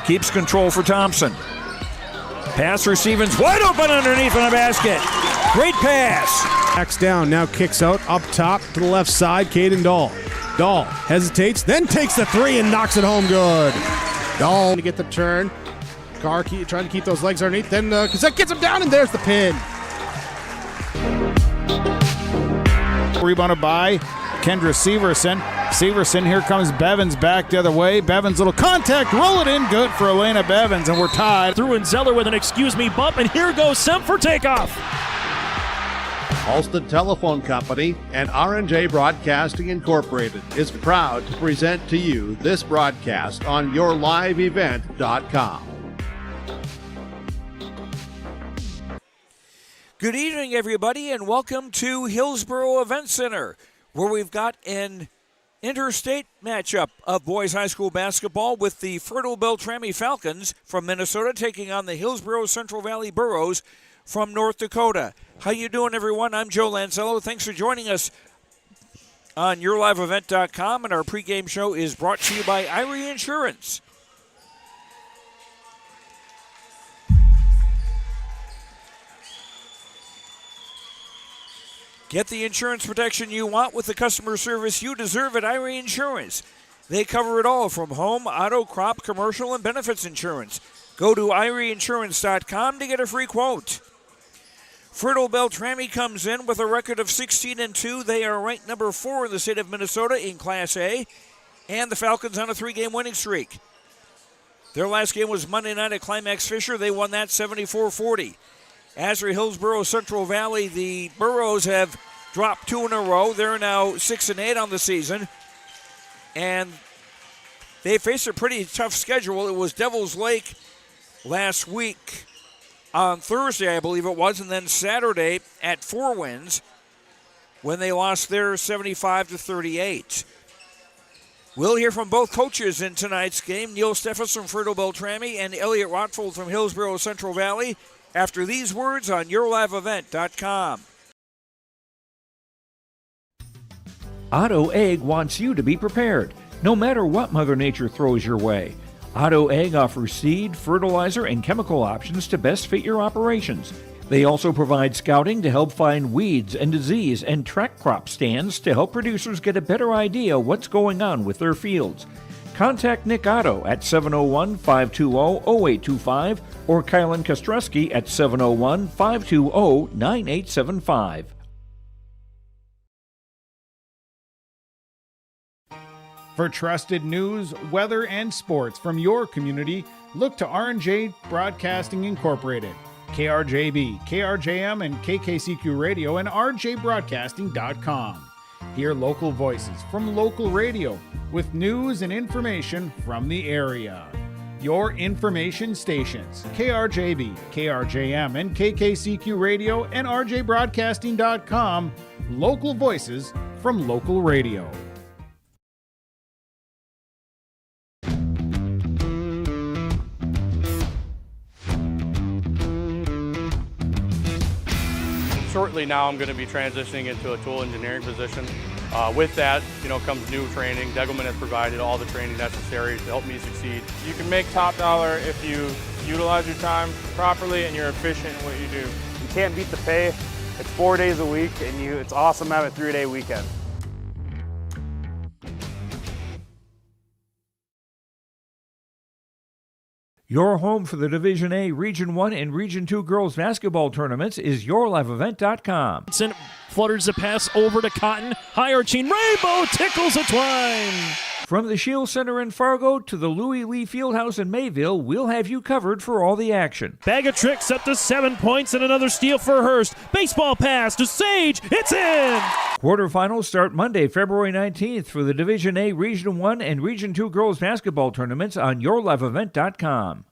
Keeps control for Thompson. Pass for Stevens, wide open underneath in the basket. Great pass. Backs down, now kicks out, up top to the left side, Caden Dahl. Dahl hesitates, then takes the three and knocks it home good. Dahl to get the turn. Carr trying to keep those legs underneath, then Cassette gets him down, and there's the pin. Rebounded by Kendra Severson. Severson, here comes Bevins back the other way. Bevins, little contact, roll it in, good for Elena Bevins, and we're tied. Through and Zeller with an excuse me bump, and here goes Semp for takeoff. Halsted Telephone Company and R&J Broadcasting Incorporated is proud to present to you this broadcast on YourLiveEvent.com. Good evening, everybody, and welcome to Hillsboro Event Center, where we've got an interstate matchup of boys high school basketball with the Fertile-Beltrami Falcons from Minnesota taking on the Hillsboro-Central Valley Burros from North Dakota. How you doing, everyone? I'm Joe Lanzello. Thanks for joining us on YourLiveEvent.com, and our pregame show is brought to you by Irie Insurance. Get the insurance protection you want with the customer service you deserve at Irie Insurance. They cover it all from home, auto, crop, commercial, and benefits insurance. Go to IrieInsurance.com to get a free quote. Fertile-Beltrami comes in with a record of 16-2. They are ranked number 4 in the state of Minnesota in Class A, and the Falcons on a 3-game winning streak. Their last game was Monday night at Climax Fisher. They won that 74-40. As for Hillsboro-Central Valley, the Burros have dropped 2 in a row. They're now 6-8 on the season, and they faced a pretty tough schedule. It was Devil's Lake last week on Thursday, I believe it was, and then Saturday at Four Winds when they lost their 75-38. We'll hear from both coaches in tonight's game, Neil Steffes from Fertile-Beltrami and Elliot Rotfold from Hillsboro-Central Valley, after these words on YourLiveEvent.com. Otto Egg wants you to be prepared, no matter what Mother Nature throws your way. Otto Egg offers seed, fertilizer, and chemical options to best fit your operations. They also provide scouting to help find weeds and disease and track crop stands to help producers get a better idea what's going on with their fields. Contact Nick Otto at 701-520-0825 or Kylan Kostreski at 701-520-9875. For trusted news, weather, and sports from your community, look to R&J Broadcasting Incorporated, KRJB, KRJM, and KKCQ Radio, and rjbroadcasting.com. Hear local voices from local radio with news and information from the area. Your information stations, KRJB, KRJM, and KKCQ Radio, and rjbroadcasting.com. Local voices from local radio. Shortly now, I'm going to be transitioning into a tool engineering position. With that, comes new training. Degelman has provided all the training necessary to help me succeed. You can make top dollar if you utilize your time properly and you're efficient in what you do. You can't beat the pay. It's 4 days a week, and it's awesome to have a 3-day weekend. Your home for the Division A, Region 1, and Region 2 girls basketball tournaments is YourLiveEvent.com. Flutters the pass over to Cotton. High arching rainbow tickles a twine. From the Shield Center in Fargo to the Louis Lee Fieldhouse in Mayville, we'll have you covered for all the action. Bag of tricks up to 7 points and another steal for Hurst. Baseball pass to Sage. It's in! Quarterfinals start Monday, February 19th for the Division A, Region 1, and Region 2 girls basketball tournaments on YourLiveEvent.com.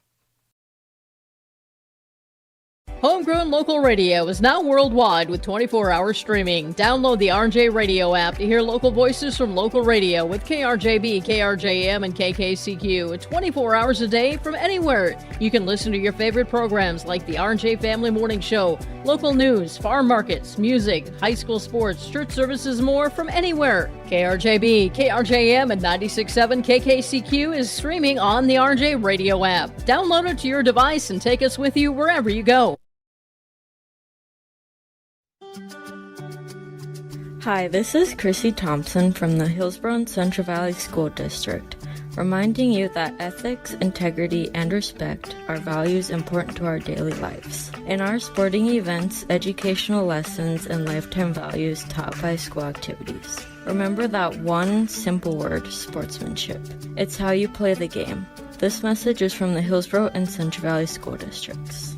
Homegrown local radio is now worldwide with 24-hour streaming. Download the RJ Radio app to hear local voices from local radio with KRJB, KRJM, and KKCQ 24 hours a day from anywhere. You can listen to your favorite programs like the RJ Family Morning Show, local news, farm markets, music, high school sports, church services, more from anywhere. KRJB, KRJM, and 96.7 KKCQ is streaming on the RJ Radio app. Download it to your device and take us with you wherever you go. Hi, this is Chrissy Thompson from the Hillsboro-Central Valley School District, reminding you that ethics, integrity, and respect are values important to our daily lives. In our sporting events, educational lessons, and lifetime values taught by school activities. Remember that one simple word, sportsmanship. It's how you play the game. This message is from the Hillsboro and Central Valley School Districts.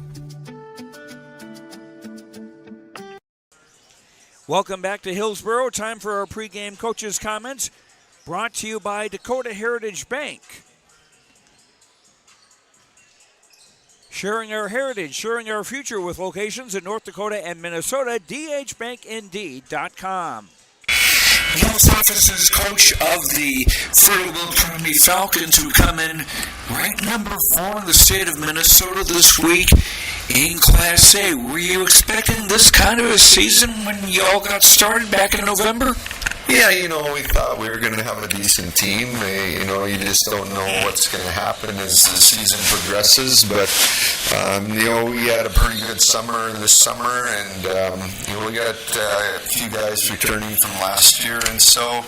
Welcome back to Hillsboro. Time for our pregame coaches' comments, brought to you by Dakota Heritage Bank. Sharing our heritage, sharing our future with locations in North Dakota and Minnesota, dhbankindeed.com. Health Office's coach of the Fertile-Beltrami Falcons, who come in ranked number 4 in the state of Minnesota this week in Class A. Were you expecting this kind of a season when you all got started back in November? Yeah, we thought we were going to have a decent team. You just don't know what's going to happen as the season progresses. But, we had a pretty good summer this summer, and, we got a few guys returning from last year. And so,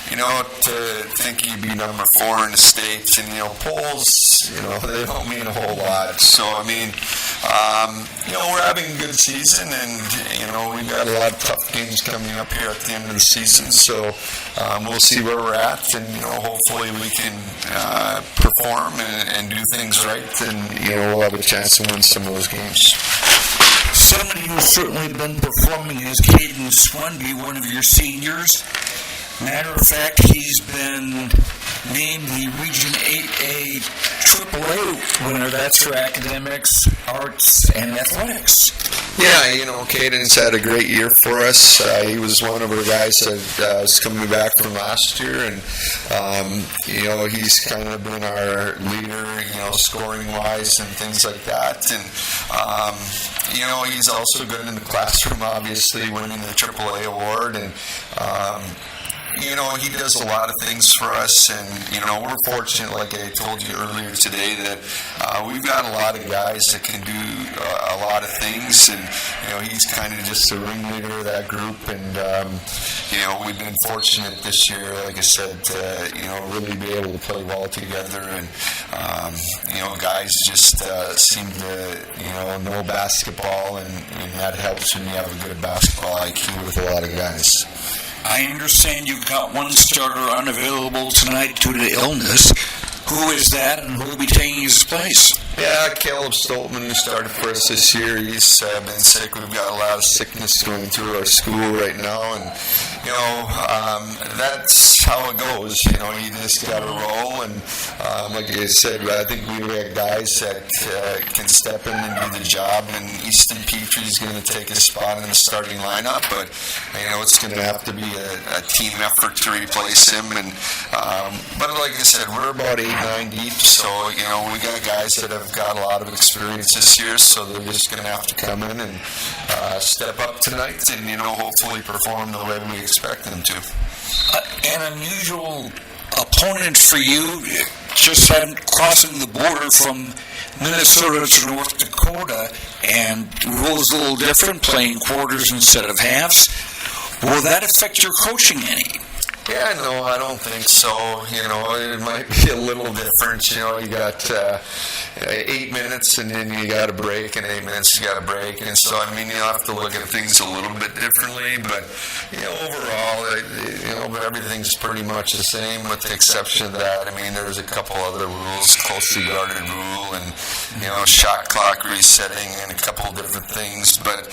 to think you'd be number 4 in the state, and, polls, they don't mean a whole lot. So, we're having a good season, and, we've got a lot of tough games coming up here at the end of the season. So we'll see where we're at, and hopefully we can perform and do things right, and we'll have a chance to win some of those games. Somebody who's certainly been performing is Caden Swanby, one of your seniors. Matter of fact, he's been named the Region 8A AAA winner. That's for academics, arts, and athletics. Yeah, Caden's had a great year for us. He was one of our guys that was coming back from last year, and he's kind of been our leader, scoring-wise and things like that. And he's also good in the classroom, obviously, winning the AAA award, and he does a lot of things for us, and, we're fortunate, like I told you earlier today, that we've got a lot of guys that can do a lot of things, and, he's kind of just the ringleader of that group, and, we've been fortunate this year, like I said, to, really be able to play well together, and, guys just seem to, know basketball, and that helps when you have a good basketball IQ with a lot of guys. I understand you've got one starter unavailable tonight due to illness. Who is that, and who will be taking his place? Yeah, Caleb Stoltman, who started for us this year, he's been sick. We've got a lot of sickness going through our school right now, and, that's how it goes. You just got to roll, and like I said, I think we've got guys that can step in and do the job, and Easton Petrie's going to take his spot in the starting lineup, but, it's going to have to be a team effort to replace him, and but like I said, we're about 8-9 deep, so, we got guys that have got a lot of experience this year, so they're just going to have to come in and step up tonight and, hopefully perform the way we expect them to. An unusual opponent for you, just crossing the border from Minnesota to North Dakota, and the rules a little different, playing quarters instead of halves. Will that affect your coaching any? Yeah, no, I don't think so. It might be a little different. You got 8 minutes, and then you got a break, and 8 minutes you got a break. And so, you'll have to look at things a little bit differently. But, overall, everything's pretty much the same with the exception of that. There's a couple other rules, closely guarded rule, and, shot clock resetting, and a couple of different things. But,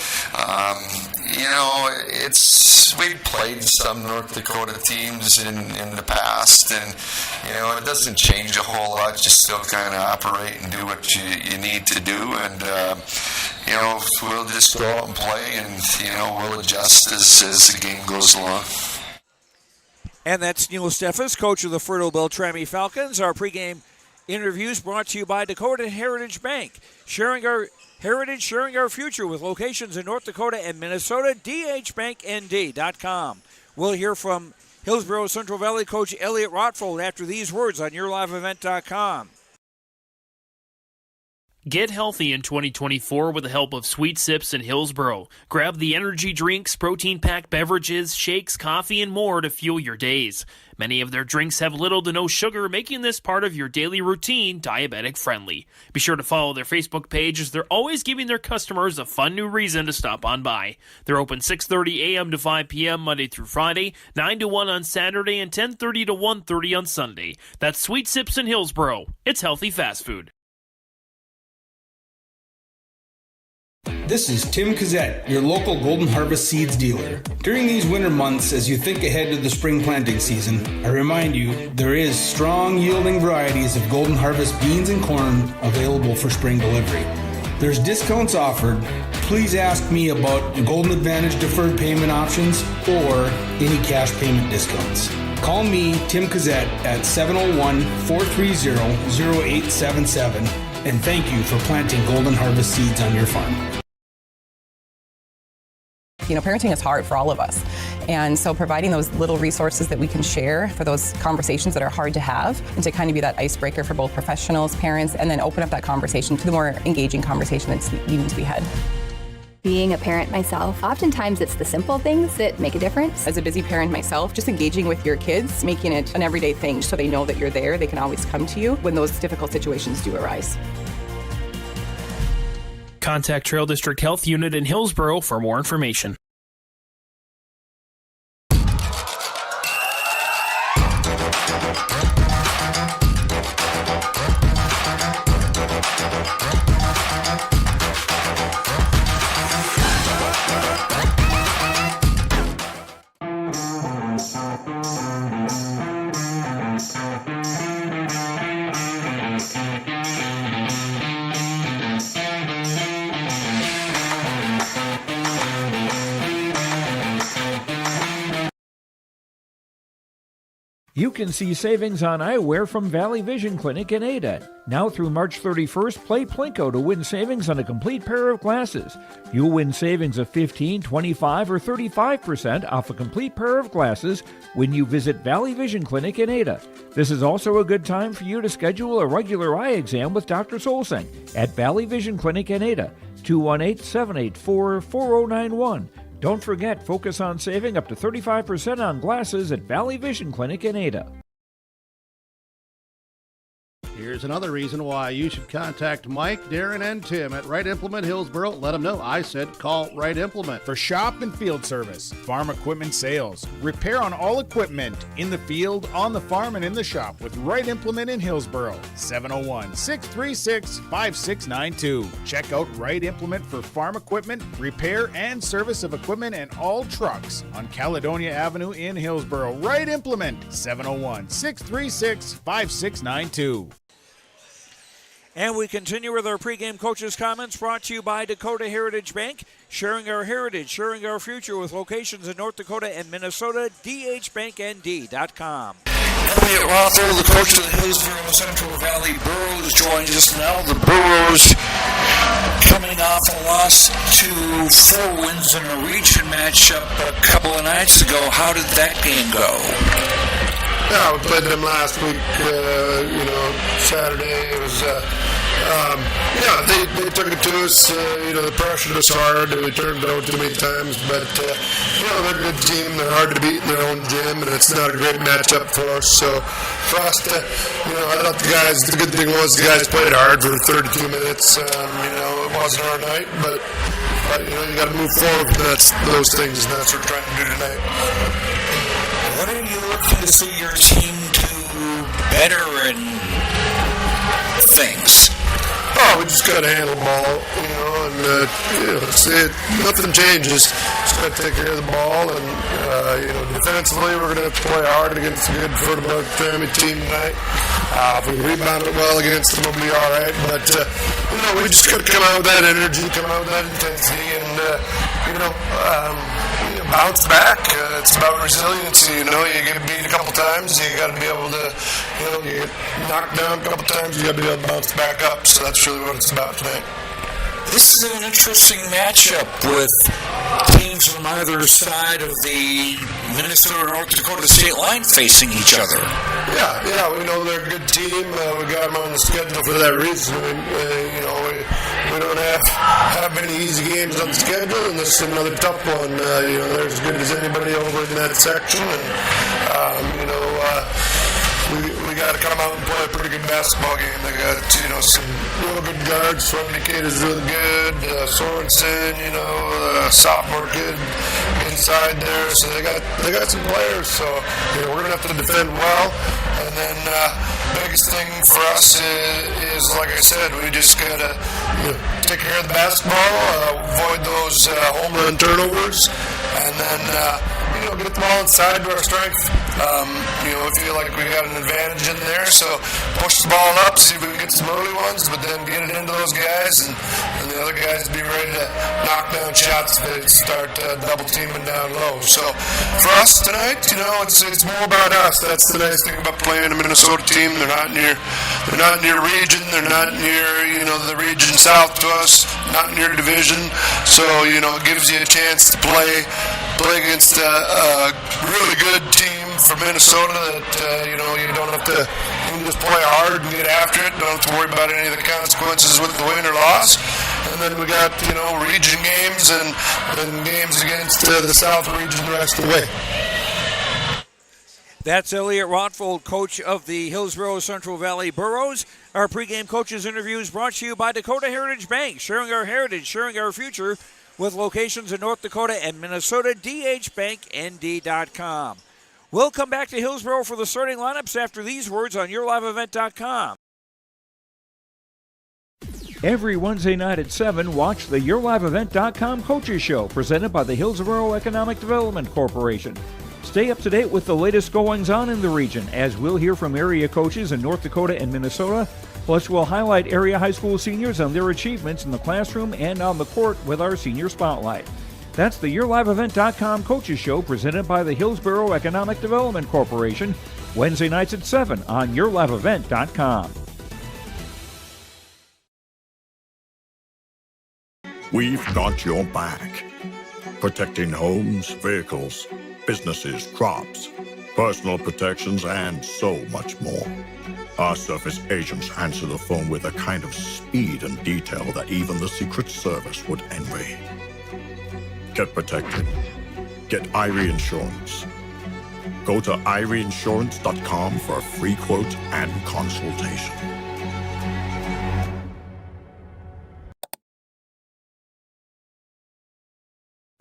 we've played some North Dakota teams in the past, and it doesn't change a whole lot. You still kind of operate and do what you need to do, and we'll just go out and play, and we'll adjust as the game goes along. And that's Neil Steffes, coach of the Fertile-Beltrami Falcons. Our pregame interviews brought to you by Dakota Heritage Bank. Sharing our heritage, sharing our future with locations in North Dakota and Minnesota, dhbanknd.com. We'll hear from Hillsboro-Central Valley coach Elliot Rotfold after these words on yourliveevent.com. Get healthy in 2024 with the help of Sweet Sips in Hillsboro. Grab the energy drinks, protein-packed beverages, shakes, coffee, and more to fuel your days. Many of their drinks have little to no sugar, making this part of your daily routine diabetic-friendly. Be sure to follow their Facebook page, as they're always giving their customers a fun new reason to stop on by. They're open 6:30 a.m. to 5 p.m. Monday through Friday, 9 to 1 on Saturday, and 10:30 to 1:30 on Sunday. That's Sweet Sips in Hillsboro. It's healthy fast food. This is Tim Cazzette, your local Golden Harvest Seeds dealer. During these winter months, as you think ahead to the spring planting season, I remind you there is strong yielding varieties of Golden Harvest beans and corn available for spring delivery. There's discounts offered. Please ask me about Golden Advantage deferred payment options or any cash payment discounts. Call me, Tim Cazzette, at 701-430-0877, and thank you for planting Golden Harvest seeds on your farm. Parenting is hard for all of us. And so providing those little resources that we can share for those conversations that are hard to have, and to kind of be that icebreaker for both professionals, parents, and then open up that conversation to the more engaging conversation that's needing to be had. Being a parent myself, oftentimes it's the simple things that make a difference. As a busy parent myself, just engaging with your kids, making it an everyday thing so they know that you're there, they can always come to you when those difficult situations do arise. Contact Trail District Health Unit in Hillsboro for more information. You can see savings on eyewear from Valley Vision Clinic in Ada. Now through March 31st, play Plinko to win savings on a complete pair of glasses. You'll win savings of 15, 25, or 35% off a complete pair of glasses when you visit Valley Vision Clinic in Ada. This is also a good time for you to schedule a regular eye exam with Dr. Solseng at Valley Vision Clinic in Ada, 218-784-4091. Don't forget, focus on saving up to 35% on glasses at Valley Vision Clinic in Ada. Here's another reason why you should contact Mike, Darren, and Tim at Wright Implement Hillsboro. Let them know I said call Wright Implement. For shop and field service, farm equipment sales, repair on all equipment in the field, on the farm, and in the shop with Wright Implement in Hillsboro. 701-636-5692. Check out Wright Implement for farm equipment, repair, and service of equipment and all trucks on Caledonia Avenue in Hillsboro. Wright Implement, 701-636-5692. And we continue with our pregame coaches' comments brought to you by Dakota Heritage Bank. Sharing our heritage, sharing our future with locations in North Dakota and Minnesota, dhbanknd.com. Elliot Rother, the coach of the Hillsboro-Central Valley Burros, joins us now. The Burros coming off a loss to 4 wins in a region matchup a couple of nights ago. How did that game go? Yeah, we played them last week, Saturday. It was, they took it to us. The pressure was hard. We turned it out too many times. But, they're a good team. They're hard to beat in their own gym, and it's not a great matchup for us. So, for us to, I thought the good thing was the guys played hard for 32 minutes. It wasn't our night, but you got to move forward with those things, and that's what we're trying to do tonight. What are you looking to see your team do better in things? Oh, we just got to handle the ball, nothing changes. Just got to take care of the ball, and defensively we're going to have to play hard against a good Fertile-Beltrami team tonight. If we rebound it well against them, we'll be all right. But, we just got to come out with that energy, come out with that intensity, and, bounce back. It's about resiliency, You get beat a couple times, you got to be able to, you get knocked down a couple times, you got to be able to bounce back up. So that's really what it's about tonight. This is an interesting matchup with teams from either side of the Minnesota-North Dakota state line facing each other. Yeah, we know they're a good team. We got them on the schedule for that reason. We don't have many easy games on the schedule, and this is another tough one. They're as good as anybody over in that section, and we got to come out and play a pretty good basketball game. They got some real good guards. Swemnikate is really good. Sorensen, sophomore kid inside there. So they got some players. So we're gonna have to defend well. And then biggest thing for us is like I said, we just gotta take care of the basketball, avoid those home run turnovers, and then get the ball inside to our strength. We feel like we got an advantage in there, so push the ball up, see if we can get some early ones, but then get it into those guys, and the other guys be ready to knock down shots if they start double teaming down low. So for us tonight, it's more about us. That's the nice thing about playing a Minnesota team. They're not near region. They're not near the region south to us. Not near division. So it gives you a chance to play against a really good team from Minnesota that you don't have to, you can just play hard and get after it. Don't have to worry about any of the consequences with the win or loss. And then we got region games and games against the South region the rest of the way. That's Elliot Rotfold, coach of the Hillsboro-Central Valley Burros. Our pregame coaches interviews brought to you by Dakota Heritage Bank, sharing our heritage, sharing our future, with locations in North Dakota and Minnesota. DHBankND.com. We'll come back to Hillsboro for the starting lineups after these words on YourLiveEvent.com. Every Wednesday night at 7, watch the YourLiveEvent.com Coaches Show, presented by the Hillsboro Economic Development Corporation. Stay up to date with the latest goings-on in the region, as we'll hear from area coaches in North Dakota and Minnesota. Plus, we'll highlight area high school seniors and their achievements in the classroom and on the court with our Senior Spotlight. That's the YourLiveEvent.com Coaches Show, presented by the Hillsboro Economic Development Corporation, Wednesday nights at 7 on YourLiveEvent.com. We've got your back. Protecting homes, vehicles, businesses, crops, personal protections, and so much more. Our surface agents answer the phone with a kind of speed and detail that even the Secret Service would envy. Get protected. Get Irie Insurance. Go to IrieInsurance.com for a free quote and consultation.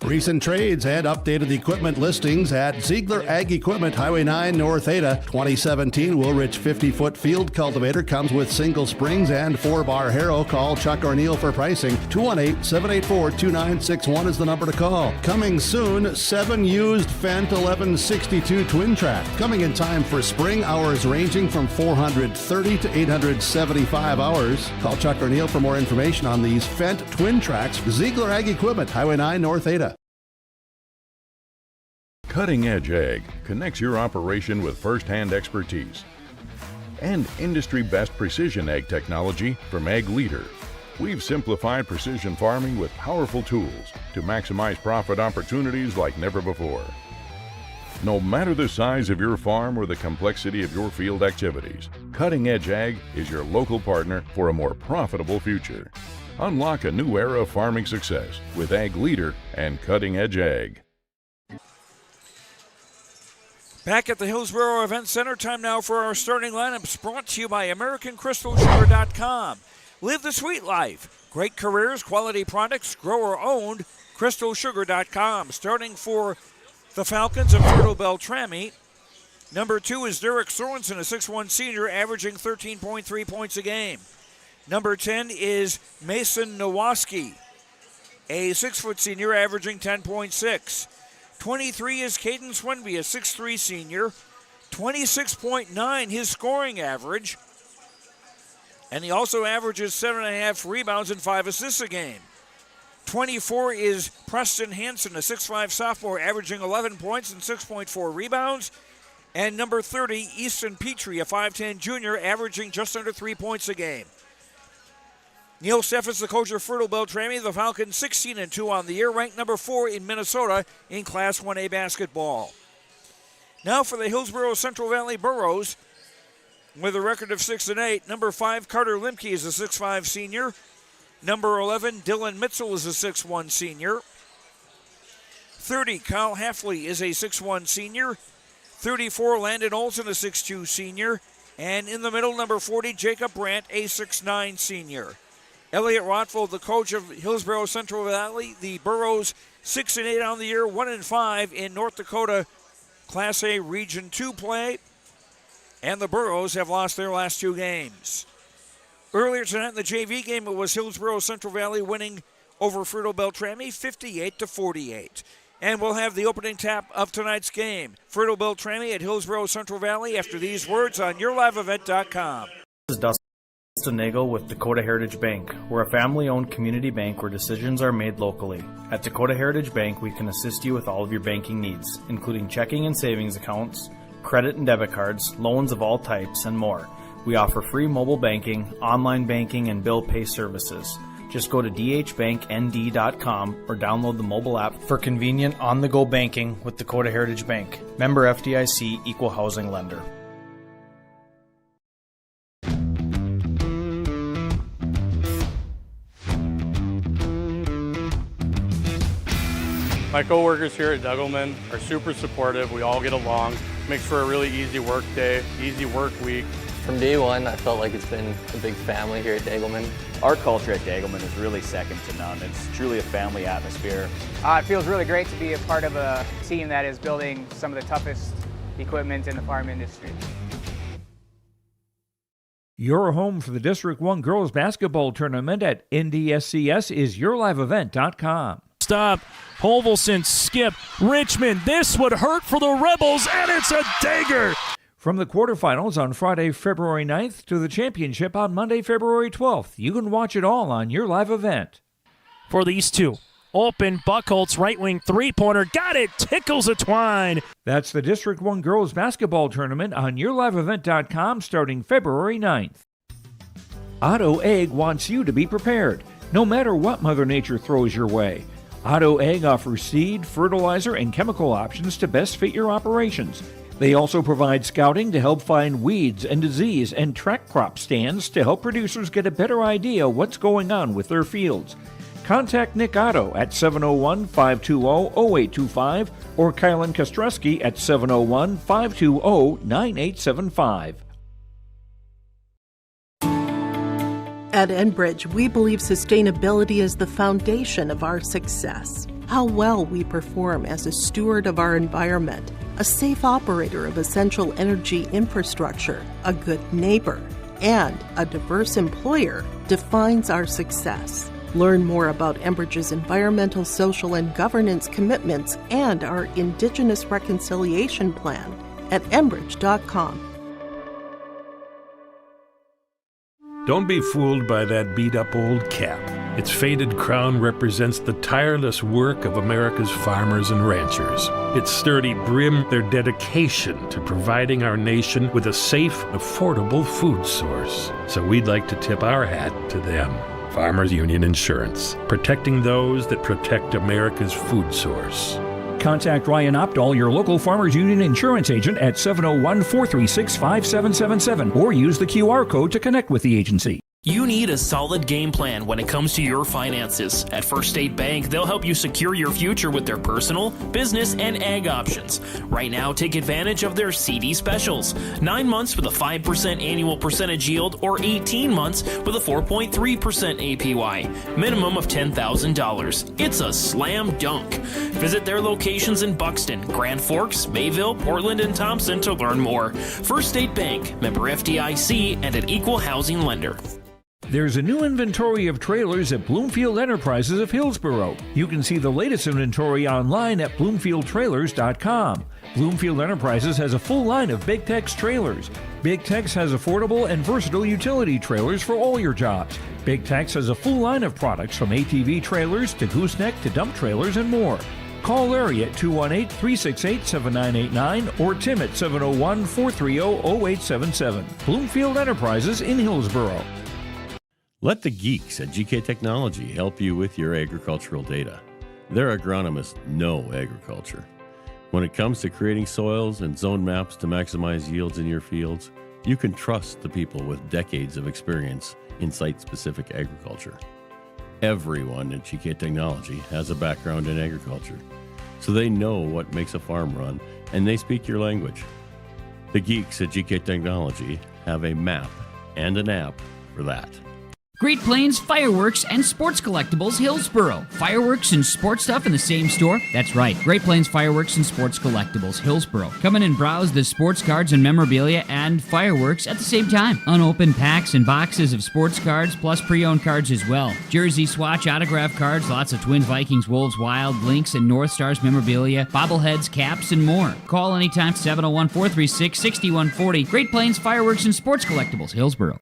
Recent trades and updated equipment listings at Ziegler Ag Equipment, Highway 9, North Ada. 2017 Woolrich 50-foot field cultivator comes with single springs and 4-bar harrow. Call Chuck O'Neill for pricing. 218-784-2961 is the number to call. Coming soon, 7 used Fendt 1162 twin track. Coming in time for spring, hours ranging from 430 to 875 hours. Call Chuck O'Neill for more information on these Fendt twin tracks. Ziegler Ag Equipment, Highway 9, North Ada. Cutting Edge Ag connects your operation with first-hand expertise and industry-best precision ag technology from Ag Leader. We've simplified precision farming with powerful tools to maximize profit opportunities like never before. No matter the size of your farm or the complexity of your field activities, Cutting Edge Ag is your local partner for a more profitable future. Unlock a new era of farming success with Ag Leader and Cutting Edge Ag. Back at the Hillsboro Event Center, time now for our starting lineups, brought to you by AmericanCrystalSugar.com. Live the sweet life. Great careers, quality products, grower-owned, CrystalSugar.com. Starting for the Falcons of Fertile-Beltrami, number 2 is Derek Sorensen, a 6'1 senior, averaging 13.3 points a game. Number 10 is Mason Nowaski, a 6' senior, averaging 10.6. 23 is Caden Swenby, a 6'3 senior. 26.9 his scoring average. And he also averages 7.5 rebounds and 5 assists a game. 24 is Preston Hansen, a 6'5 sophomore, averaging 11 points and 6.4 rebounds. And number 30, Easton Petrie, a 5'10 junior, averaging just under 3 points a game. Neil Steffens, the coach of Fertile-Beltrami, the Falcons 16-2 on the year, ranked number 4 in Minnesota in Class 1A basketball. Now for the Hillsboro-Central Valley Burros, with a record of 6-8. Number 5, Carter Limke is a 6'5 senior. Number 11, Dylan Mitchell is a 6'1 senior. 30, Kyle Halfley is a 6'1 senior. 34, Landon Olson, a 6'2 senior. And in the middle, number 40, Jacob Brandt, a 6'9 senior. Elliot Rothfeld, the coach of Hillsboro-Central Valley, the Burros 6-8 on the year, 1-5 in North Dakota Class A Region 2 play. And the Burros have lost their last 2 games. Earlier tonight in the JV game, it was Hillsboro-Central Valley winning over Fertile-Beltrami 58-48. And we'll have the opening tap of tonight's game. Fertile-Beltrami at Hillsboro-Central Valley after these words on YourLiveEvent.com. This is Dustin Nagel with Dakota Heritage Bank. We're a family-owned community bank where decisions are made locally. At Dakota Heritage Bank, we can assist you with all of your banking needs, including checking and savings accounts, credit and debit cards, loans of all types, and more. We offer free mobile banking, online banking, and bill pay services. Just go to dhbanknd.com or download the mobile app for convenient on-the-go banking with Dakota Heritage Bank. Member FDIC, Equal Housing Lender. My coworkers here at Degelman are super supportive. We all get along. Makes for a really easy work day, easy work week. From day one, I felt like it's been a big family here at Degelman. Our culture at Degelman is really second to none. It's truly a family atmosphere. It feels really great to be a part of a team that is building some of the toughest equipment in the farm industry. Your home for the District 1 Girls Basketball Tournament at NDSCS is YourLiveEvent.com. Stop. Holvelson, skip. Richmond, this would hurt for the Rebels, and it's a dagger. From the quarterfinals on Friday, February 9th to the championship on Monday, February 12th. You can watch it all on Your Live Event. For these two, open Buckholtz right wing three-pointer. Got it. Tickles a twine. That's the District 1 Girls Basketball Tournament on YourLiveEvent.com starting February 9th. Otto Egg wants you to be prepared, no matter what Mother Nature throws your way. Otto Egg offers seed, fertilizer, and chemical options to best fit your operations. They also provide scouting to help find weeds and disease and track crop stands to help producers get a better idea what's going on with their fields. Contact Nick Otto at 701-520-0825 or Kylan Kostreski at 701-520-9875. At Enbridge, we believe sustainability is the foundation of our success. How well we perform as a steward of our environment, a safe operator of essential energy infrastructure, a good neighbor, and a diverse employer defines our success. Learn more about Enbridge's environmental, social, and governance commitments and our Indigenous Reconciliation Plan at Enbridge.com. Don't be fooled by that beat-up old cap. Its faded crown represents the tireless work of America's farmers and ranchers. Its sturdy brim, their dedication to providing our nation with a safe, affordable food source. So we'd like to tip our hat to them. Farmers Union Insurance, protecting those that protect America's food source. Contact Ryan Opdahl, your local Farmers Union insurance agent at 701-436-5777 or use the QR code to connect with the agency. You need a solid game plan when it comes to your finances. At First State Bank, they'll help you secure your future with their personal, business, and ag options. Right now, take advantage of their CD specials. 9 months with a 5% annual percentage yield or 18 months with a 4.3% APY. Minimum of $10,000. It's a slam dunk. Visit their locations in Buxton, Grand Forks, Mayville, Portland, and Thompson to learn more. First State Bank, member FDIC, and an equal housing lender. There's a new inventory of trailers at Bloomfield Enterprises of Hillsboro. You can see the latest inventory online at bloomfieldtrailers.com. Bloomfield Enterprises has a full line of Big Tex trailers. Big Tex has affordable and versatile utility trailers for all your jobs. Big Tex has a full line of products from ATV trailers to gooseneck to dump trailers and more. Call Larry at 218-368-7989 or Tim at 701-430-0877. Bloomfield Enterprises in Hillsboro. Let the geeks at GK Technology help you with your agricultural data. Their agronomists know agriculture. When it comes to creating soils and zone maps to maximize yields in your fields, you can trust the people with decades of experience in site-specific agriculture. Everyone at GK Technology has a background in agriculture, so they know what makes a farm run, and they speak your language. The geeks at GK Technology have a map and an app for that. Great Plains Fireworks and Sports Collectibles, Hillsboro. Fireworks and sports stuff in the same store? That's right. Great Plains Fireworks and Sports Collectibles, Hillsboro. Come in and browse the sports cards and memorabilia and fireworks at the same time. Unopened packs and boxes of sports cards, plus pre-owned cards as well. Jersey swatch autograph cards, lots of Twins, Vikings, Wolves, Wild, Lynx, and North Stars memorabilia, bobbleheads, caps, and more. Call anytime, 701-436-6140. Great Plains Fireworks and Sports Collectibles, Hillsboro.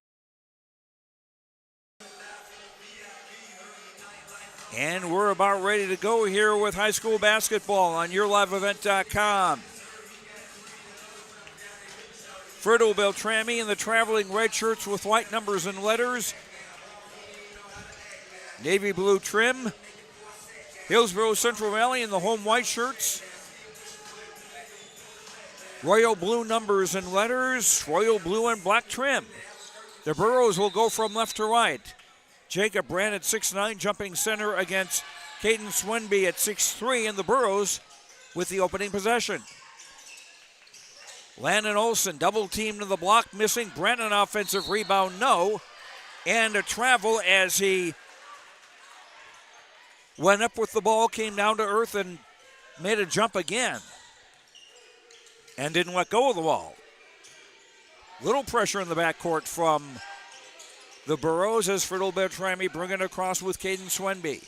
And we're about ready to go here with high school basketball on YourLiveEvent.com. Fertile-Beltrami in the traveling red shirts with white numbers and letters. Navy blue trim. Hillsboro-Central Valley in the home white shirts. Royal blue numbers and letters. Royal blue and black trim. The Burros will go from left to right. Jacob Brand at 6'9", jumping center against Caden Swenby at 6'3", and the Burros with the opening possession. Landon Olson double teamed to the block, missing. Brent an offensive rebound, no. And a travel as he went up with the ball, came down to earth, and made a jump again. And didn't let go of the ball. Little pressure in the backcourt from the Burros as Fertile-Beltrami bring it across with Caden Swenby.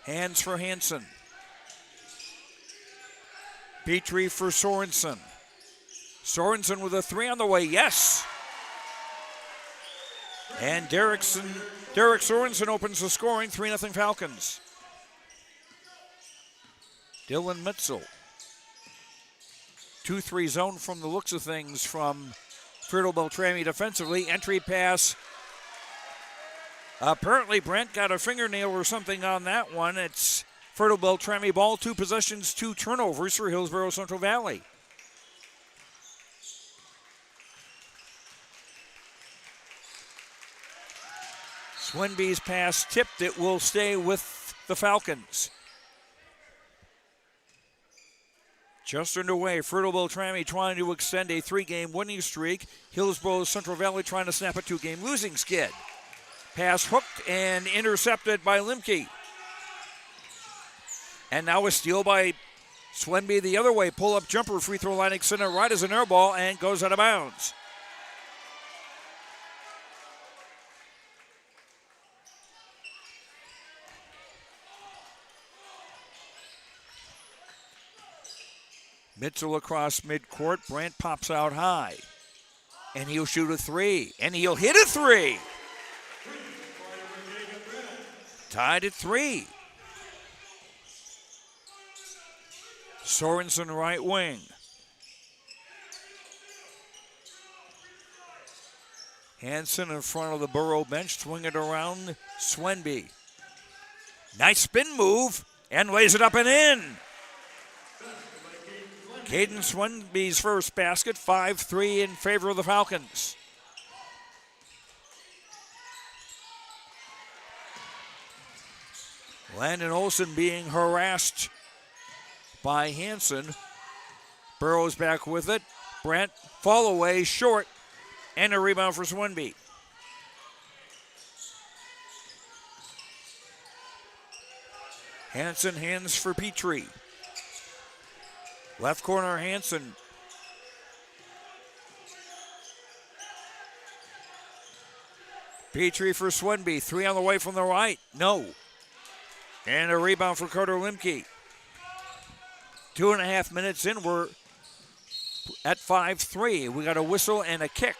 Hands for Hansen. Petrie for Sorensen. Sorensen with a three on the way, yes! And Derek Sorensen opens the scoring, 3-0 Falcons. Dylan Mitzel. 2-3 zone from the looks of things from Fertile-Beltrami defensively. Entry pass. Apparently Brent got a fingernail or something on that one. It's Fertile-Beltrami ball, 2 possessions, 2 turnovers for Hillsboro-Central Valley. Swenby's pass tipped. It will stay with the Falcons. Just underway, Fertile-Beltrami trying to extend a 3-game winning streak. Hillsboro-Central Valley trying to snap a 2-game losing skid. Pass hooked and intercepted by Limke. And now a steal by Swenby the other way. Pull-up jumper, free throw line extended right as an air ball and goes out of bounds. Mitchell across midcourt. Brandt pops out high. And he'll shoot a 3. And he'll hit a 3. Tied at 3. Sorensen right wing. Hansen in front of the Burrow bench. Swing it around. Swenby. Nice spin move. And lays it up and in. Caden Swenby's first basket, 5-3 in favor of the Falcons. Landon Olson being harassed by Hansen. Burrows back with it. Brent, fall away, short, and a rebound for Swenby. Hansen hands for Petrie. Left corner, Hansen. Petrie for Swenby. 3 on the way from the right. No. And a rebound for Carter Limke. 2.5 minutes in, we're at 5-3. We got a whistle and a kick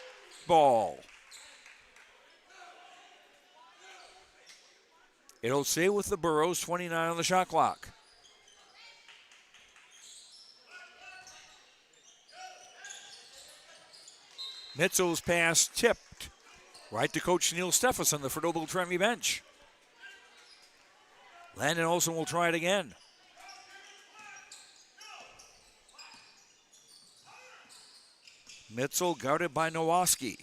ball. It'll stay with the Burros, 29 on the shot clock. Mitzel's pass tipped right to Coach Neil Steffes on the Fertile-Beltrami bench. Landon Olson will try it again. Mitzel guarded by Nowoski.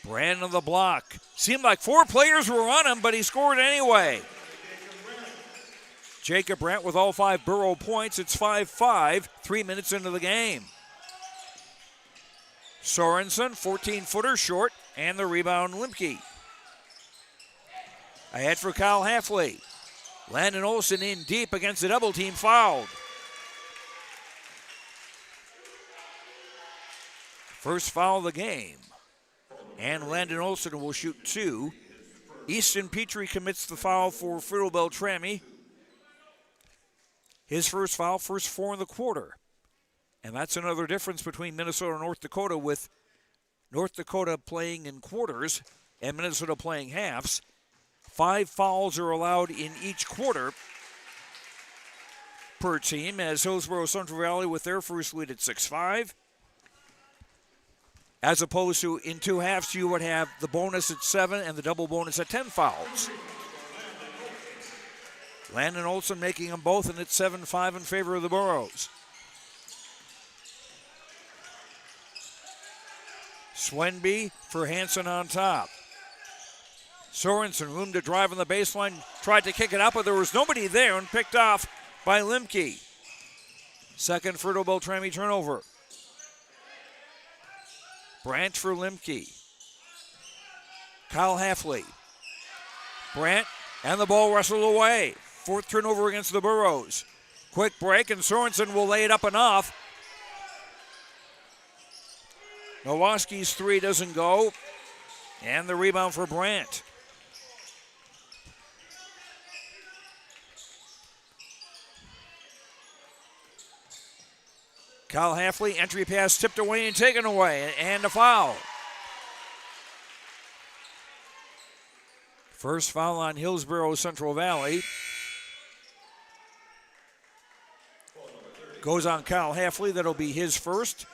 Brand on the block. Seemed like 4 players were on him, but he scored anyway. Jacob Brandt with all 5 Burro points. It's 5-5, 3 minutes into the game. Sorensen, 14-footer short, and the rebound Limke. Ahead for Kyle Halfley. Landon Olson in deep against the double team, fouled. First foul of the game. And Landon Olson will shoot 2. Easton Petrie commits the foul for Fertile-Beltrami. His first foul, first 4 in the quarter. And that's another difference between Minnesota and North Dakota, with North Dakota playing in quarters and Minnesota playing halves. 5 fouls are allowed in each quarter per team, as Hillsboro-Central Valley with their first lead at 6-5. As opposed to in 2 halves, you would have the bonus at 7 and the double bonus at 10 fouls. Landon Olson making them both, and it's 7-5 in favor of the Burros. Swenby for Hansen on top. Sorensen, room to drive on the baseline, tried to kick it up, but there was nobody there and picked off by Limke. Second Fertile-Beltrami turnover. Brandt for Limke. Kyle Halfley. Brandt and the ball wrestled away. 4th turnover against the Burros. Quick break, and Sorensen will lay it up and off. Nowoski's 3 doesn't go. And the rebound for Brandt. Kyle Halfley, entry pass tipped away and taken away, and a foul. First foul on Hillsboro-Central Valley. Goes on Kyle Halfley, that'll be his first.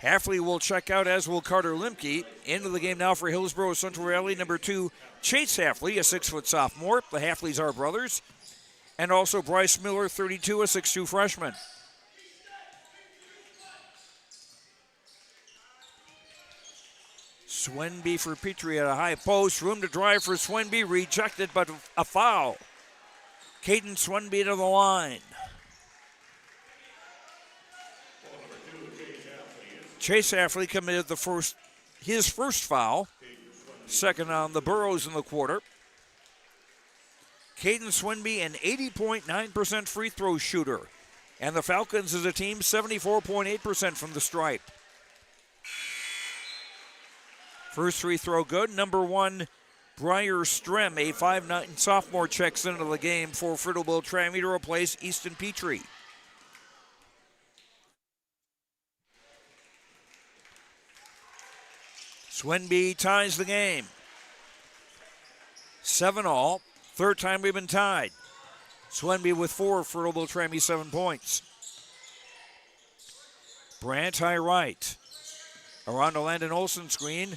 Halfley will check out, as will Carter Limke. Into the game now for Hillsboro-Central Valley, number 2, Chase Halfley, a 6-foot sophomore. The Halfleys are brothers. And also Bryce Miller, 32, a 6'2 freshman. Swenby for Petrie at a high post. Room to drive for Swenby. Rejected, but a foul. Caden Swenby to the line. Chase Halfley committed his first foul. Second on the Burros in the quarter. Caden Swenby, an 80.9% free throw shooter. And the Falcons as a team, 74.8% from the stripe. First free throw good. Number 1, Briar Strem, a 5'9" sophomore, checks into the game for Fertile-Beltrami to replace Easton Petrie. Swenby ties the game. 7-all. Third time we've been tied. Swenby with 4, Fertile-Beltrami 7 points. Brandt high right. Around the Landon Olson screen.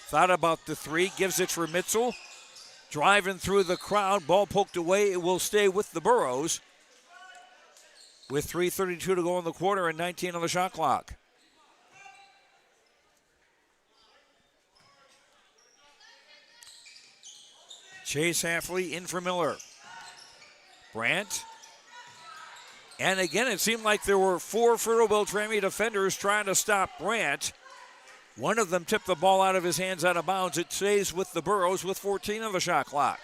Thought about the 3, gives it for Mitzel. Driving through the crowd, ball poked away. It will stay with the Burros. With 3:32 to go in the quarter and 19 on the shot clock. Chase Halfley in for Miller. Brandt. And again, it seemed like there were 4 Fertile-Beltrami defenders trying to stop Brandt. One of them tipped the ball out of his hands out of bounds. It stays with the Burros with 14 on the shot clock.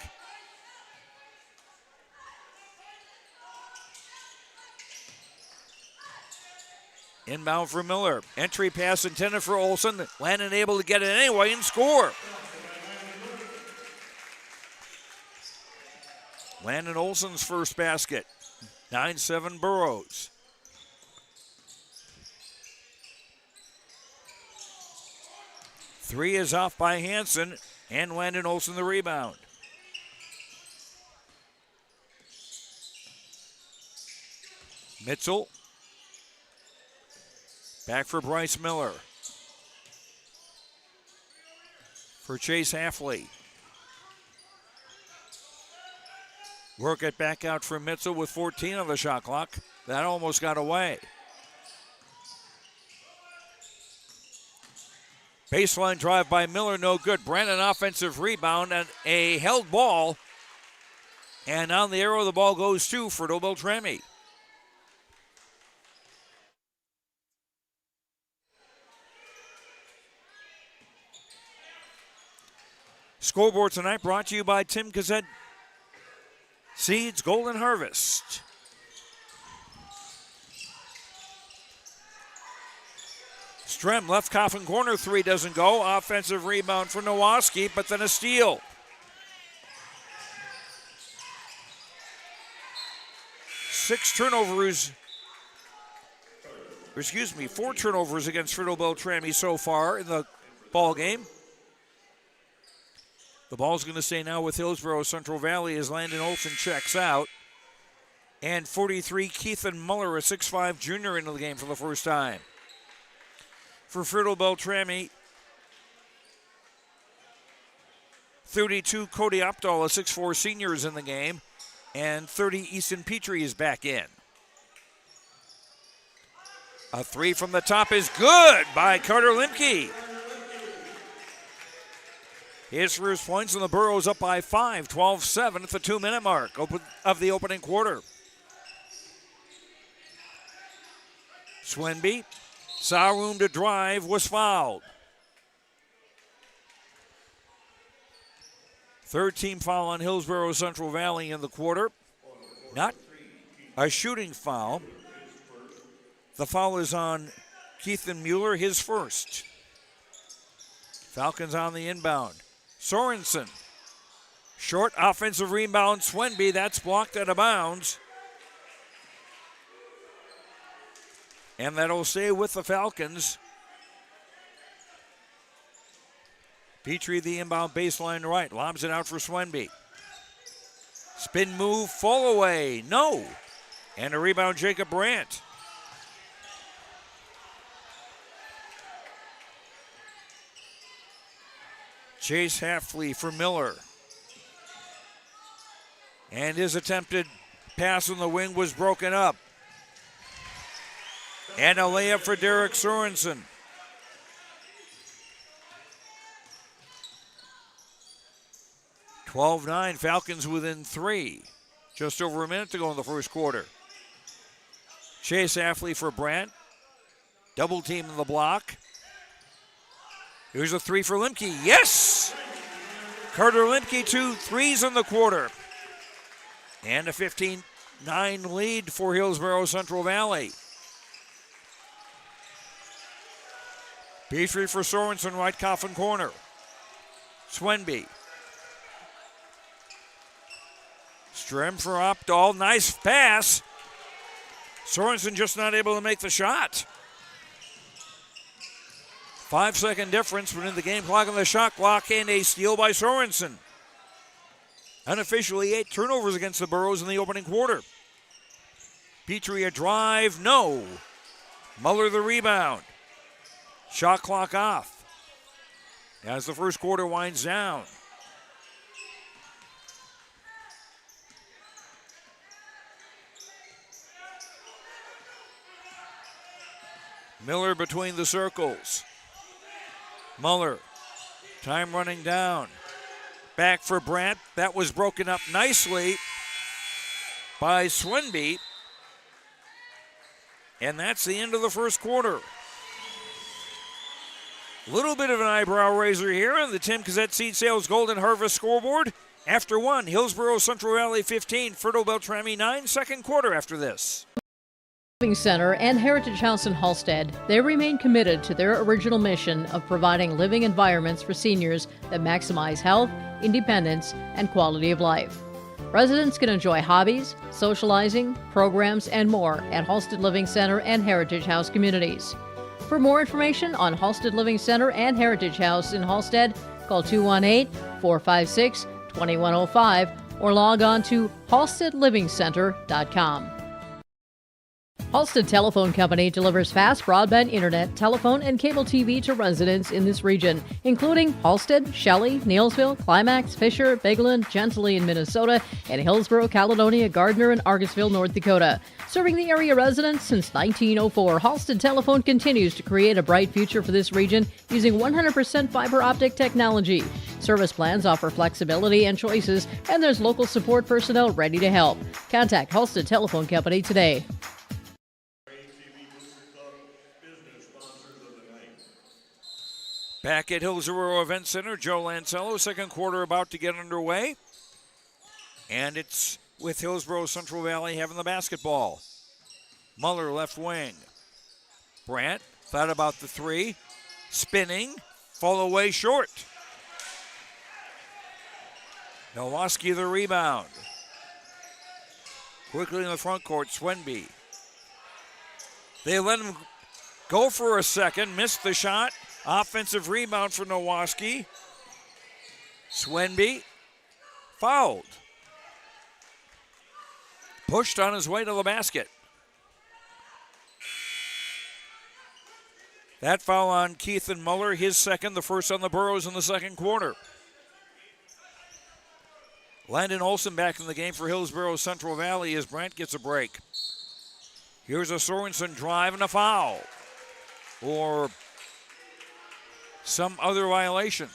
Inbound for Miller. Entry pass intended for Olson. Landon able to get it anyway and score. Landon Olson's first basket. 9-7 Burrows. Three is off by Hansen, and Landon Olson the rebound. Mitchell. Back for Bryce Miller. For Chase Halfley. Work it back out for Mitchell with 14 on the shot clock. That almost got away. Baseline drive by Miller, no good. Brandon offensive rebound and a held ball. And on the arrow, the ball goes to Fertile-Beltrami. Scoreboard tonight brought to you by Tim Kazet Seeds Golden Harvest. Strem left coffin corner, three doesn't go. Offensive rebound for Nowoski, but then a steal. Four turnovers against Fertile-Beltrami so far in the ball game. The ball's going to stay now with Hillsboro-Central Valley as Landon Olson checks out. And 43, Keithan Muller, a 6'5 junior, into the game for the first time. For Fertile-Beltrami, 32, Cody Opdahl, a 6'4 senior, is in the game. And 30, Easton Petrie is back in. A three from the top is good by Carter Limke. His first points, and the Burros up by 5, 12-7 at the 2-minute mark of the opening quarter. Swenby saw room to drive, was fouled. Third team foul on Hillsboro-Central Valley in the quarter. Not a shooting foul. The foul is on Keithan Mueller, his first. Falcons on the inbound. Sorensen. Short offensive rebound, Swenby. That's blocked out of bounds. And that'll stay with the Falcons. Petrie, the inbound baseline right. Lobs it out for Swenby. Spin move, fall away. No. And a rebound, Jacob Brandt. Chase Halfley for Miller. And his attempted pass on the wing was broken up. And a layup for Derek Sorensen. (12-9), Falcons within 3. Just over a minute to go in the first quarter. Chase Halfley for Brandt. Double team in the block. Here's a three for Limke. Yes! Carter Limke, 2 threes in the quarter. And a 15-9 lead for Hillsboro-Central Valley. Petrie for Sorensen, right coffin corner. Swenby. Strem for Opdahl. Nice pass. Sorensen just not able to make the shot. 5-second difference between the game clock and the shot clock, and a steal by Sorensen. Unofficially 8 turnovers against the Burros in the opening quarter. Petrie a drive, no. Muller the rebound. Shot clock off as the first quarter winds down. Miller between the circles. Muller, time running down. Back for Brandt. That was broken up nicely by Swenby. And that's the end of the first quarter. Little bit of an eyebrow raiser here on the Tim Kazet Seed Sales Golden Harvest scoreboard. After one, Hillsboro-Central Valley 15, Fertile-Beltrami 9, second quarter after this. Center and Heritage House in Halstead, they remain committed to their original mission of providing living environments for seniors that maximize health, independence, and quality of life. Residents can enjoy hobbies, socializing, programs, and more at Halstead Living Center and Heritage House communities. For more information on Halstead Living Center and Heritage House in Halstead, call 218-456-2105 or log on to halsteadlivingcenter.com. Halstead Telephone Company delivers fast broadband internet, telephone, and cable TV to residents in this region, including Halstead, Shelley, Neillsville, Climax, Fisher, Bigland, Gentilly in Minnesota, and Hillsboro, Caledonia, Gardner, and Argosville, North Dakota. Serving the area residents since 1904, Halstead Telephone continues to create a bright future for this region using 100% fiber optic technology. Service plans offer flexibility and choices, and there's local support personnel ready to help. Contact Halstead Telephone Company today. Back at Hillsboro Event Center, Joe Lancello, second quarter about to get underway. And it's with Hillsboro-Central Valley having the basketball. Muller left wing. Brandt thought about the three. Spinning, fall away short. Nowoski the rebound. Quickly in the front court, Swenby. They let him go for a second, missed the shot. Offensive rebound for Nowoski. Swenby fouled. Pushed on his way to the basket. That foul on Keith and Muller, his second, the first on the Burros in the second quarter. Landon Olson back in the game for Hillsboro-Central Valley as Brandt gets a break. Here's a Sorensen drive and a foul. Or some other violation.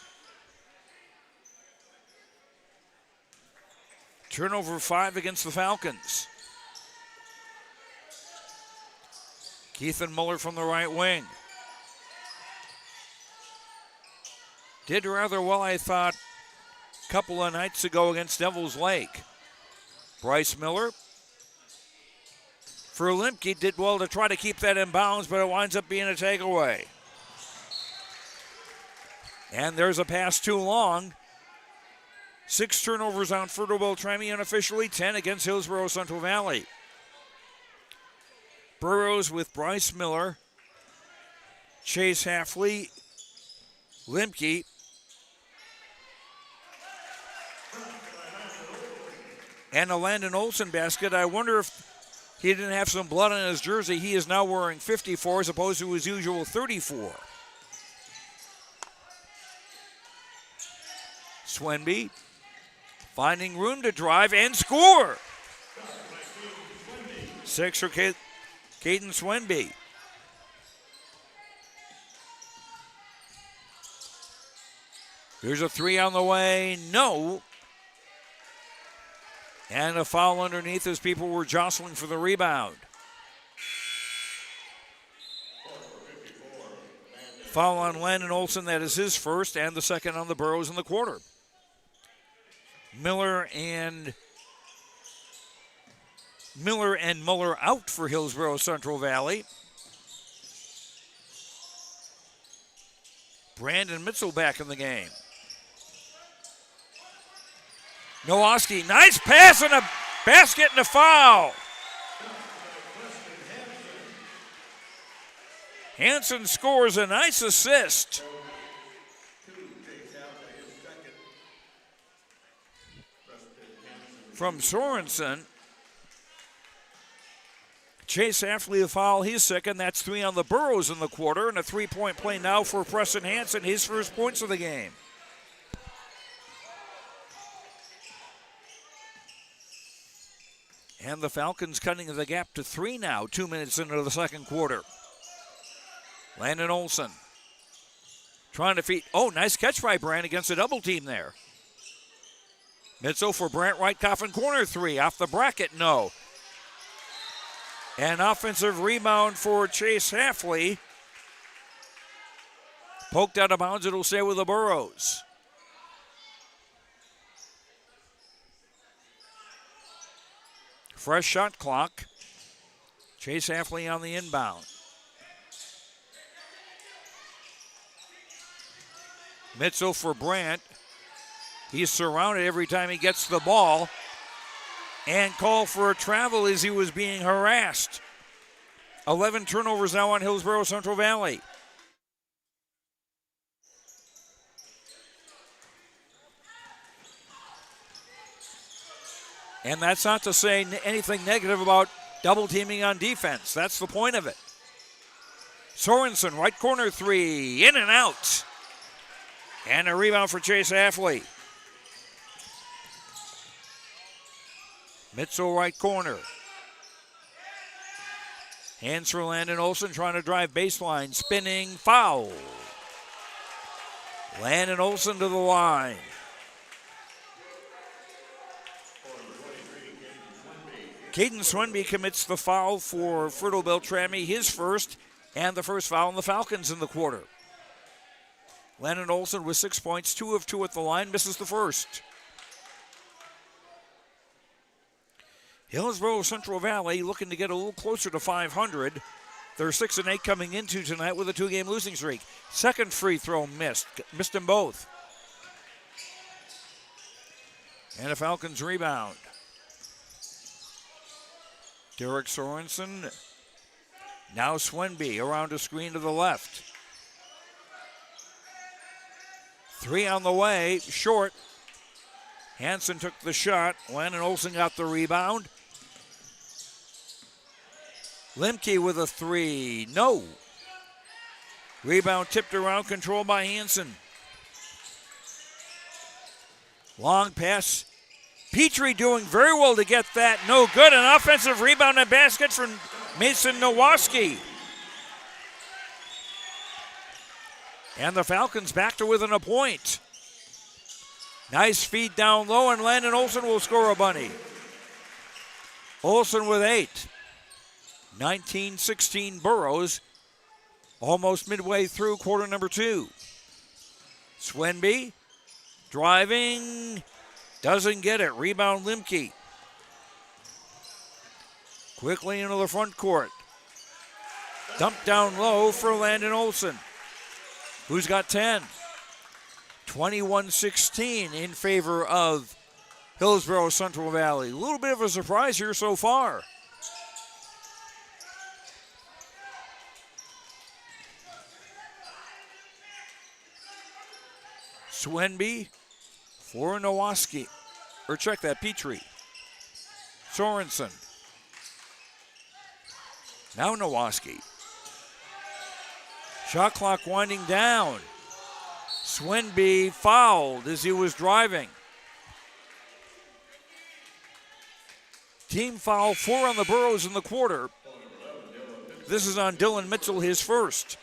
Turnover 5 against the Falcons. Keith and Muller from the right wing. Did rather well, I thought, a couple of nights ago against Devils Lake. Bryce Miller for Limke did well to try to keep that in bounds, but it winds up being a takeaway. And there's a pass too long. 6 turnovers on Fertile-Beltrami unofficially, 10 against Hillsboro-Central Valley. Burros with Bryce Miller, Chase Halfley, Limke. And a Landon Olson basket. I wonder if he didn't have some blood on his jersey. He is now wearing 54 as opposed to his usual 34. Swenby finding room to drive and score. 6 for Caden Swenby. Here's a 3 on the way. No. And a foul underneath as people were jostling for the rebound. Foul on Landon Olson. That is his first and the second on the Burros in the quarter. Miller and Muller out for Hillsboro-Central Valley. Brandon Mitchell back in the game. Nowoski, nice pass and a basket and a foul. Hanson scores a nice assist. From Sorensen. Chase Halfley a foul, his second. That's 3 on the Burros in the quarter, and a 3-point play now for Preston Hanson, his first points of the game. And the Falcons cutting the gap to 3 now, 2 minutes into the second quarter. Landon Olson trying to feed. Oh, nice catch by Brandt against a double team there. Mitchell for Brandt, right coffin corner 3. Off the bracket, no. An offensive rebound for Chase Halfley. Poked out of bounds, it'll stay with the Burros. Fresh shot clock. Chase Hafley on the inbound. Mitchell for Brandt. He's surrounded every time he gets the ball and called for a travel as he was being harassed. 11 turnovers now on Hillsboro-Central Valley. And that's not to say anything negative about double teaming on defense. That's the point of it. Sorensen, right corner three, in and out. And a rebound for Chase Hafley. Mitchell, right corner. Hands for Landon Olson, trying to drive baseline. Spinning, foul. Landon Olson to the line. Caden Swenby commits the foul for Fertile-Beltrami, his first, and the first foul on the Falcons in the quarter. Landon Olson with 6 points, 2 of 2 at the line, misses the first. Hillsboro-Central Valley looking to get a little closer to 500. They're 6-8 coming into tonight with a 2-game losing streak. Second free throw missed them both. And a Falcons rebound. Derek Sorensen. Now Swenby around a screen to the left. 3 on the way, short. Hansen took the shot. Landon Olson got the rebound. Limke with a 3. No. Rebound tipped around, controlled by Hansen. Long pass. Petrie doing very well to get that. No good. An offensive rebound and basket from Mason Nowaski. And the Falcons back to within a point. Nice feed down low, and Landon Olson will score a bunny. Olson with 8. 19-16 Burrows. Almost midway through quarter number 2. Swenby driving. Doesn't get it. Rebound Limke. Quickly into the front court. Dumped down low for Landon Olson, who's got 10. 21-16 in favor of Hillsboro-Central Valley. A little bit of a surprise here so far. Swenby for Nowaski. Or check that, Petrie. Sorensen. Now Nowaski. Shot clock winding down. Swenby fouled as he was driving. Team foul 4 on the Burrows in the quarter. This is on Dylan Mitchell, his first.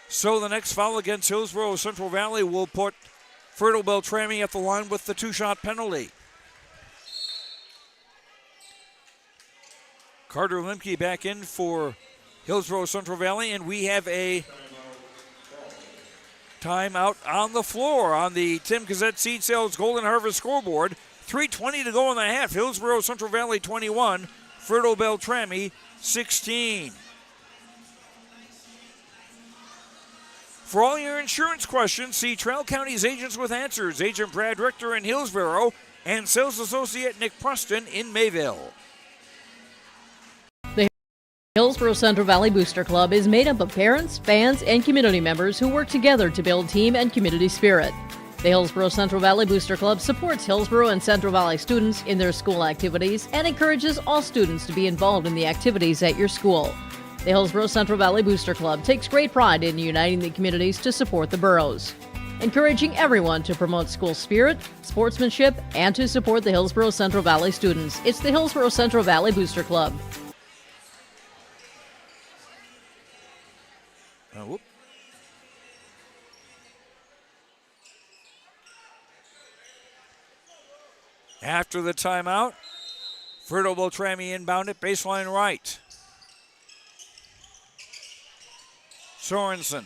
So the next foul against Hillsboro-Central Valley will put Fertile-Beltrami at the line with the 2-shot penalty. Carter Limke back in for Hillsboro-Central Valley, and we have a timeout on the floor on the Tim Gazette Seed Sales Golden Harvest scoreboard. 3:20 to go in the half. Hillsboro-Central Valley 21, Fertile-Beltrami 16. For all your insurance questions, see Trail County's Agents with Answers, Agent Brad Richter in Hillsboro and Sales Associate Nick Preston in Mayville. The Hillsboro-Central Valley Booster Club is made up of parents, fans, and community members who work together to build team and community spirit. The Hillsboro-Central Valley Booster Club supports Hillsboro and Central Valley students in their school activities and encourages all students to be involved in the activities at your school. The Hillsboro-Central Valley Booster Club takes great pride in uniting the communities to support the Burrows, encouraging everyone to promote school spirit, sportsmanship, and to support the Hillsboro-Central Valley students. It's the Hillsboro-Central Valley Booster Club. After the timeout, Fertile-Beltrami inbound it, baseline right. Sorensen.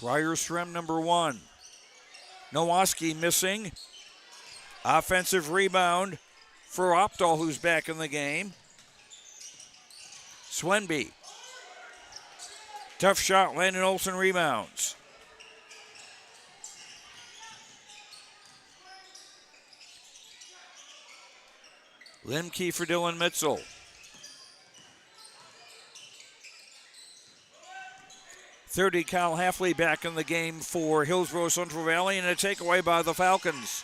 Brierstrom number 1. Nowaski missing. Offensive rebound for Opdahl, who's back in the game. Swenby. Tough shot, Landon Olson rebounds. Limke for Dylan Mitchell. .30 Kyle Halfley back in the game for Hillsboro-Central Valley, and a takeaway by the Falcons.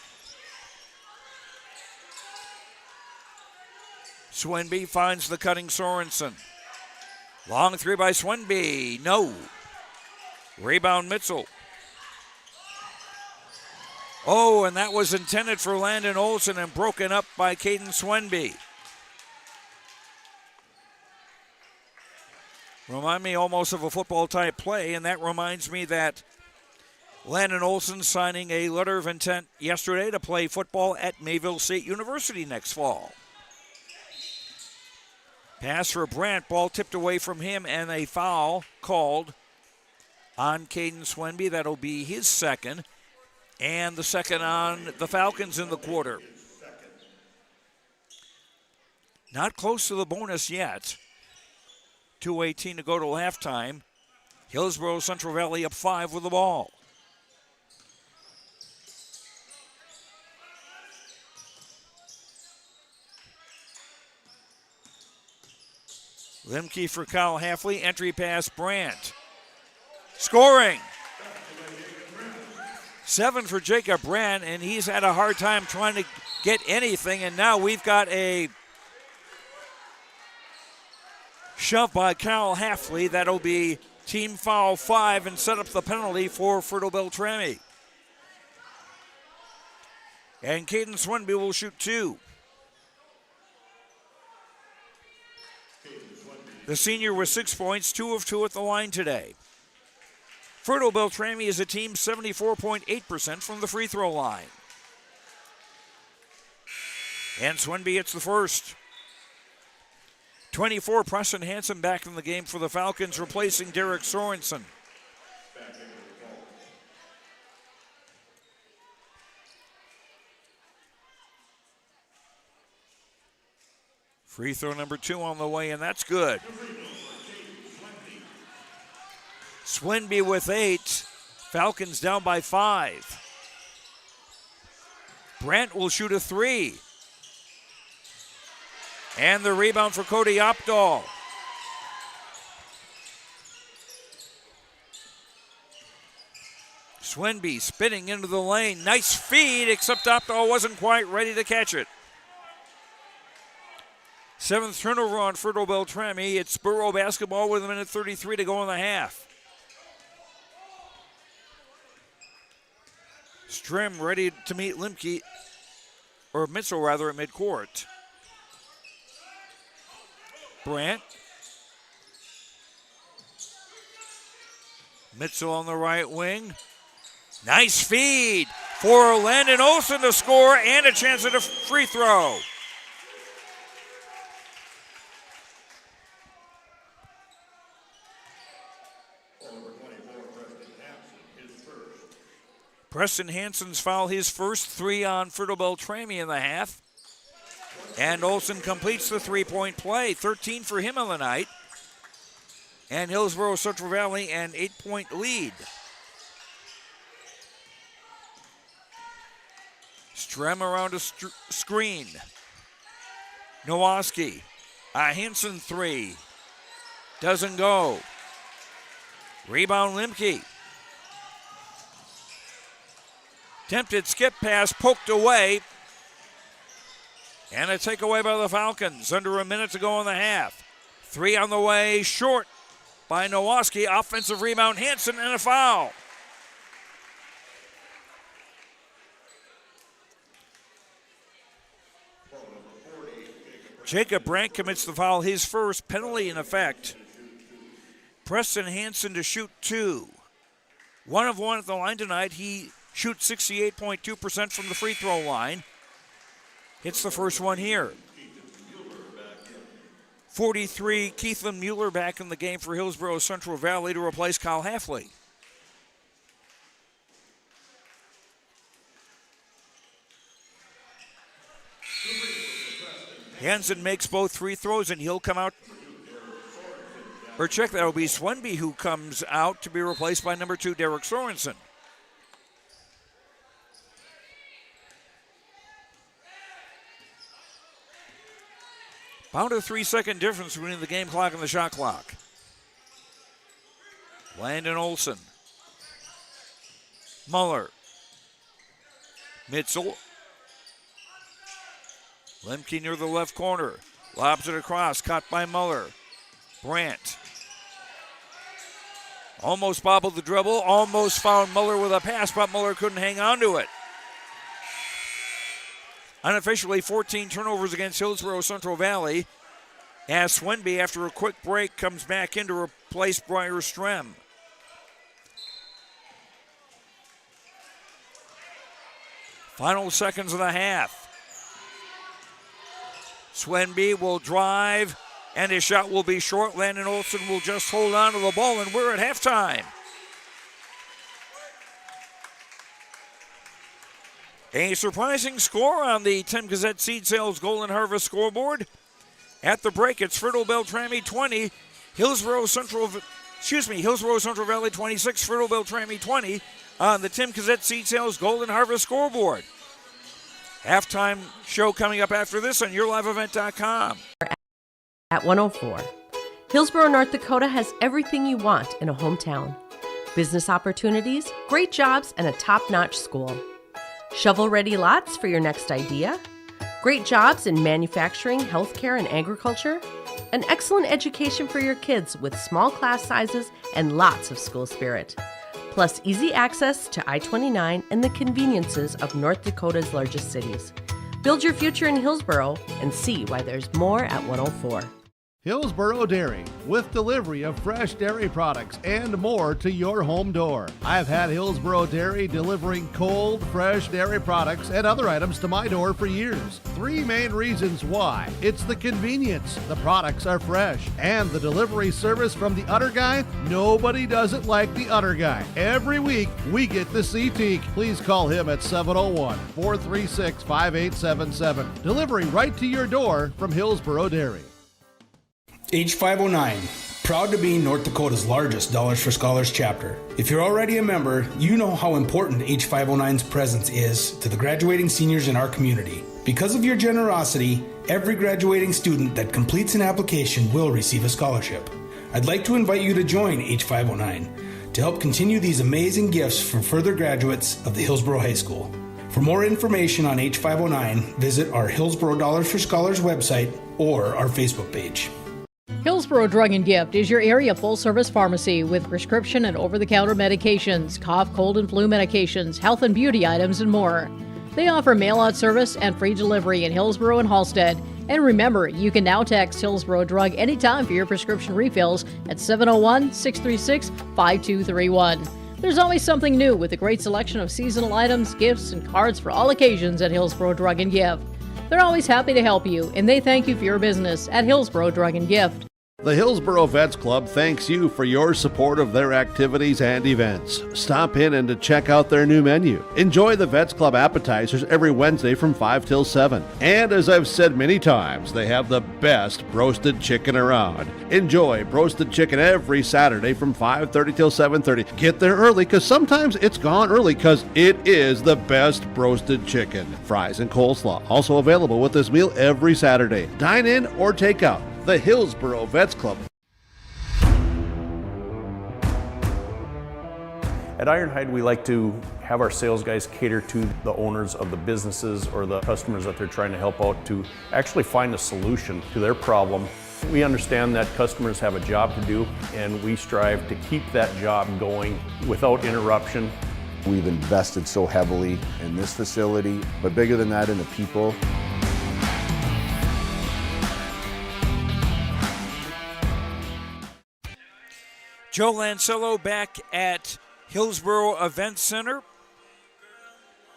Swenby finds the cutting Sorensen. Long three by Swenby. No. Rebound Mitchell. Oh, and that was intended for Landon Olson and broken up by Caden Swenby. Remind me almost of a football-type play, and that reminds me that Landon Olson signing a letter of intent yesterday to play football at Mayville State University next fall. Pass for Brandt, ball tipped away from him, and a foul called on Caden Swenby. That'll be his second, and the second on the Falcons in the quarter. Not close to the bonus yet. 2:18 to go to halftime. Hillsboro-Central Valley up 5 with the ball. Limke for Kyle Halfley. Entry pass Brandt. Scoring. 7 for Jacob Brandt, and he's had a hard time trying to get anything, and now we've got a shove by Kyle Halfley. That'll be team foul 5 and set up the penalty for Fertile-Beltrami. And Caden Swenby will shoot 2. The senior with 6 points, 2 of 2 at the line today. Fertile-Beltrami is a team 74.8% from the free throw line. And Swenby hits the first. 24, Preston Hansen back in the game for the Falcons, replacing Derek Sorensen. Free throw number 2 on the way, and that's good. Swenby with 8. Falcons down by 5. Brandt will shoot a 3. And the rebound for Cody Opdahl. Swenby spinning into the lane. Nice feed, except Opdahl wasn't quite ready to catch it. 7th turnover on Fertile-Beltrami. It's Borough basketball with 1:33 to go in the half. Strim ready to meet Limke, or Mitchell rather, at midcourt. Brandt. Mitchell on the right wing. Nice feed for Landon Olson to score and a chance at a free throw. Preston Hansen's foul, his first 3 on Fertile-Beltrami in the half. And Olson completes the 3-point play. 13 for him on the night. And Hillsboro-Central Valley an 8-point lead. Strem around a screen. Nowoski. A Hansen 3. Doesn't go. Rebound Limke. Tempted skip pass poked away. And a takeaway by the Falcons. Under a minute to go in the half. 3 on the way, short by Nowoski. Offensive rebound, Hansen, and a foul. Jacob Brandt commits the foul, his first, penalty in effect. Preston Hansen to shoot 2. 1 of 1 at the line tonight. He shoots 68.2% from the free throw line. Hits the first one here. 43, Keithlin Mueller back in the game for Hillsboro-Central Valley to replace Kyle Halfley. Hansen makes both free throws, and he'll come out. Or check, that'll be Swenby who comes out to be replaced by number 2, Derek Sorensen. About a 3-second difference between the game clock and the shot clock. Landon Olson. Muller. Mitzel. Lemke near the left corner. Lobs it across. Caught by Muller. Brandt. Almost bobbled the dribble. Almost found Muller with a pass, but Muller couldn't hang on to it. Unofficially, 14 turnovers against Hillsboro-Central Valley. As Swenby, after a quick break, comes back in to replace Briar Strem. Final seconds of the half. Swenby will drive, and his shot will be short. Landon Olson will just hold on to the ball, and we're at halftime. A surprising score on the Tim Gazette Seed Sales Golden Harvest scoreboard. At the break, it's Fertile-Beltrami 20, Hillsboro-Central Valley 26, Fertile-Beltrami 20 on the Tim Gazette Seed Sales Golden Harvest scoreboard. Halftime show coming up after this on YourLiveEvent.com. At 104. Hillsboro, North Dakota has everything you want in a hometown. Business opportunities, great jobs, and a top-notch school. Shovel-ready lots for your next idea. Great jobs in manufacturing, healthcare, and agriculture. An excellent education for your kids with small class sizes and lots of school spirit. Plus easy access to I-29 and the conveniences of North Dakota's largest cities. Build your future in Hillsboro and see why there's more at 104. Hillsboro Dairy, with delivery of fresh dairy products and more to your home door. I've had Hillsboro Dairy delivering cold, fresh dairy products and other items to my door for years. 3 main reasons why. It's the convenience, the products are fresh, and the delivery service from the Udder Guy. Nobody does it like the Udder Guy. Every week, we get the CT. Please call him at 701-436-5877. Delivery right to your door from Hillsboro Dairy. H509, proud to be North Dakota's largest Dollars for Scholars chapter. If you're already a member, you know how important H509's presence is to the graduating seniors in our community. Because of your generosity, every graduating student that completes an application will receive a scholarship. I'd like to invite you to join H509 to help continue these amazing gifts for further graduates of the Hillsboro High School. For more information on H509, visit our Hillsboro Dollars for Scholars website or our Facebook page. Hillsboro Drug and Gift is your area full-service pharmacy with prescription and over-the-counter medications, cough, cold, and flu medications, health and beauty items, and more. They offer mail-out service and free delivery in Hillsboro and Halstead. And remember, you can now text Hillsboro Drug anytime for your prescription refills at 701-636-5231. There's always something new with a great selection of seasonal items, gifts, and cards for all occasions at Hillsboro Drug and Gift. They're always happy to help you, and they thank you for your business at Hillsboro Drug and Gift. The Hillsboro Vets Club thanks you for your support of their activities and events. Stop in and to check out their new menu. Enjoy the Vets Club appetizers every Wednesday from 5 till 7. And as I've said many times, they have the best roasted chicken around. Enjoy roasted chicken every Saturday from 5:30 till 7:30. Get there early because sometimes it's gone early because it is the best roasted chicken. Fries and coleslaw also available with this meal every Saturday. Dine in or take out. The Hillsboro Vets Club. At Ironhide, we like to have our sales guys cater to the owners of the businesses or the customers that they're trying to help out to actually find a solution to their problem. We understand that customers have a job to do, and we strive to keep that job going without interruption. We've invested so heavily in this facility, but bigger than that, in the people. Joe Lancello back at Hillsboro Event Center,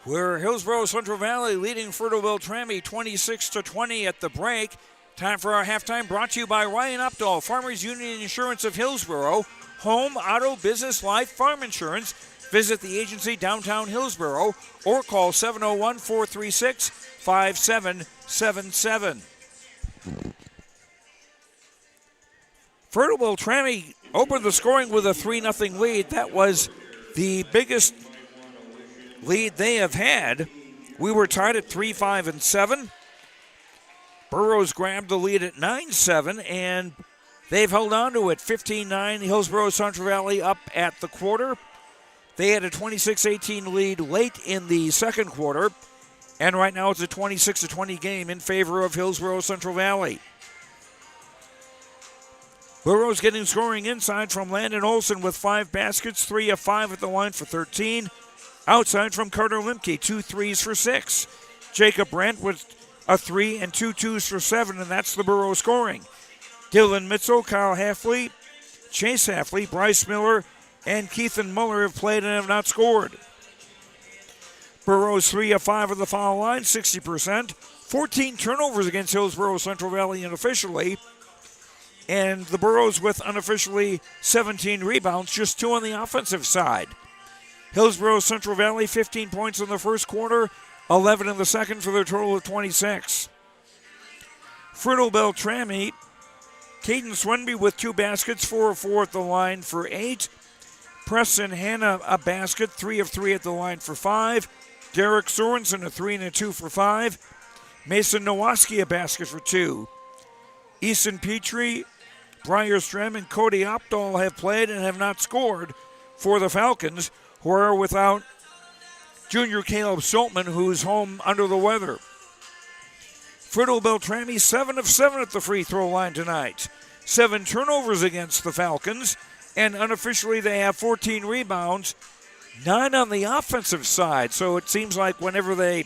where Hillsboro-Central Valley leading Fertile-Beltrami 26-20 at the break. Time for our halftime, brought to you by Ryan Updahl, Farmers Union Insurance of Hillsboro, home, auto, business, life, farm insurance. Visit the agency downtown Hillsboro or call 701-436-5777. Fertile-Beltrami opened the scoring with a 3-0 lead. That was the biggest lead they have had. We were tied at 3, 5, and 7. Burroughs grabbed the lead at 9-7, and they've held on to it 15-9. Hillsboro-Central Valley up at the quarter. They had a 26-18 lead late in the second quarter, and right now it's a 26-20 game in favor of Hillsboro-Central Valley. Burroughs getting scoring inside from Landon Olson with 5 baskets, 3 of 5 at the line for 13. Outside from Carter Limke, 2 threes for 6. Jacob Brandt with a 3 and 2 twos for 7, and that's the Burroughs scoring. Dylan Mitchell, Kyle Halfley, Chase Halfley, Bryce Miller, and Keithan Muller have played and have not scored. Burroughs 3 of 5 at the foul line, 60%. 14 turnovers against Hillsboro-Central Valley unofficially. And the Burroughs with unofficially 17 rebounds, just 2 on the offensive side. Hillsboro-Central Valley 15 points in the first quarter, 11 in the second for their total of 26. Fertile-Beltrami, Caden Swenby with 2 baskets, 4 of 4 at the line for 8. Preston Hanna a basket, 3 of 3 at the line for 5. Derek Sorensen a 3 and a 2 for 5. Mason Nowaski a basket for 2. Easton Petrie, Briar Strem, and Cody Opdahl have played and have not scored for the Falcons, who are without junior Caleb Stoltman, who's home under the weather. Fertile-Beltrami 7 of 7 at the free throw line tonight. 7 turnovers against the Falcons, and unofficially they have 14 rebounds, 9 on the offensive side. So it seems like whenever they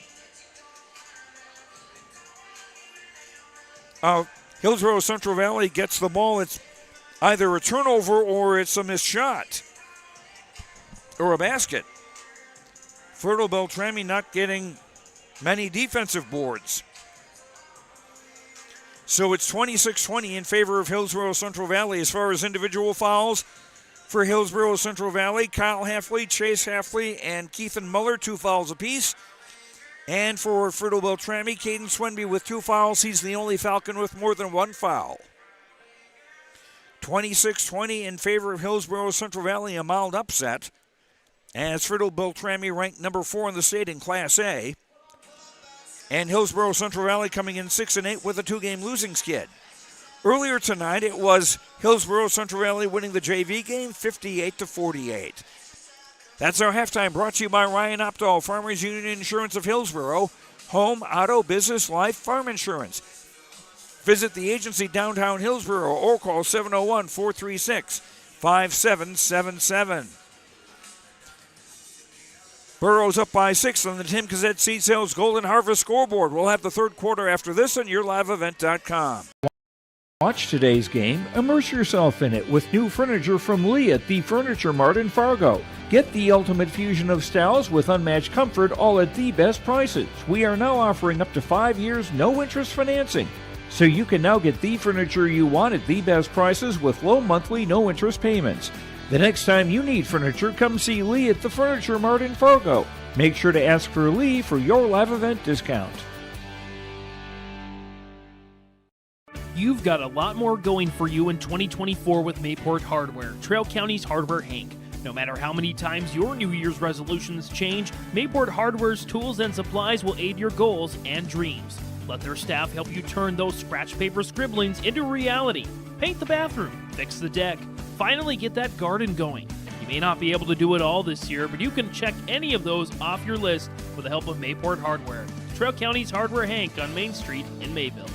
Hillsboro-Central Valley gets the ball, it's either a turnover or it's a missed shot or a basket. Fertile-Beltrami not getting many defensive boards. So it's 26-20 in favor of Hillsboro-Central Valley. As far as individual fouls for Hillsboro-Central Valley, Kyle Halfley, Chase Halfley, and Keithan Muller, 2 fouls apiece. And for Fertile-Beltrami, Caden Swenby with 2 fouls. He's the only Falcon with more than 1 foul. 26-20 in favor of Hillsboro-Central Valley, a mild upset, as Fertile-Beltrami ranked number 4 in the state in Class A. And Hillsboro-Central Valley coming in 6-8 with a 2-game losing skid. Earlier tonight, it was Hillsboro-Central Valley winning the JV game 58-48. That's our halftime, brought to you by Ryan Opdahl, Farmers Union Insurance of Hillsboro, home, auto, business, life, farm insurance. Visit the agency downtown Hillsboro or call 701-436-5777. Burroughs up by 6 on the Tim Cassette Seed Sales Golden Harvest scoreboard. We'll have the third quarter after this on YourLiveEvent.com. Watch today's game, immerse yourself in it with new furniture from Lee at the Furniture Mart in Fargo. Get the ultimate fusion of styles with unmatched comfort, all at the best prices. We are now offering up to 5 years no-interest financing. So you can now get the furniture you want at the best prices with low monthly no-interest payments. The next time you need furniture, come see Lee at the Furniture Mart in Fargo. Make sure to ask for Lee for your live event discount. You've got a lot more going for you in 2024 with Mayport Hardware, Trail County's Hardware Hank. No matter how many times your New Year's resolutions change, Mayport Hardware's tools and supplies will aid your goals and dreams. Let their staff help you turn those scratch paper scribblings into reality. Paint the bathroom, fix the deck, finally get that garden going. You may not be able to do it all this year, but you can check any of those off your list with the help of Mayport Hardware, Trail County's Hardware Hank on Main Street in Mayville.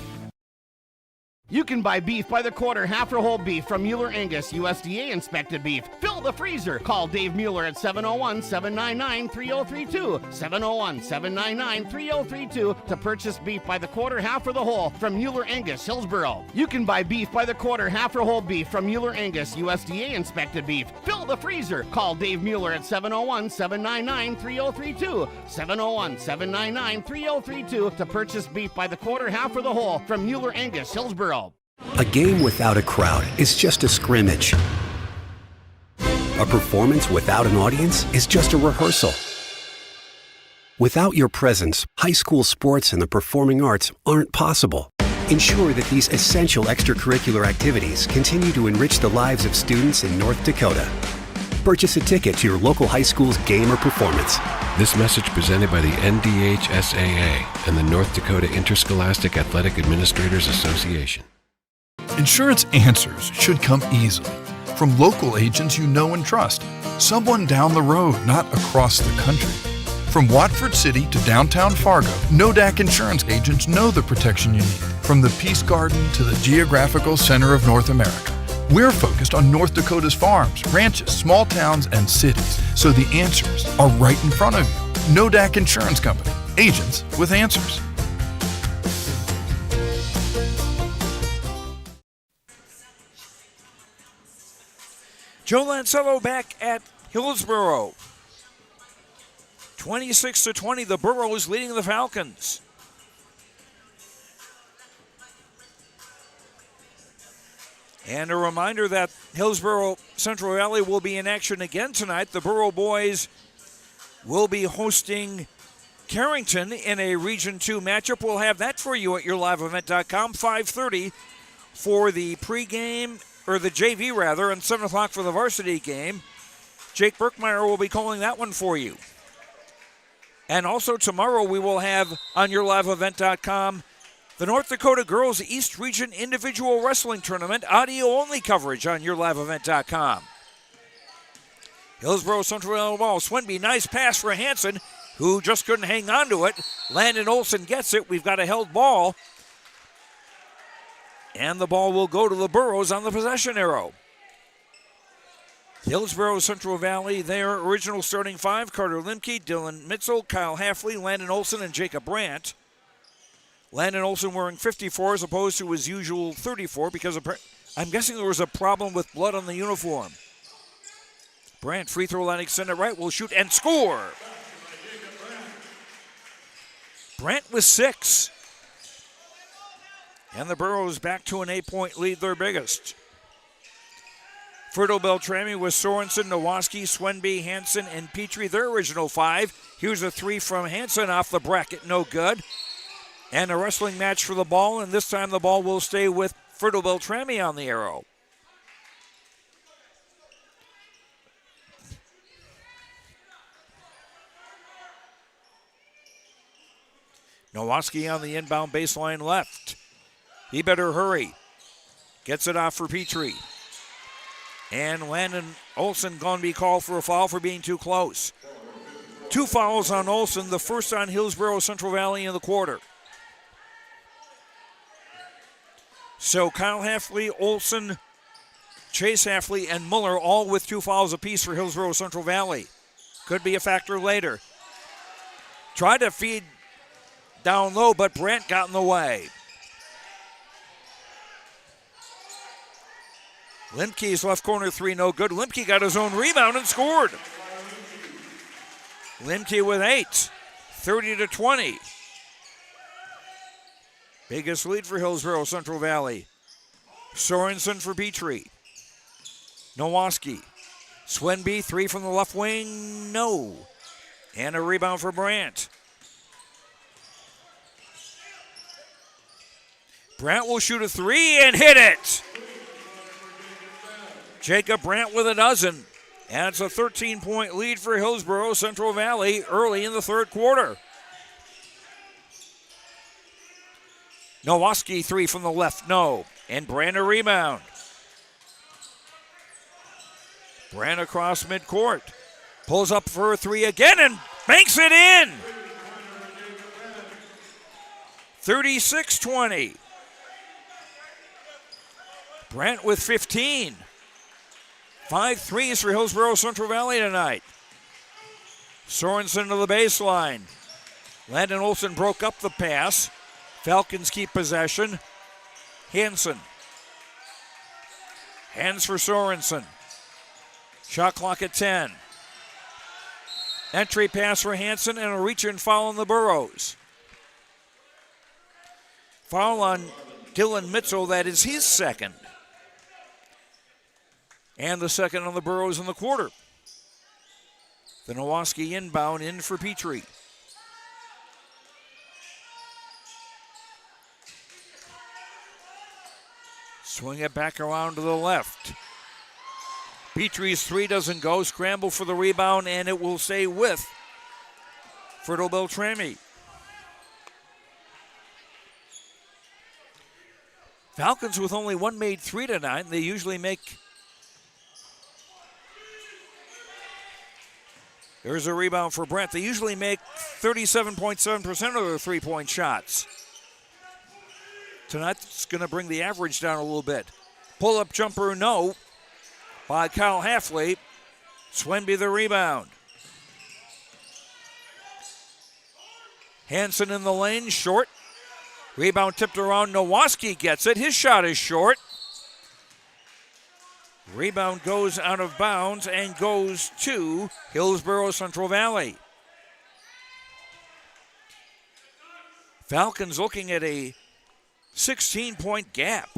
You can buy beef by the quarter, half or whole beef from Mueller Angus, USDA inspected beef. Fill the freezer. Call Dave Mueller at 701-799-3032. 701-799-3032 to purchase beef by the quarter, half or the whole from Mueller Angus, Hillsboro. You can buy beef by the quarter, half or whole beef from Mueller Angus, USDA inspected beef. Fill the freezer. Call Dave Mueller at 701-799-3032. 701-799-3032 to purchase beef by the quarter, half or the whole from Mueller Angus, Hillsboro. A game without a crowd is just a scrimmage. A performance without an audience is just a rehearsal. Without your presence, high school sports and the performing arts aren't possible. Ensure that these essential extracurricular activities continue to enrich the lives of students in North Dakota. Purchase a ticket to your local high school's game or performance. This message presented by the NDHSAA and the North Dakota Interscholastic Athletic Administrators Association. Insurance answers should come easily from local agents you know and trust. Someone down the road, not across the country. From Watford City to downtown Fargo, NODAC insurance agents know the protection you need. From the Peace Garden to the geographical center of North America. We're focused on North Dakota's farms, ranches, small towns, and cities, so the answers are right in front of you. NODAC Insurance Company, agents with answers. Joe Lancello back at Hillsboro. 26-20, the Burros leading the Falcons. And a reminder that Hillsboro-Central Valley will be in action again tonight. The Burro boys will be hosting Carrington in a Region 2 matchup. We'll have that for you at yourliveevent.com, 5:30 for the pregame, or the JV rather, and 7 o'clock for the varsity game. Jake Berkmeyer will be calling that one for you. And also tomorrow we will have on yourliveevent.com the North Dakota Girls East Region Individual Wrestling Tournament, audio-only coverage on yourliveevent.com. Hillsboro-Central Valley ball. Swinby, nice pass for Hansen, who just couldn't hang on to it. Landon Olson gets it. We've got a held ball. And the ball will go to the Burros on the possession arrow. Hillsboro-Central Valley, their original starting five: Carter Limke, Dylan Mitzel, Kyle Halfley, Landon Olson, and Jacob Brandt. Landon Olson wearing 54 as opposed to his usual 34 because I'm guessing there was a problem with blood on the uniform. Brandt, free throw line extended right, will shoot and score. Brandt with 6. And the Burros back to an 8-point lead, their biggest. Fertile-Beltrami with Sorensen, Nowaski, Swenby, Hansen, and Petrie, their original 5. Here's a 3 from Hansen off the bracket, no good. And a wrestling match for the ball, and this time the ball will stay with Fertile-Beltrami on the arrow. Nowaski on the inbound baseline left. He better hurry. Gets it off for Petrie. And Landon Olson going to be called for a foul for being too close. 2 fouls on Olson, the first on Hillsboro-Central Valley in the quarter. So Kyle Halfley, Olson, Chase Halfley, and Muller all with 2 fouls apiece for Hillsboro-Central Valley. Could be a factor later. Tried to feed down low, but Brandt got in the way. Limke's left corner 3, no good. Limke got his own rebound and scored. Limke with 8, 30-20. Biggest lead for Hillsboro-Central Valley. Sorensen for Petrie. Nowaski. Swenby, 3 from the left wing, no. And a rebound for Brandt. Brandt will shoot a 3 and hit it. Jacob Brandt with a dozen. And it's a 13-point lead for Hillsboro-Central Valley early in the third quarter. Nowaski, 3 from the left, no. And Brandt a rebound. Brandt across midcourt. Pulls up for a 3 again and banks it in. 36-20. Brandt with 15. 5 threes for Hillsboro-Central Valley tonight. Sorensen to the baseline. Landon Olson broke up the pass. Falcons keep possession. Hansen. Hands for Sorensen. Shot clock at 10. Entry pass for Hansen and a reach and foul on the Burros. Foul on Dylan Mitzel, that is his second. And the second on the Burros in the quarter. The Nowaski inbound in for Petrie. Swing it back around to the left. Petrie's three doesn't go. Scramble for the rebound, and it will stay with Fertile-Beltrami. Falcons with only one made three tonight. They usually make. There's a rebound for Brent. They usually make 37.7% of their three-point shots. Tonight, it's going to bring the average down a little bit. Pull-up jumper, no, by Kyle Halfley. Swenby the rebound. Hansen in the lane, short. Rebound tipped around. Nowaski gets it. His shot is short. Rebound goes out of bounds and goes to Hillsboro-Central Valley. Falcons looking at a 16-point gap.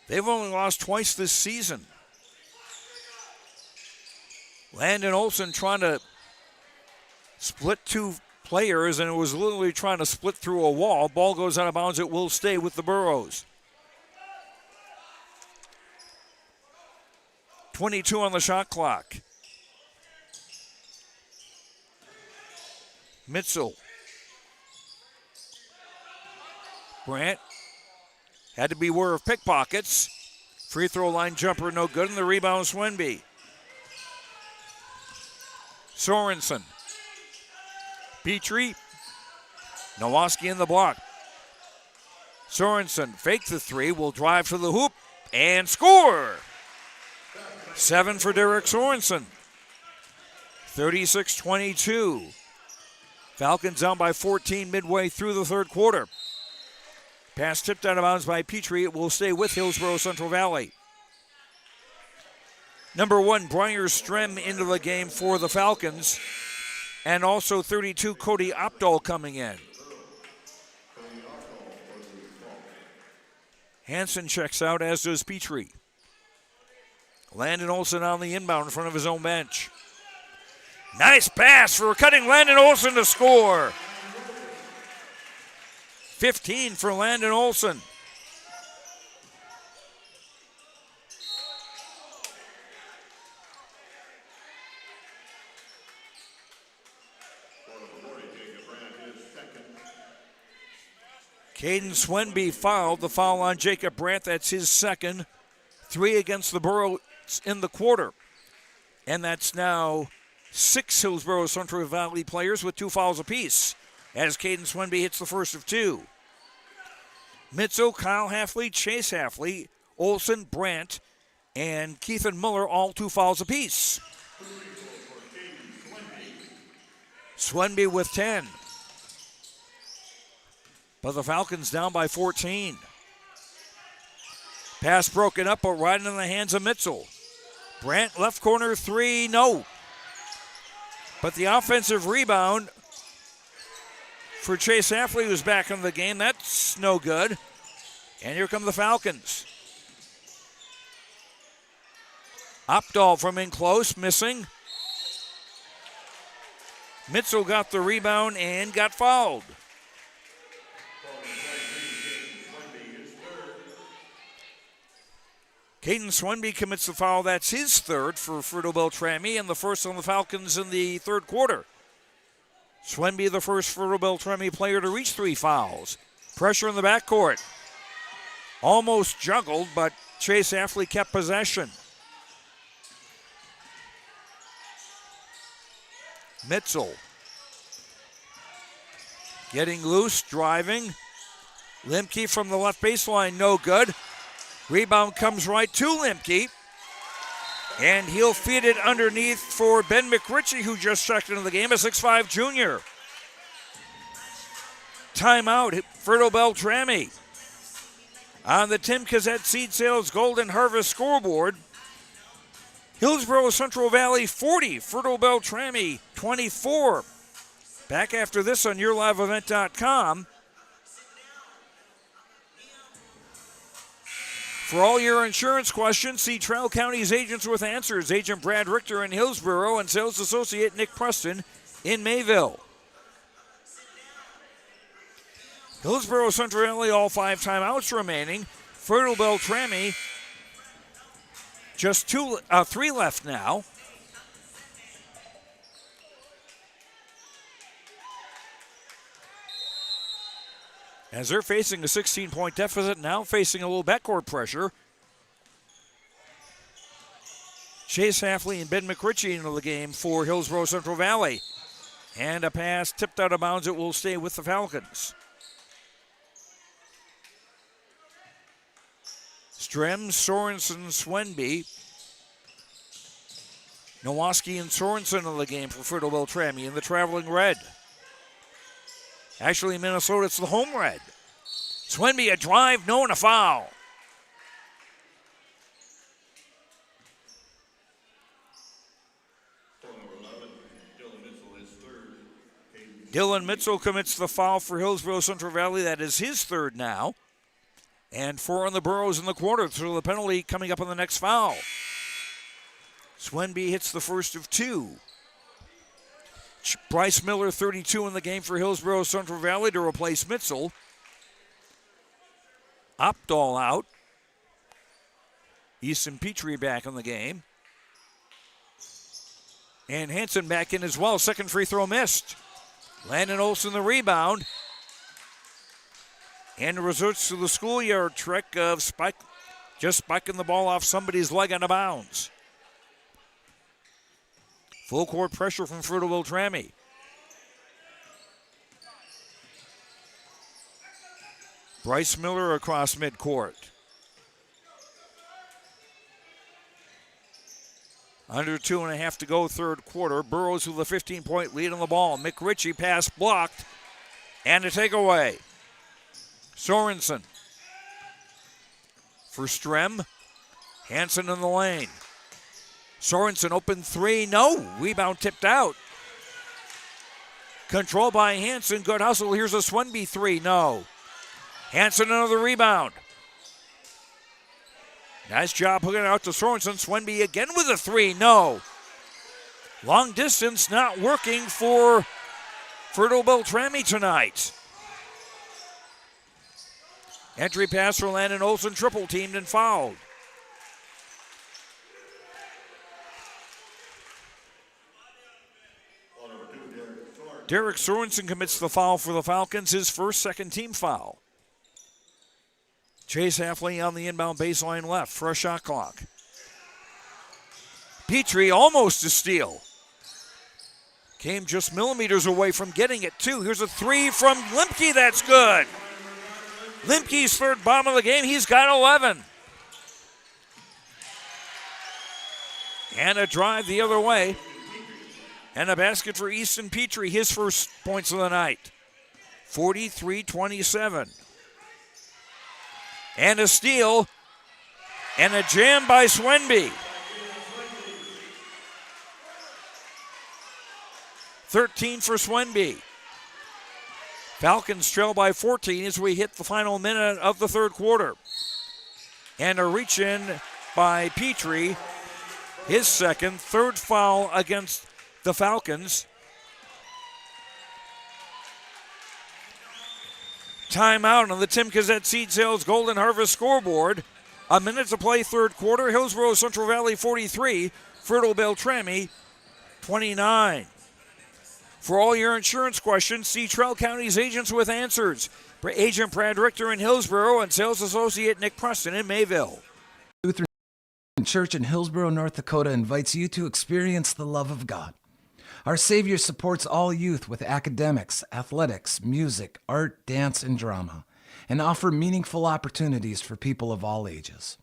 They've only lost twice this season. Landon Olson trying to split two players, and it was literally trying to split through a wall. Ball goes out of bounds. It will stay with the Burros. 22 on the shot clock. Mitchell. Brandt had to beware of pickpockets. Free throw line jumper no good, and the rebound Swenby. Sorensen. Petrie. Nowaski in the block. Sorensen faked the three, will drive to the hoop and score. 7 for Derek Sorensen. 36-22. Falcons down by 14 midway through the third quarter. Pass tipped out of bounds by Petrie. It will stay with Hillsboro-Central Valley. Number 1, Briar Strem into the game for the Falcons. And also 32, Cody Opdahl coming in. Hansen checks out, as does Petrie. Landon Olson on the inbound in front of his own bench. Nice pass for cutting Landon Olson to score. 15 for Landon Olson. Caden Swenby fouled. The foul on Jacob Brandt. That's his second. 3 against the Burros in the quarter. And that's now 6 Hillsboro-Central Valley players with 2 fouls apiece, as Caden Swenby hits the first of 2. Mitzo, Kyle Halfley, Chase Halfley, Olson, Brandt, and Keithan Muller, all 2 fouls apiece. Swenby with 10. But the Falcons down by 14. Pass broken up, but right in the hands of Mitchell. Brandt, left corner 3, no. But the offensive rebound for Chase Halfley, who's back in the game. That's no good. And here come the Falcons. Opdahl from in close, missing. Mitchell got the rebound and got fouled. Caden Swenby commits the foul. That's his third for Fertile-Beltrami, and the first on the Falcons in the third quarter. Swenby, the first Fertile-Beltrami player to reach 3 fouls. Pressure in the backcourt. Almost juggled, but Chase Halfley kept possession. Mitchell getting loose, driving. Limke from the left baseline, no good. Rebound comes right to Limke. And he'll feed it underneath for Ben McRitchie, who just checked into the game, a 6'5 junior. Timeout, Fertile-Beltrami. On the Tim Cassette Seed Sales Golden Harvest scoreboard, Hillsboro-Central Valley 40, Fertile-Beltrami 24. Back after this on YourLiveEvent.com. For all your insurance questions, see Trowell County's Agents with Answers. Agent Brad Richter in Hillsboro and Sales Associate Nick Preston in Mayville. Hillsboro-Central Valley, all 5 timeouts remaining. Fertile-Beltrami, just 3 left now. As they're facing a 16-point deficit, now facing a little backcourt pressure. Chase Hafley and Ben McRitchie into the game for Hillsboro-Central Valley. And a pass tipped out of bounds. It will stay with the Falcons. Strem, Sorensen, Swenby. Nowoski and Sorensen in the game for Fertile-Beltrami in the traveling red. Actually, in Minnesota, it's the home red. Swenby, a drive, no, and a foul. Dylan Mitchell commits the foul for Hillsboro-Central Valley. That is his 3rd now. And 4 on the Burros in the quarter, so the penalty coming up on the next foul. Swenby hits the first of 2. Bryce Miller, 32 in the game for Hillsboro-Central Valley to replace Mitchell. Opdahl out. Easton Petrie back in the game. And Hansen back in as well. Second free throw missed. Landon Olsen the rebound. And resorts to the schoolyard trick of just spiking the ball off somebody's leg out of bounds. Full court pressure from Fertile-Beltrami. Bryce Miller across midcourt. Under 2.5 to go, third quarter. Burrows with a 15-point lead on the ball. McRitchie pass blocked and a takeaway. Sorensen for Strem. Hansen in the lane. Sorensen open 3, no. Rebound tipped out. Control by Hansen, good hustle. Here's a Swenby 3, no. Hansen another rebound. Nice job hooking it out to Sorensen. Swenby again with a 3, no. Long distance not working for Fertile-Beltrami tonight. Entry pass for Landon Olsen, triple teamed and fouled. Derek Sorensen commits the foul for the Falcons, his first second team foul. Chase Hafley on the inbound baseline left for a shot clock. Petrie almost a steal. Came just millimeters away from getting it too. Here's a 3 from Limke, that's good. Limke's third bomb of the game, he's got 11. And a drive the other way. And a basket for Easton Petrie, his first points of the night. 43-27. And a steal. And a jam by Swenby. 13 for Swenby. Falcons trail by 14 as we hit the final minute of the third quarter. And a reach in by Petrie. His second, third foul against the Falcons. Timeout on the Tim Cassette Seed Sales Golden Harvest scoreboard. A minute to play third quarter. Hillsboro-Central Valley 43, Fertile-Beltrami 29. For all your insurance questions, see Trell County's agents with answers. Agent Brad Richter in Hillsboro and sales associate Nick Preston in Mayville. Lutheran Church in Hillsboro, North Dakota invites you to experience the love of God. Our Savior supports all youth with academics, athletics, music, art, dance, and drama, and offer meaningful opportunities for people of all ages.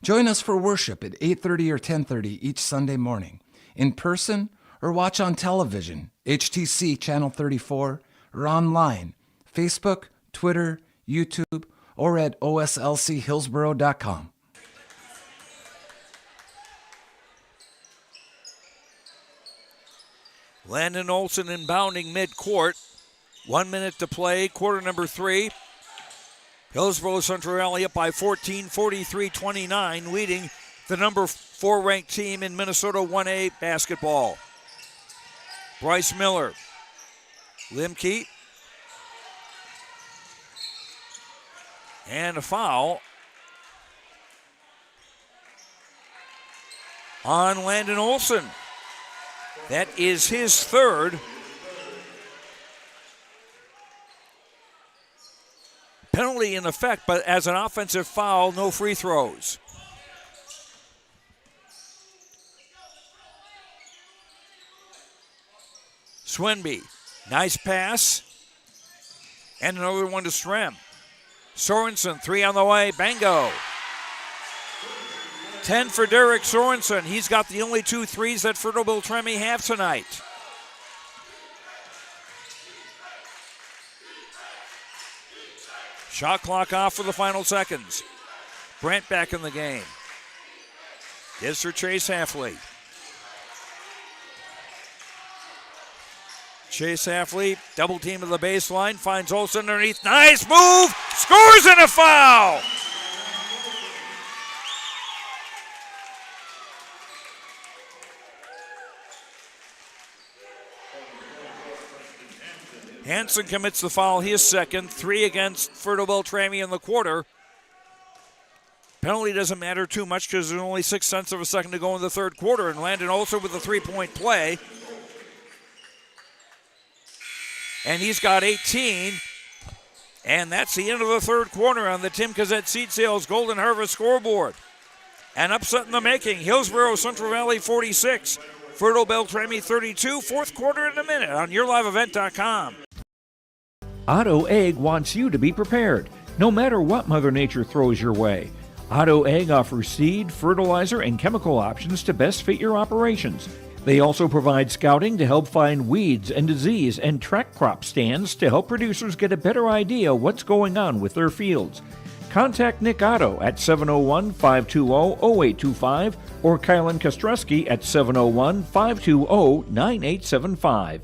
Join us for worship at 8:30 or 10:30 each Sunday morning, in person or watch on television, HTC Channel 34, or online, Facebook, Twitter, YouTube, or at oslchillsboro.com. Landon Olsen inbounding midcourt. 1 minute to play, quarter number 3. Hillsboro-Central Valley up by 14, 43-29, leading the number 4 ranked team in Minnesota 1A basketball. Bryce Miller. Limke. And a foul on Landon Olson. That is his third. Penalty in effect, but as an offensive foul, no free throws. Swinby, nice pass. And another one to Strem. Sorensen, 3 on the way, bango. 10 for Derek Sorensen. He's got the only 2 threes that Fertile-Beltrami have tonight. Shot clock off for the final seconds. Brant back in the game. Gives for Chase Halfley. Chase Halfley, double team of the baseline, finds Olsen underneath. Nice move! Scores and a foul! Hansen commits the foul, his second. 3 against Fertile-Beltrami in the quarter. Penalty doesn't matter too much because there's only 6/10 of a second to go in the third quarter. And Landon Olsen with a 3-point play. And he's got 18. And that's the end of the third quarter on the Tim Cazette Seed Sales Golden Harvest scoreboard. An upset in the making. Hillsboro-Central Valley 46. Fertile-Beltrami 32. Fourth quarter in a minute on YourLiveEvent.com. Otto Egg wants you to be prepared, no matter what Mother Nature throws your way. Otto Egg offers seed, fertilizer, and chemical options to best fit your operations. They also provide scouting to help find weeds and disease and track crop stands to help producers get a better idea what's going on with their fields. Contact Nick Otto at 701-520-0825 or Kylan Kostreski at 701-520-9875.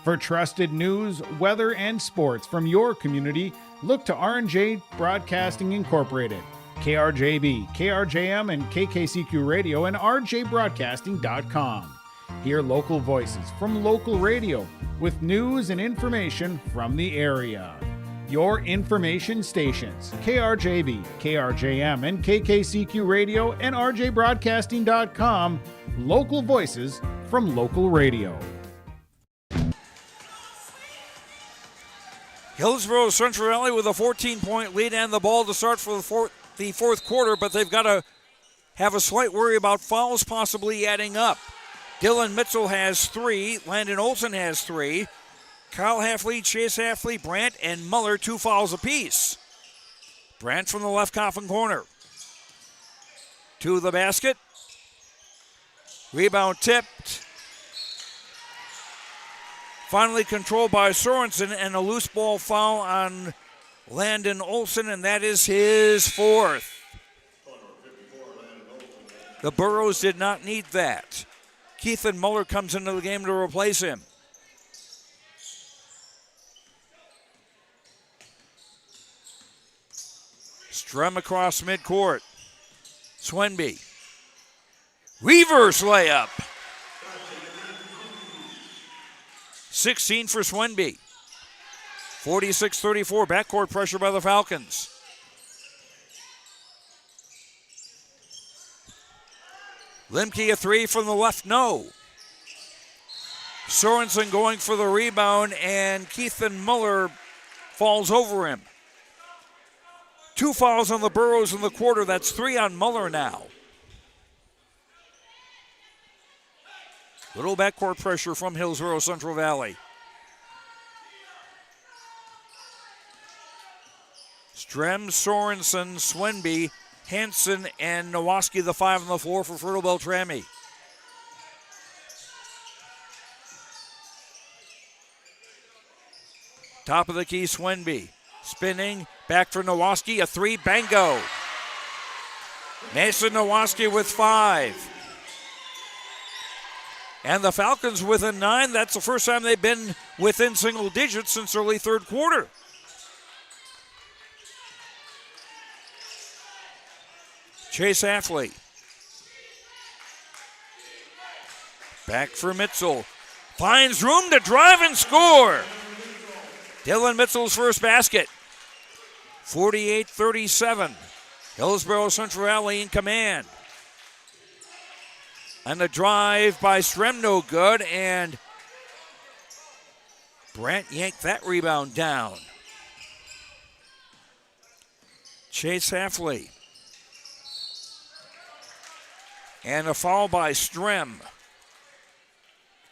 For trusted news, weather, and sports from your community, look to R&J Broadcasting Incorporated, KRJB, KRJM, and KKCQ Radio, and rjbroadcasting.com. Hear local voices from local radio with news and information from the area. Your information stations, KRJB, KRJM, and KKCQ Radio, and rjbroadcasting.com. Local voices from local radio. Hillsboro-Central Valley with a 14-point lead and the ball to start for the fourth quarter, but they've got to have a slight worry about fouls possibly adding up. Dylan Mitchell has 3. Landon Olsen has 3. Kyle Halfley, Chase Halfley, Brant, and Muller, 2 fouls apiece. Brant from the left coffin corner. To the basket. Rebound tipped. Finally controlled by Sorensen, and a loose ball foul on Landon Olsen, and that is his 4th. The Burros did not need that. Keithan Muller comes into the game to replace him. Strum across midcourt. Swenby. Reverse layup. 16 for Swenby. 46-34, backcourt pressure by the Falcons. Limke a 3 from the left, no. Sorensen going for the rebound, and Keithan Muller falls over him. 2 fouls on the Burros in the quarter. That's 3 on Muller now. Little backcourt pressure from Hillsboro-Central Valley. Strem, Sorensen, Swenby, Hansen, and Nowaski, the 5 on the floor for Fertile-Beltrami. Top of the key, Swenby. Spinning, back for Nowaski, a 3, bango. Mason Nowaski with 5. And the Falcons within 9. That's the first time they've been within single digits since early third quarter. Chase Halfley. Back for Mitchell. Finds room to drive and score. Dylan Mitchell's first basket. 48-37. Hillsboro-Central Valley in command. And the drive by Strem no good, and Brandt yanked that rebound down. Chase Hafley. And a foul by Strem.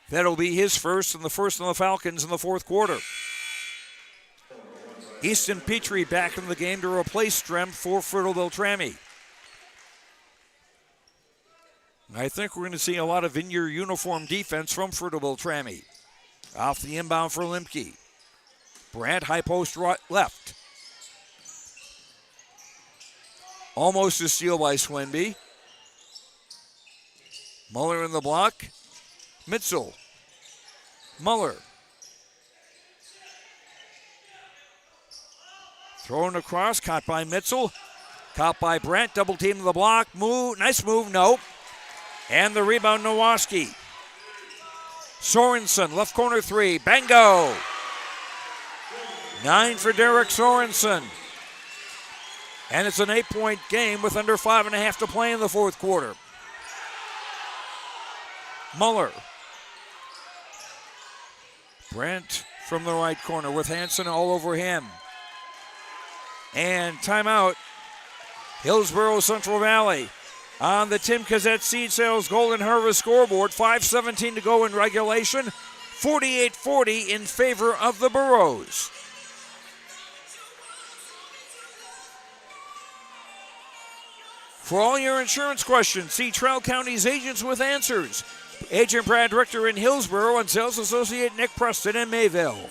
That'll be his first and the first on the Falcons in the fourth quarter. Easton Petrie back in the game to replace Strem for Fertile-Beltrami. I think we're going to see a lot of in-your uniform defense from Fertile-Beltrami. Off the inbound for Limke. Brandt high post right, left. Almost a steal by Swenby. Muller in the block. Mitchell. Muller. Thrown across, caught by Mitchell. Caught by Brandt, double team to the block. Move, nice move, no. And the rebound, Nowoski. Sorensen, left corner three, bango. 9 for Derek Sorensen. And it's an 8-point game with under 5.5 to play in the fourth quarter. Muller. Brandt from the right corner with Hanson all over him. And timeout. Hillsboro-Central Valley on the Tim Cassette Seed Sales Golden Harvest scoreboard. 5:17 to go in regulation. 48-40 in favor of the Burros. For all your insurance questions, see Trowell County's agents with answers. Agent Brad Richter in Hillsboro and sales associate Nick Preston in Mayville.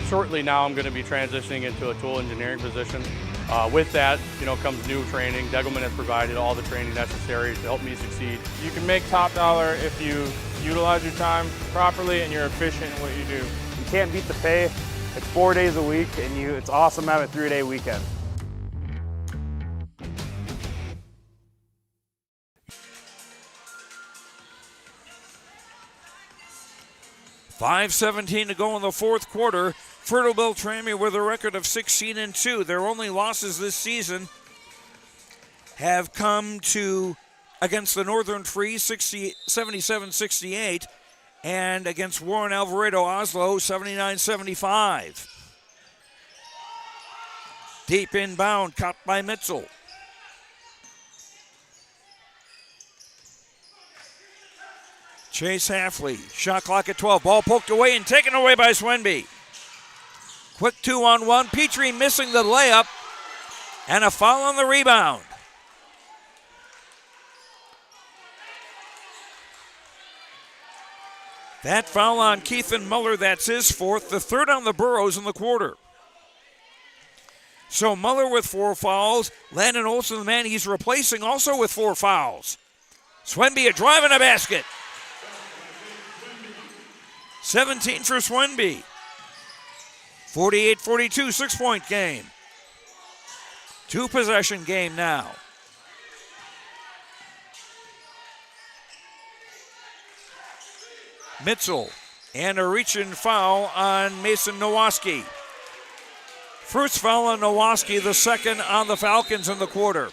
Shortly now I'm going to be transitioning into a tool engineering position. With that, comes new training. Degelman has provided all the training necessary to help me succeed. You can make top dollar if you utilize your time properly and you're efficient in what you do. You can't beat the pay. It's 4 days a week, and it's awesome to have a 3-day weekend. .5:17 to go in the fourth quarter. Fertile-Beltrami with a record of 16-2. Their only losses this season have come to against the Northern Free, 77-68, and against Warren Alvarado Oslo, 79-75. Deep inbound, caught by Mitchell. Chase Hafley, shot clock at 12. Ball poked away and taken away by Swenby. Quick 2-on-1. Petrie missing the layup and a foul on the rebound. That foul on Keithan Muller, that's his fourth, the third on the Burros in the quarter. So Muller with 4 fouls. Landon Olsen, the man he's replacing, also with 4 fouls. Swenby a drive and a basket. 17 for Swenby. 48-42, 6-point game. 2-possession game now. Mitchell and a reach-in foul on Mason Nowoski. First foul on Nowoski, the second on the Falcons in the quarter.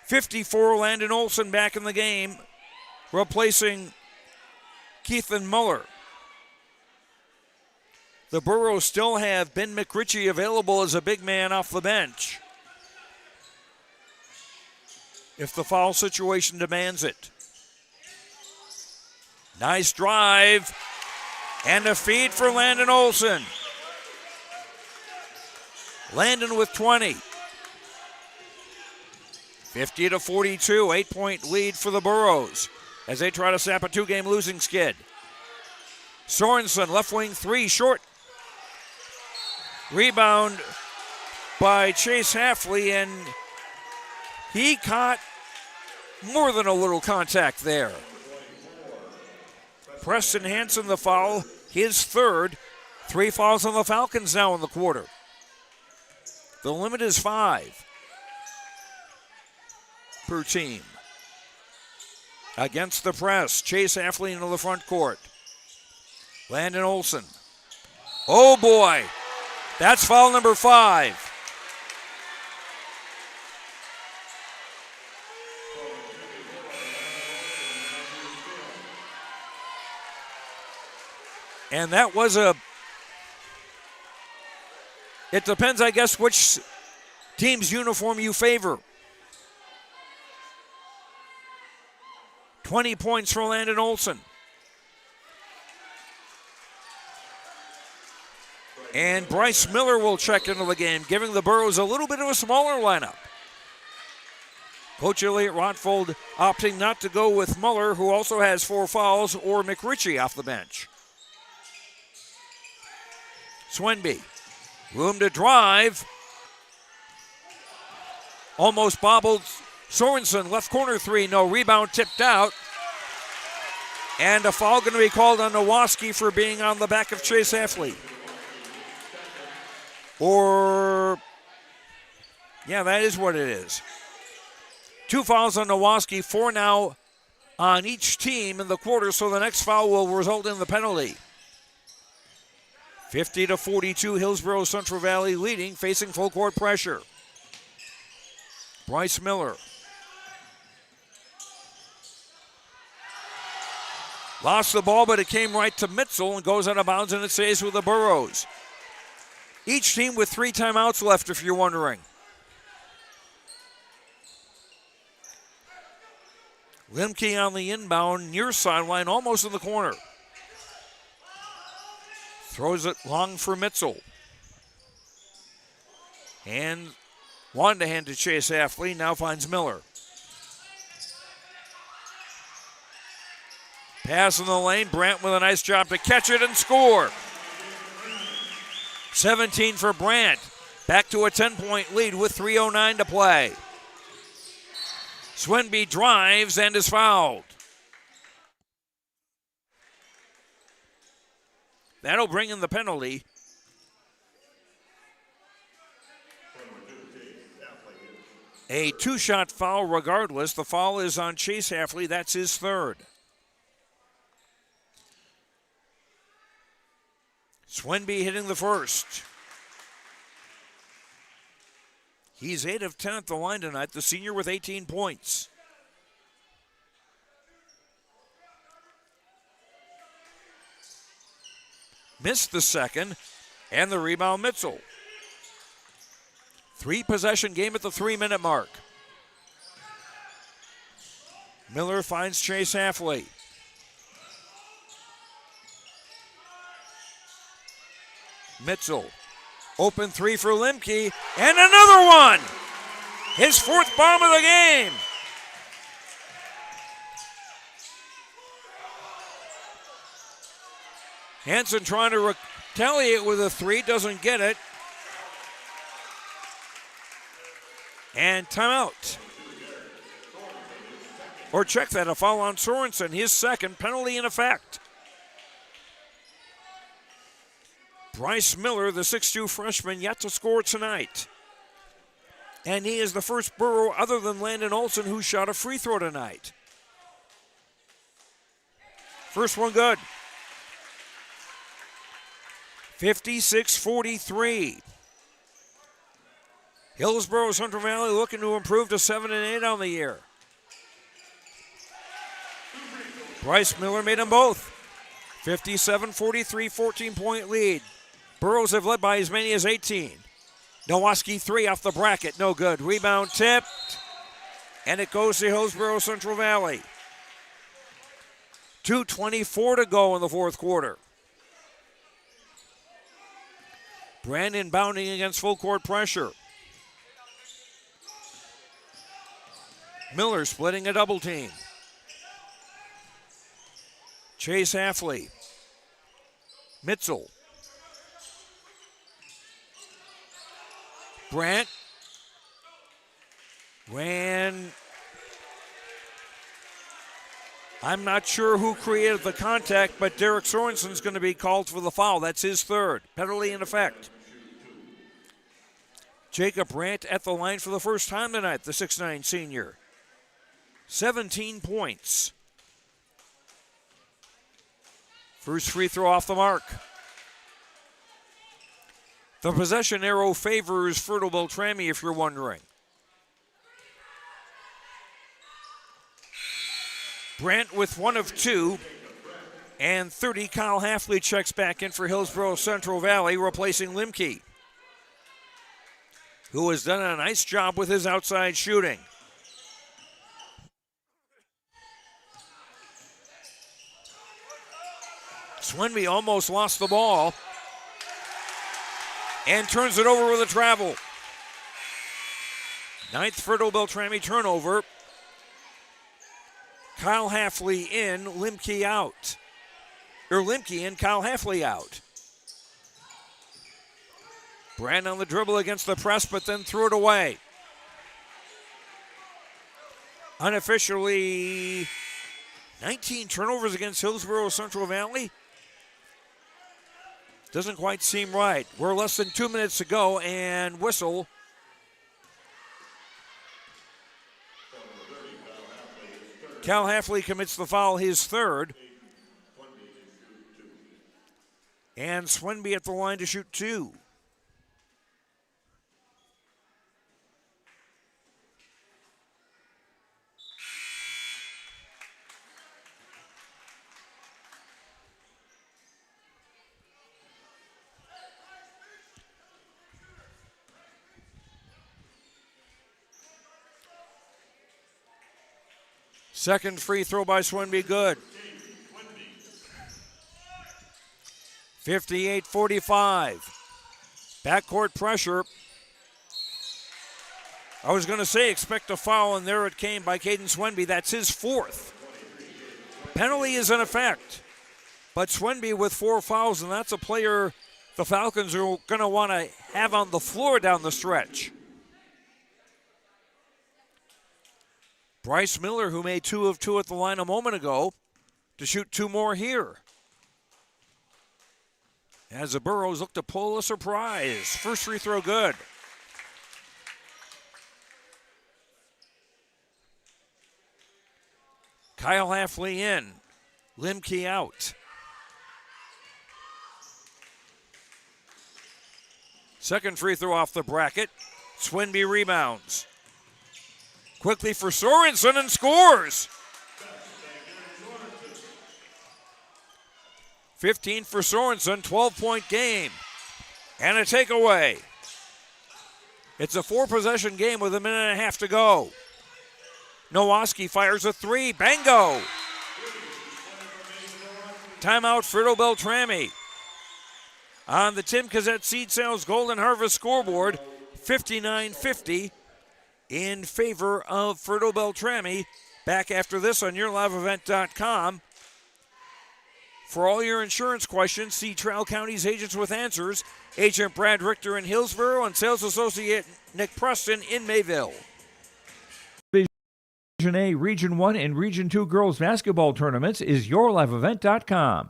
54, Landon Olsen back in the game, replacing Keithan Muller. The Burros still have Ben McRitchie available as a big man off the bench, if the foul situation demands it. Nice drive and a feed for Landon Olsen. Landon with 20. 50-42, 8-point lead for the Burros as they try to snap a 2-game losing skid. Sorensen, left wing 3, short. Rebound by Chase Hafley, and he caught more than a little contact there. Preston Hansen the foul, his third. 3 fouls on the Falcons now in the quarter. The limit is 5 per team. Against the press, Chase Hafley into the front court. Landon Olson. Oh boy, that's foul number 5. And that was it depends, I guess, which team's uniform you favor. 20 points for Landon Olson. And Bryce Miller will check into the game, giving the Burros a little bit of a smaller lineup. Coach Elliot Rotfold opting not to go with Muller, who also has 4 fouls, or McRitchie off the bench. Swenby, room to drive. Almost bobbled. Sorensen, left corner 3, no rebound, tipped out. And a foul going to be called on Nowoski for being on the back of Chase Hafley. Yeah, that is what it is. 2 fouls on Nowoski, 4 now on each team in the quarter, so the next foul will result in the penalty. 50-42, Hillsboro-Central Valley leading, facing full court pressure. Bryce Miller. Lost the ball, but it came right to Mitzel and goes out of bounds, and it stays with the Burros. Each team with 3 timeouts left, if you're wondering. Limke on the inbound, near sideline, almost in the corner. Throws it long for Mitzel. And wanted to hand to Chase Hafley, now finds Miller. Pass in the lane, Brandt with a nice job to catch it and score. 17 for Brandt. Back to a 10-point lead with 3:09 to play. Swenby drives and is fouled. That'll bring in the penalty. A 2-shot foul regardless. The foul is on Chase Hafley. That's his 3rd. Swenby hitting the 1st. He's 8 of 10 at the line tonight, the senior with 18 points. Missed the 2nd, and the rebound Mitzel. 3-possession game at the 3-minute mark. Miller finds Chase Hafley. Mitzel, open 3 for Limke, and another one! His 4th bomb of the game. Hansen trying to retaliate with a 3, doesn't get it. And timeout. Or check that, a foul on Sorensen, his 2nd, penalty in effect. Bryce Miller, the 6'2 freshman, yet to score tonight. And he is the first Burro other than Landon Olson who shot a free throw tonight. First one good. 56-43. Hillsboro-Central Valley looking to improve to 7-8 on the year. Bryce Miller made them both. 57-43, 14-point lead. Burros have led by as many as 18. Nowoski 3 off the bracket, no good. Rebound tipped, and it goes to Hillsboro-Central Valley. 2:24 to go in the 4th quarter. Brandon bounding against full court pressure. Miller splitting a double team. Chase Hafley. Mitzel. Brandt ran. I'm not sure who created the contact, but Derek Sorensen's going to be called for the foul. That's his 3rd. Penalty in effect. Jacob Brandt at the line for the first time tonight, the 6'9 senior. 17 points. First free throw off the mark. The possession arrow favors Fertile-Beltrami, if you're wondering. Brandt with 1 of 2. And 30, Kyle Halfley checks back in for Hillsboro-Central Valley, replacing Limke, who has done a nice job with his outside shooting. Swenby almost lost the ball and turns it over with a travel. 9th Fertile-Beltrami turnover. Kyle Halfley in, Limke out. Limke in, Kyle Halfley out. Brand on the dribble against the press, but then threw it away. Unofficially, 19 turnovers against Hillsboro-Central Valley. Doesn't quite seem right. We're less than 2 minutes to go, and whistle. Cal Halfley commits the foul, his third. And Swenby at the line to shoot 2. Second free throw by Swenby, good. 58-45. Backcourt pressure. I was going to say expect a foul, and there it came by Caden Swenby. That's his 4th. Penalty is in effect. But Swenby with 4 fouls, and that's a player the Falcons are going to want to have on the floor down the stretch. Bryce Miller, who made 2 of 2 at the line a moment ago, to shoot 2 more here. As the Burros look to pull a surprise. First free throw good. Kyle Halfley in. Limke out. Second free throw off the bracket. Swenby rebounds. Quickly for Sorensen and scores. 15 for Sorensen, 12-point game. And a takeaway. It's a 4-possession game with a minute and a half to go. Nowoski fires a 3. Bango! Timeout, Fertile-Beltrami. On the Tim Cassette Seed Sales Golden Harvest scoreboard, 59-50 in favor of Fertile-Beltrami. Back after this on YourLiveEvent.com. For all your insurance questions, see Trowell County's Agents with Answers. Agent Brad Richter in Hillsboro and Sales Associate Nick Preston in Mayville. Division A, Region 1, and Region 2 girls basketball tournaments is YourLiveEvent.com.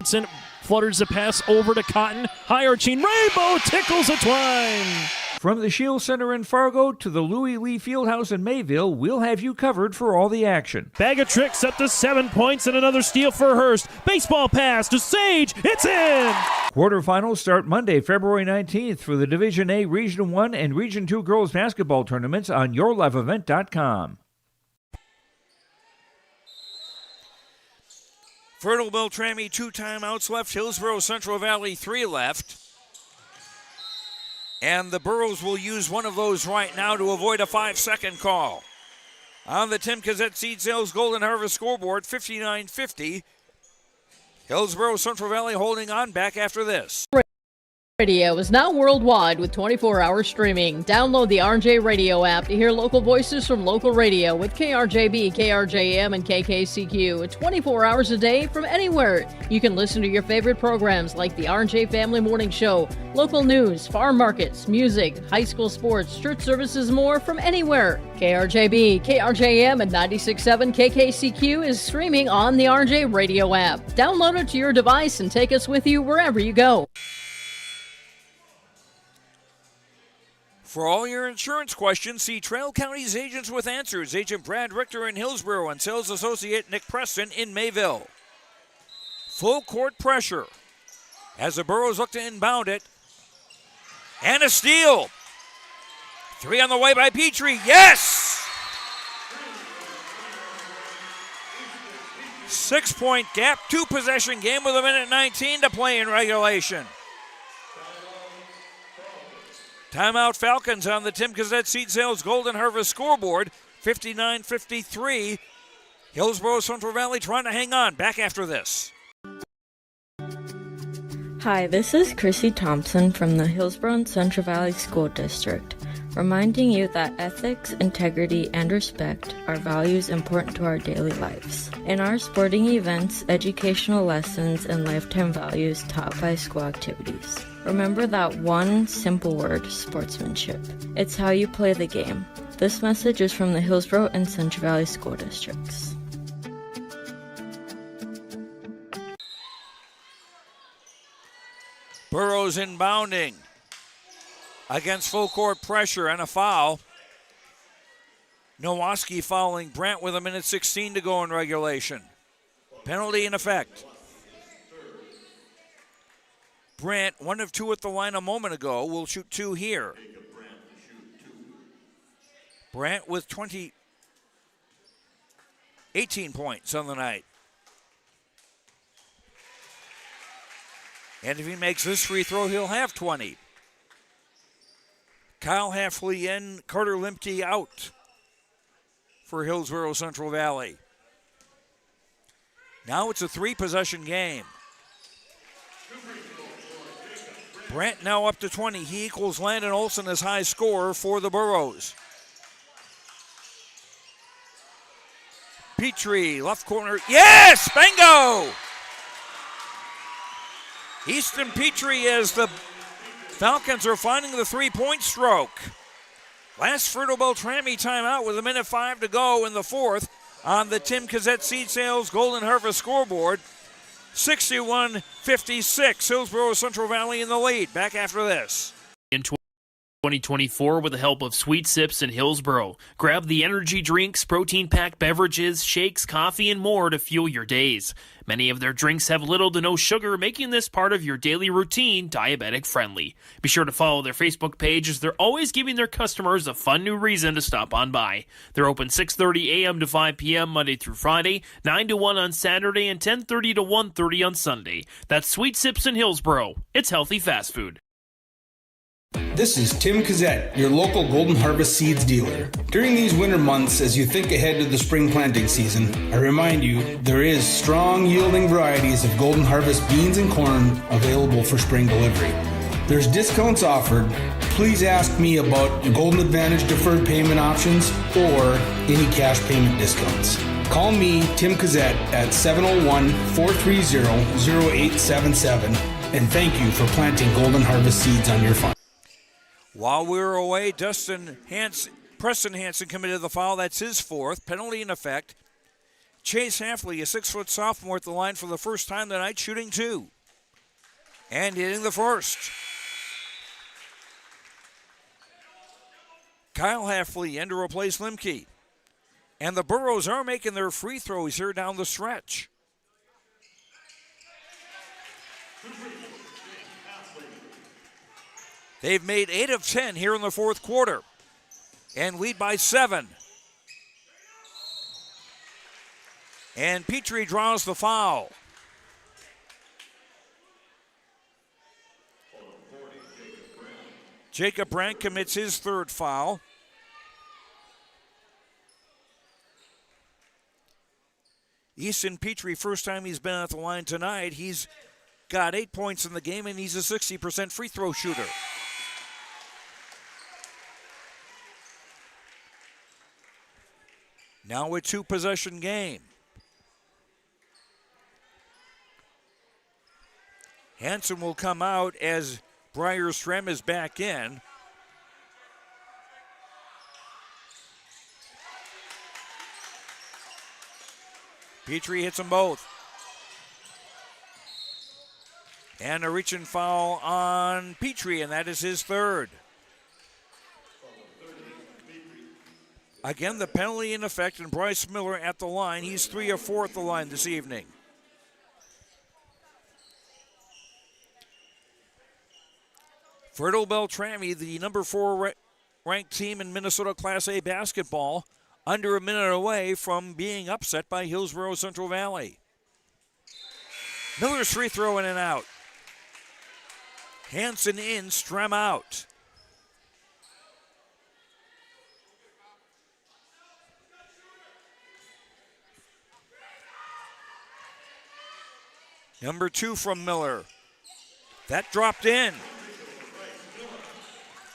Flutters the pass over to Cotton. High arching rainbow tickles a twine. From the Shield Center in Fargo to the Louis Lee Fieldhouse in Mayville, we'll have you covered for all the action. Bag of tricks up to 7 points and another steal for Hurst. Baseball pass to Sage. It's in! Quarterfinals start Monday, February 19th for the Division A, Region 1, and Region 2 girls basketball tournaments on YourLiveEvent.com. Fertile-Beltrami 2 timeouts left. Hillsboro-Central Valley 3 left. And the Burros will use one of those right now to avoid a 5-second call. On the Tim Cassette Seed Sales Golden Harvest scoreboard, 59-50. Hillsboro-Central Valley holding on. Back after this. Radio is now worldwide with 24-hour streaming. Download the RJ Radio app to hear local voices from local radio with KRJB, KRJM, and KKCQ 24 hours a day from anywhere. You can listen to your favorite programs like the RJ Family Morning Show, local news, farm markets, music, high school sports, church services, more from anywhere. KRJB, KRJM, and 96.7 KKCQ is streaming on the RJ Radio app. Download it to your device and take us with you wherever you go. For all your insurance questions, see Trail County's Agents with Answers. Agent Brad Richter in Hillsboro and sales associate Nick Preston in Mayville. Full court pressure as the Burros look to inbound it. And a steal. 3 on the way by Petrie. Yes! 6-point gap, 2-possession game with 1:19 to play in regulation. Timeout Falcons on the Tim Gazette Seed Sales Golden Harvest scoreboard, 59-53. Hillsboro-Central Valley trying to hang on. Back after this. Hi, this is Chrissy Thompson from the Hillsboro and Central Valley School District, reminding you that ethics, integrity, and respect are values important to our daily lives. In our sporting events, educational lessons, and lifetime values taught by school activities. Remember that one simple word, sportsmanship. It's how you play the game. This message is from the Hillsboro and Central Valley School Districts. Burrows inbounding against full court pressure and a foul. Nowoski fouling Brant with 1:16 to go in regulation. Penalty in effect. Brant, 1 of 2 at the line a moment ago, will shoot 2 here. Brant with 18 points on the night. And if he makes this free throw, he'll have 20. Kyle Halfley in, Carter Limpke out for Hillsboro-Central Valley. Now it's a 3-possession game. Brant now up to 20. He equals Landon Olson as high scorer for the Burros. Petrie, left corner. Yes! Bingo! Easton Petrie as the Falcons are finding the 3-point stroke. Last Fertile-Beltrami timeout with 1:05 to go in the fourth on the Tim Gazette Seed Sales Golden Harvest scoreboard. 61-56, Hillsboro-Central Valley in the lead. Back after this. In 2024 with the help of Sweet Sips in Hillsboro. Grab the energy drinks, protein-packed beverages, shakes, coffee, and more to fuel your days. Many of their drinks have little to no sugar, making this part of your daily routine diabetic-friendly. Be sure to follow their Facebook page as they're always giving their customers a fun new reason to stop on by. They're open 6:30 a.m. to 5 p.m. Monday through Friday, 9 to 1 on Saturday, and 10:30 to 1:30 on Sunday. That's Sweet Sips in Hillsboro. It's healthy fast food. This is Tim Gazette, your local Golden Harvest Seeds dealer. During these winter months, as you think ahead to the spring planting season, I remind you there is strong yielding varieties of Golden Harvest beans and corn available for spring delivery. There's discounts offered. Please ask me about Golden Advantage deferred payment options or any cash payment discounts. Call me, Tim Gazette, at 701-430-0877, and thank you for planting Golden Harvest seeds on your farm. While we were away, Preston Hansen committed the foul. That's his 4th. Penalty in effect. Chase Halfley, a 6-foot sophomore at the line for the first time tonight, shooting 2. And hitting the first. Kyle Halfley in to replace Limke. And the Burros are making their free throws here down the stretch. They've made 8 of 10 here in the fourth quarter and lead by 7. And Petrie draws the foul. Jacob Brandt commits his 3rd foul. Easton Petrie, first time he's been at the line tonight. He's got 8 points in the game, and he's a 60% free throw shooter. Now a 2-possession game. Hansen will come out as Breyer Strem is back in. Petrie hits them both. And a reach and foul on Petrie, and that is his 3rd. Again, the penalty in effect, and Bryce Miller at the line. He's 3 of 4 at the line this evening. Fertile-Beltrami, the number 4 ranked team in Minnesota Class A basketball, under a minute away from being upset by Hillsboro-Central Valley. Miller's free throw in and out. Hansen in, Strem out. Number 2 from Miller. That dropped in.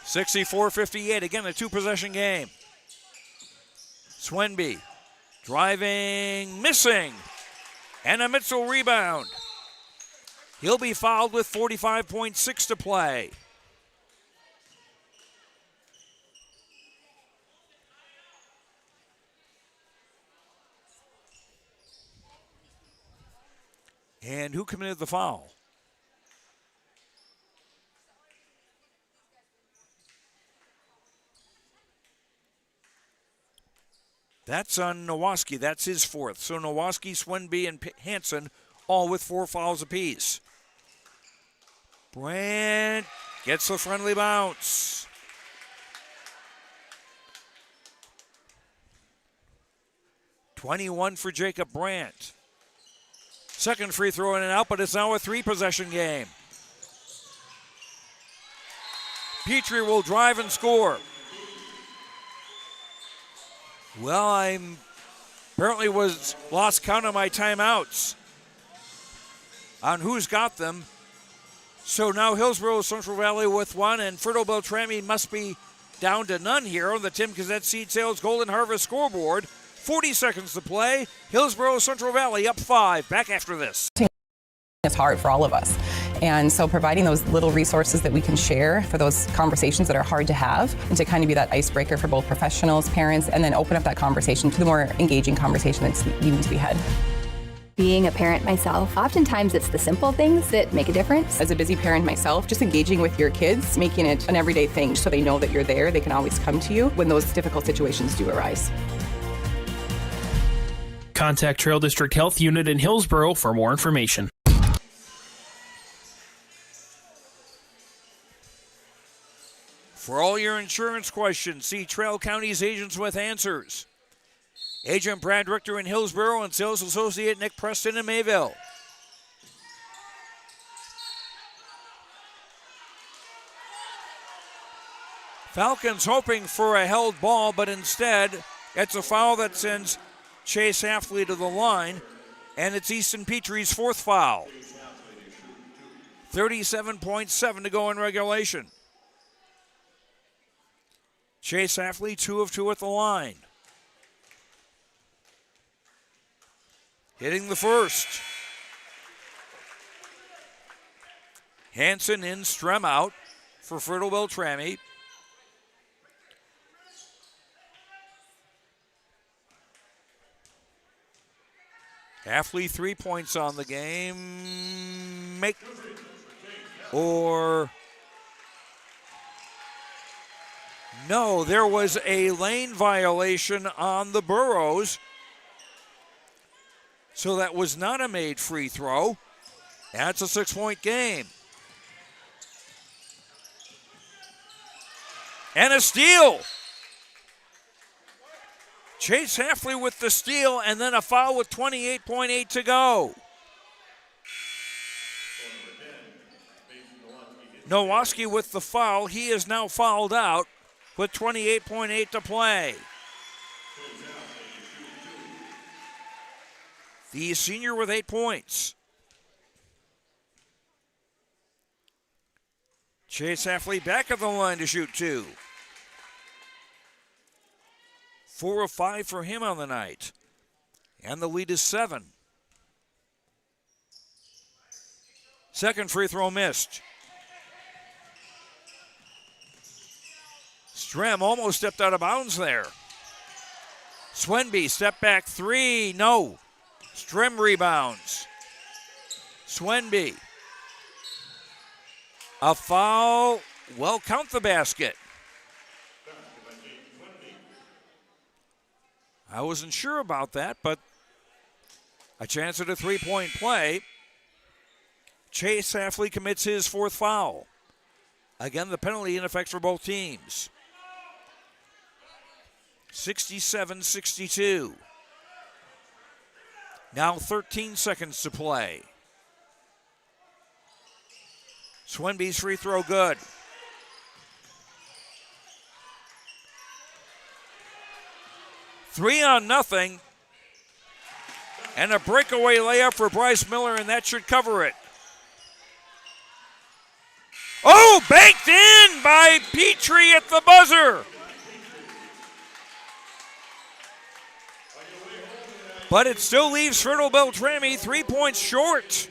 64-58, again a 2-possession game. Swenby driving, missing, and a Mitchell rebound. He'll be fouled with 45.6 to play. And who committed the foul? That's on Nowaski. That's his 4th. So Nowaski, Swenby, and Hansen all with 4 fouls apiece. Brandt gets the friendly bounce. .21 for Jacob Brandt. Second free throw in and out, but it's now a 3-possession game. Petrie will drive and score. Well, I'm apparently lost count of my timeouts on who's got them. So now Hillsboro-Central Valley with 1, and Fertile-Beltrami must be down to none here on the Tim Gazette Seed Sales Golden Harvest scoreboard. 40 seconds to play. Hillsboro-Central Valley up 5. Back after this. It's hard for all of us. And so providing those little resources that we can share for those conversations that are hard to have, and to kind of be that icebreaker for both professionals, parents, and then open up that conversation to the more engaging conversation that's needing to be had. Being a parent myself, oftentimes it's the simple things that make a difference. As a busy parent myself, just engaging with your kids, making it an everyday thing so they know that you're there, they can always come to you when those difficult situations do arise. Contact Trail District Health Unit in Hillsboro for more information. For all your insurance questions, see Trail County's Agents with Answers. Agent Brad Richter in Hillsboro and sales associate Nick Preston in Mayville. Falcons hoping for a held ball, but instead it's a foul that sends Chase Hafley to the line, and it's Easton Petrie's 4th foul. 37.7 to go in regulation. Chase Hafley, 2 of 2 at the line. Hitting the first. Hansen in, Strem out for Fertile-Beltrami. Hafley 3 points on the game. No, there was a lane violation on the Burros. So that was not a made free throw. That's a 6-point game. And a steal. Chase Hafley with the steal, and then a foul with 28.8 to go. Nowaski with the foul. He is now fouled out with 28.8 to play. The senior with 8 points. Chase Hafley back at the line to shoot 2. 4 of 5 for him on the night. And the lead is 7. Second free throw missed. Strem almost stepped out of bounds there. Swenby, step back 3, no. Strem rebounds. Swenby. A foul, well, count the basket. I wasn't sure about that, but a chance at a three-point play. Chase Safley commits his fourth foul. Again, the penalty in effect for both teams. 67-62. Now 13 seconds to play. Swenby's free throw good. Three on nothing. And a breakaway layup for Bryce Miller, and that should cover it. Oh, banked in by Petrie at the buzzer. But it still leaves Fertile-Beltrami 3 points short.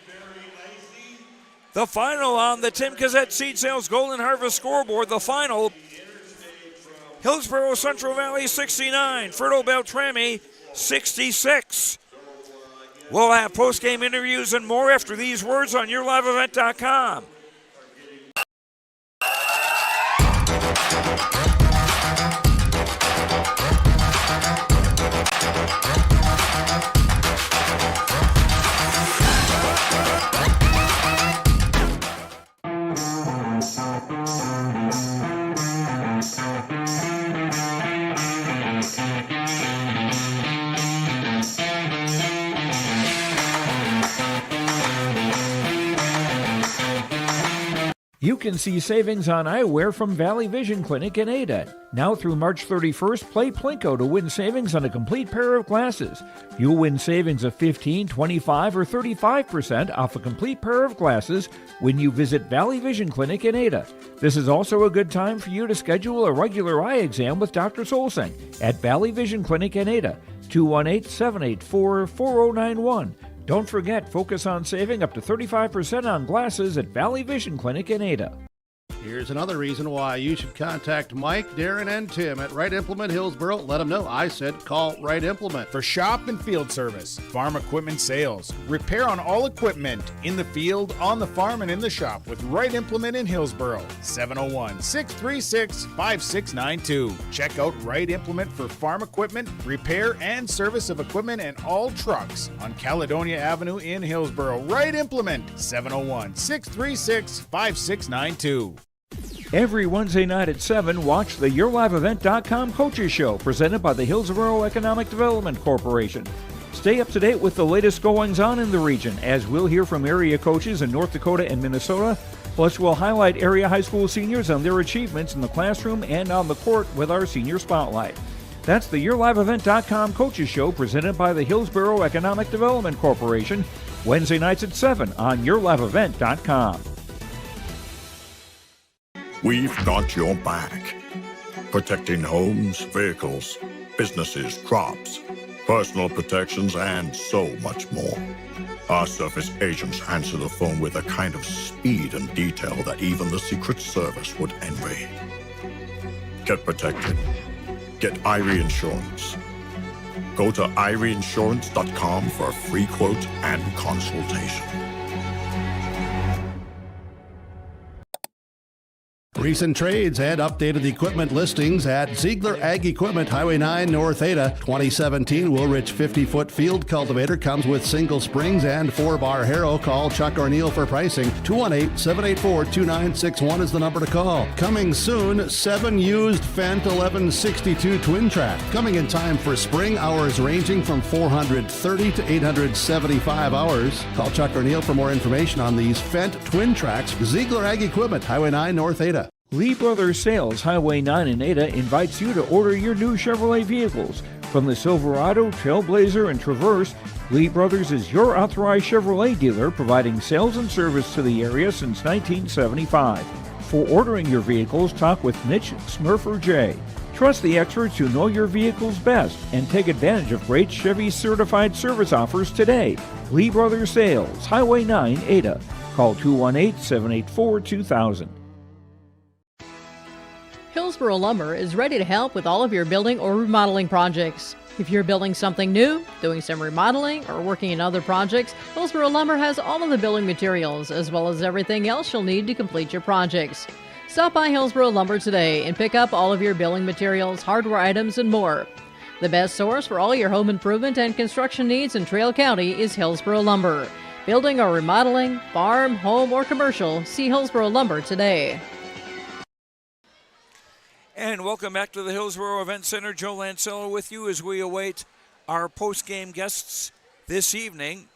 The final on the Tim Cassette Seed Sales Golden Harvest scoreboard, the final, Hillsboro-Central Valley 69, Fertile-Beltrami 66. We'll have post-game interviews and more after these words on YourLiveEvent.com. You can see savings on eyewear from Valley Vision Clinic in Ada. Now through March 31st, play Plinko to win savings on a complete pair of glasses. You'll win savings of 15, 25, or 35% off a complete pair of glasses when you visit Valley Vision Clinic in Ada. This is also a good time for you to schedule a regular eye exam with Dr. Solseng at Valley Vision Clinic in Ada, 218-784-4091. Don't forget, focus on saving up to 35% on glasses at Valley Vision Clinic in Ada. Here's another reason why you should contact Mike, Darren, and Tim at Wright Implement Hillsboro. Let them know I said call Wright Implement. For shop and field service, farm equipment sales, repair on all equipment in the field, on the farm, and in the shop with Wright Implement in Hillsboro. 701-636-5692. Check out Wright Implement for farm equipment, repair, and service of equipment and all trucks on Caledonia Avenue in Hillsboro. Wright Implement, 701-636-5692. Every Wednesday night at 7, watch the YourLiveEvent.com Coaches Show presented by the Hillsboro Economic Development Corporation. Stay up to date with the latest goings-on in the region, as we'll hear from area coaches in North Dakota and Minnesota. Plus, we'll highlight area high school seniors on their achievements in the classroom and on the court with our Senior Spotlight. That's the YourLiveEvent.com Coaches Show presented by the Hillsboro Economic Development Corporation, Wednesday nights at 7 on YourLiveEvent.com. We've got your back. Protecting homes, vehicles, businesses, crops, personal protections, and so much more. Our surface agents answer the phone with a kind of speed and detail that even the Secret Service would envy. Get protected. Get Irie Insurance. Go to IrieInsurance.com for a free quote and consultation. Recent trades and updated equipment listings at Ziegler Ag Equipment, Highway 9, North Ada. 2017 Woolrich 50-foot field cultivator comes with single springs and 4-bar harrow. Call Chuck O'Neill for pricing. 218-784-2961 is the number to call. Coming soon, 7 used Fendt 1162 twin track. Coming in time for spring, hours ranging from 430 to 875 hours. Call Chuck O'Neill for more information on these Fendt twin tracks. Ziegler Ag Equipment, Highway 9, North Ada. Lee Brothers Sales, Highway 9 in Ada, invites you to order your new Chevrolet vehicles. From the Silverado, Trailblazer, and Traverse, Lee Brothers is your authorized Chevrolet dealer, providing sales and service to the area since 1975. For ordering your vehicles, talk with Mitch Smurfer J. Trust the experts who know your vehicles best and take advantage of great Chevy certified service offers today. Lee Brothers Sales, Highway 9, Ada. Call 218-784-2000. Hillsboro Lumber is ready to help with all of your building or remodeling projects. If you're building something new, doing some remodeling, or working in other projects, Hillsboro Lumber has all of the building materials as well as everything else you'll need to complete your projects. Stop by Hillsboro Lumber today and pick up all of your building materials, hardware items, and more. The best source for all your home improvement and construction needs in Trail County is Hillsboro Lumber. Building or remodeling, farm, home, or commercial, see Hillsboro Lumber today. And welcome back to the Hillsboro Event Center. Joe Lancello with you as we await our post-game guests this evening.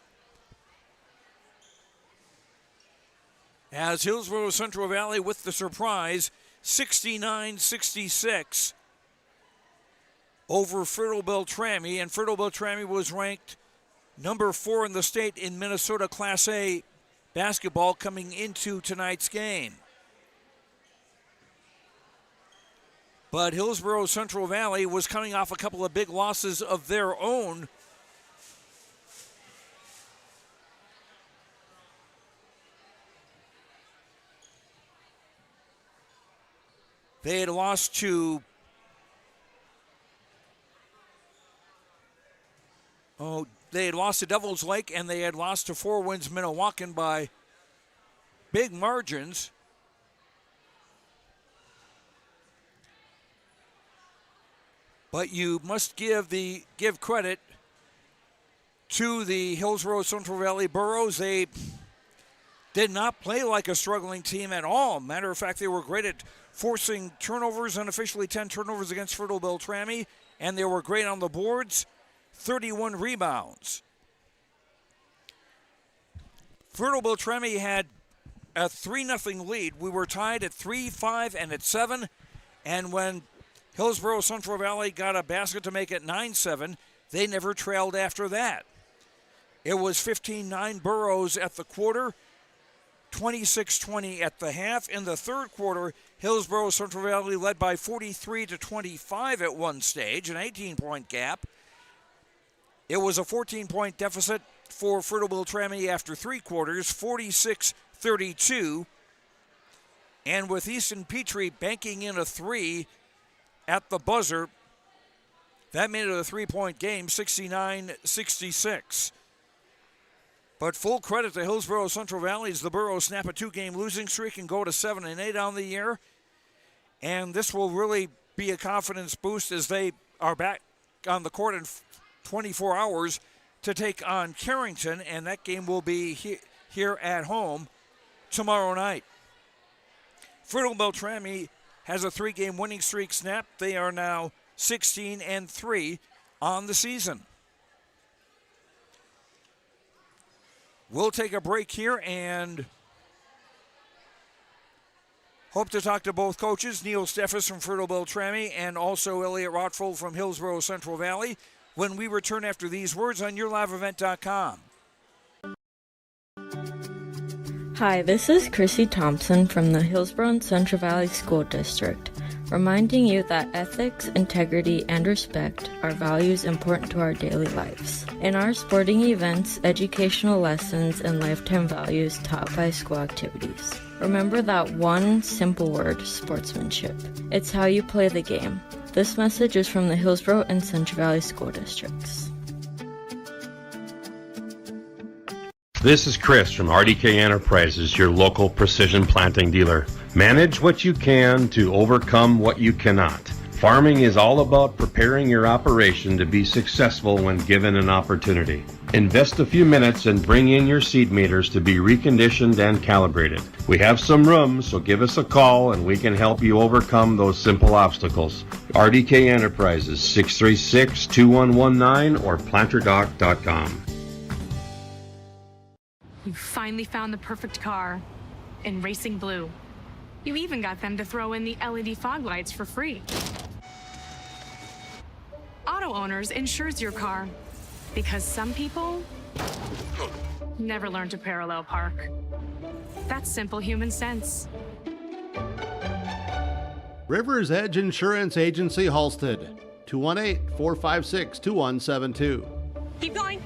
As Hillsboro-Central Valley with the surprise, 69-66 over Fertile-Beltrami. And Fertile-Beltrami was ranked number 4 in the state in Minnesota Class A basketball coming into tonight's game. But Hillsboro-Central Valley was coming off a couple of big losses of their own. They had lost to Devils Lake, and they had lost to Four Winds Minnewacan by big margins. But you must give credit to the Hillsboro-Central Valley Burros. They did not play like a struggling team at all. Matter of fact, they were great at forcing turnovers, unofficially 10 turnovers against Fertile-Beltrami, and they were great on the boards, 31 rebounds. Fertile-Beltrami had a 3-0 lead. We were tied at 3, 5, and at 7, and when Hillsboro-Central Valley got a basket to make it 9-7. They never trailed after that. It was 15-9 Burros at the quarter, 26-20 at the half. In the third quarter, Hillsboro-Central Valley led by 43-25 at one stage, an 18-point gap. It was a 14-point deficit for Fertile-Beltrami after three quarters, 46-32. And with Easton Petrie banking in a three at the buzzer, that made it a three-point game, 69-66. But full credit to Hillsboro-Central Valley as the Burros snap a two-game losing streak and go to 7-8 on the year. And this will really be a confidence boost as they are back on the court in 24 hours to take on Carrington, and that game will be here at home tomorrow night. Fertile-Beltrami has a three-game winning streak snapped. They are now 16-3 on the season. We'll take a break here and hope to talk to both coaches, Neil Steffes from Fertile-Beltrami and also Elliot Rotfold from Hillsboro-Central Valley, when we return after these words on YourLiveEvent.com. Hi, this is Chrissy Thompson from the Hillsboro-Central Valley School District, reminding you that ethics, integrity, and respect are values important to our daily lives. In our sporting events, educational lessons, and lifetime values taught by school activities. Remember that one simple word, sportsmanship. It's how you play the game. This message is from the Hillsboro and Central Valley School Districts. This is Chris from RDK Enterprises, your local precision planting dealer. Manage what you can to overcome what you cannot. Farming is all about preparing your operation to be successful when given an opportunity. Invest a few minutes and bring in your seed meters to be reconditioned and calibrated. We have some room, so give us a call and we can help you overcome those simple obstacles. RDK Enterprises, 636-2119 or planterdoc.com. You finally found the perfect car in Racing Blue. You even got them to throw in the LED fog lights for free. Auto Owners insures your car because some people never learn to parallel park. That's simple human sense. River's Edge Insurance Agency, Halstead, 218-456-2172. Keep going.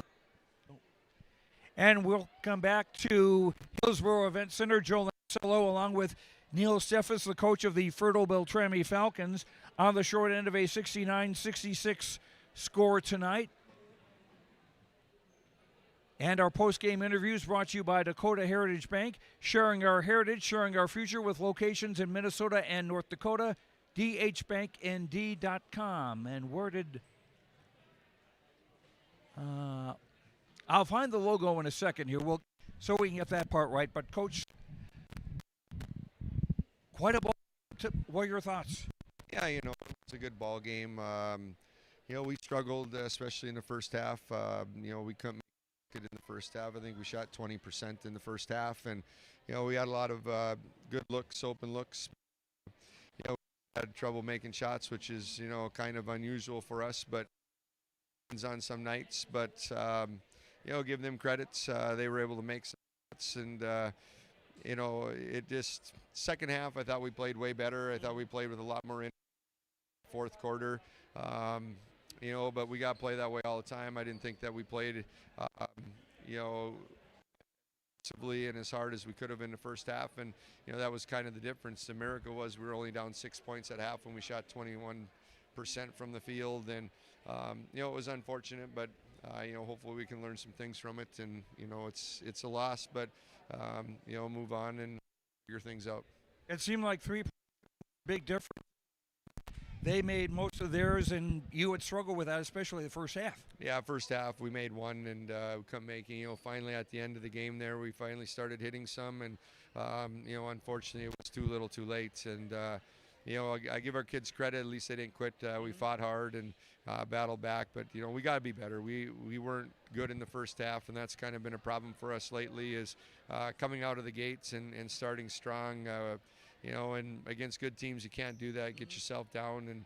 And we'll come back to Hillsboro Event Center. Joe Lancello along with Neil Steffes, the coach of the Fertile-Beltrami Falcons, on the short end of a 69-66 score tonight. And our post-game interviews brought to you by Dakota Heritage Bank, sharing our heritage, sharing our future with locations in Minnesota and North Dakota, dhbanknd.com. And where did I'll find the logo in a second here. So we can get that part right. But, Coach, quite a ball. What are your thoughts? Yeah, it's a good ball game. We struggled, especially in the first half. We couldn't make it in the first half. I think we shot 20% in the first half, and we had a lot of good looks, open looks. We had trouble making shots, which is kind of unusual for us, but on some nights. But give them credits. They were able to make some shots, and it just second half I thought we played way better. I thought we played with a lot more in fourth quarter. But we got to play that way all the time. I didn't think that we played aggressively and as hard as we could have in the first half, and that was kind of the difference. The miracle was we were only down 6 points at half when we shot 21% from the field, and it was unfortunate, but hopefully we can learn some things from it, and it's a loss, but move on and figure things out. It seemed like 3 big difference. They made most of theirs, and you would struggle with that, especially the first half. Yeah, first half we made one, and we couldn't make it. Finally at the end of the game there, we finally started hitting some, and unfortunately it was too little too late, and I give our kids credit. At least they didn't quit. We fought hard and battled back, but we got to be better. We weren't good in the first half, and that's kind of been a problem for us lately. Is coming out of the gates and starting strong. And against good teams, you can't do that. Get yourself down, and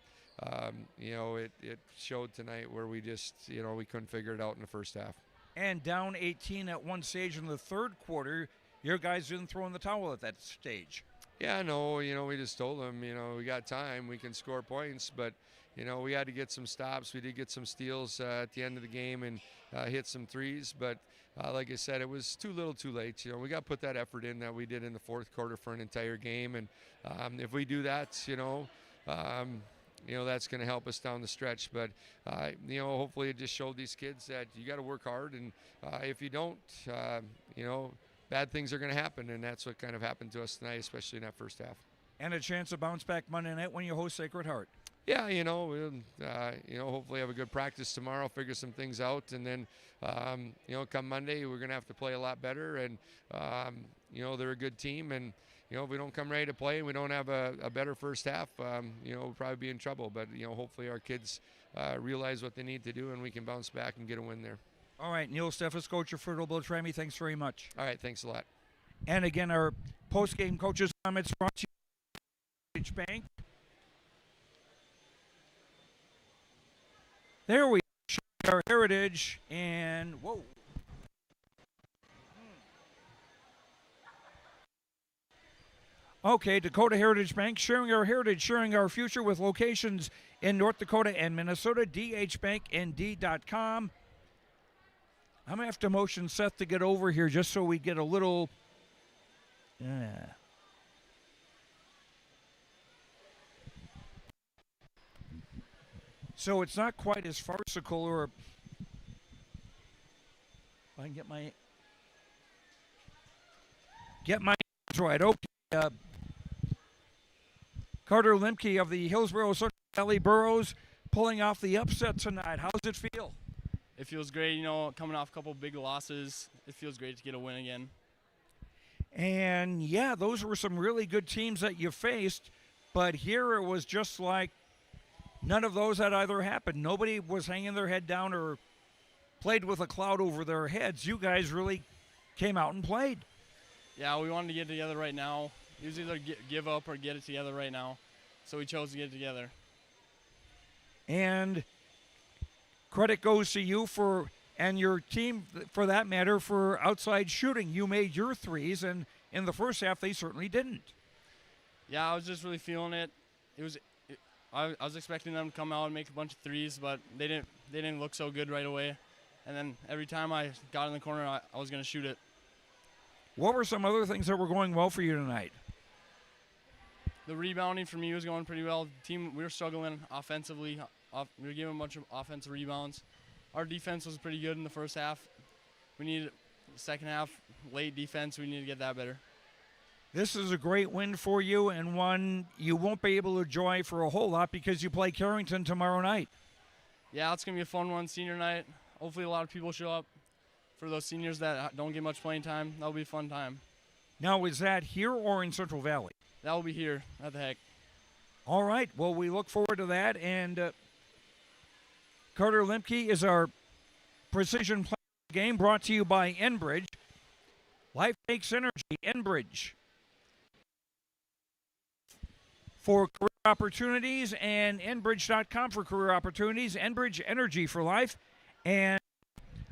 it showed tonight where we just we couldn't figure it out in the first half. And down 18 at one stage in the third quarter, your guys didn't throw in the towel at that stage. Yeah, no, we just told them, we got time, we can score points, but, we had to get some stops. We did get some steals at the end of the game and hit some threes, but like I said, it was too little too late. We got to put that effort in that we did in the fourth quarter for an entire game, and if we do that, that's going to help us down the stretch, but, hopefully it just showed these kids that you got to work hard, and if you don't, bad things are going to happen, and that's what kind of happened to us tonight, especially in that first half. And a chance to bounce back Monday night when you host Sacred Heart. Yeah, we'll, hopefully have a good practice tomorrow, figure some things out, and then, come Monday, we're going to have to play a lot better, and, they're a good team, and, if we don't come ready to play and we don't have a better first half, we'll probably be in trouble, but, hopefully our kids realize what they need to do, and we can bounce back and get a win there. All right, Neil Steffes, coach of Fertile-Beltrami, thanks very much. All right, thanks a lot. And again, our post-game coaches' comments brought to you by Bank. There we show our heritage, and whoa. Okay, Dakota Heritage Bank, sharing our heritage, sharing our future with locations in North Dakota and Minnesota, dhbanknd.com. I'm going to have to motion Seth to get over here just so we get a little... So it's not quite as farcical, or... If I can get my hands right. Okay. Carter Limke of the Hillsboro-Central Valley Burros pulling off the upset tonight. How does it feel? It feels great, coming off a couple big losses. It feels great to get a win again. And, yeah, those were some really good teams that you faced, but here it was just like none of those had either happened. Nobody was hanging their head down or played with a cloud over their heads. You guys really came out and played. Yeah, we wanted to get together right now. It was either give up or get it together right now, so we chose to get it together. And credit goes to you and your team, for that matter, for outside shooting. You made your threes, and in the first half, they certainly didn't. Yeah, I was just really feeling it. I was expecting them to come out and make a bunch of threes, but they didn't look so good right away. And then every time I got in the corner, I was going to shoot it. What were some other things that were going well for you tonight? The rebounding for me was going pretty well. The team, we were struggling offensively. We were giving a bunch of offensive rebounds. Our defense was pretty good in the first half. We needed the second half, late defense. We need to get that better. This is a great win for you, and one you won't be able to enjoy for a whole lot because you play Carrington tomorrow night. Yeah, it's going to be a fun one, senior night. hopefully a lot of people show up for those seniors that don't get much playing time. That'll be a fun time. Now, is that here or in Central Valley? That will be here at the Heck. All right. Well, we look forward to that. And Carter Lemke is our precision play game, brought to you by Enbridge. Life takes energy. Enbridge. For career opportunities, and Enbridge.com for career opportunities. Enbridge, energy for life. And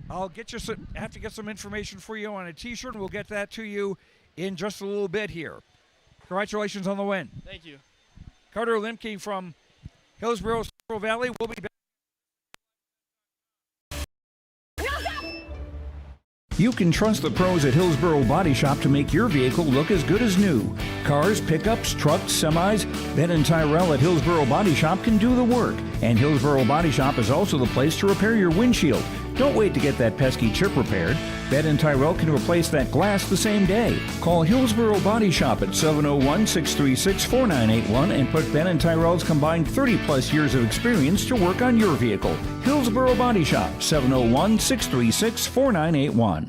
I'll get you have to get some information for you on a T-shirt, and we'll get that to you in just a little bit here. Congratulations on the win. Thank you. Carter Lemke from Hillsboro-Central Valley will be back. You can trust the pros at Hillsboro Body Shop to make your vehicle look as good as new. Cars, pickups, trucks, semis, Ben and Tyrell at Hillsboro Body Shop can do the work. And Hillsboro Body Shop is also the place to repair your windshield. Don't wait to get that pesky chip repaired. Ben and Tyrell can replace that glass the same day. Call Hillsboro Body Shop at 701-636-4981 and put Ben and Tyrell's combined 30-plus years of experience to work on your vehicle. Hillsboro Body Shop, 701-636-4981.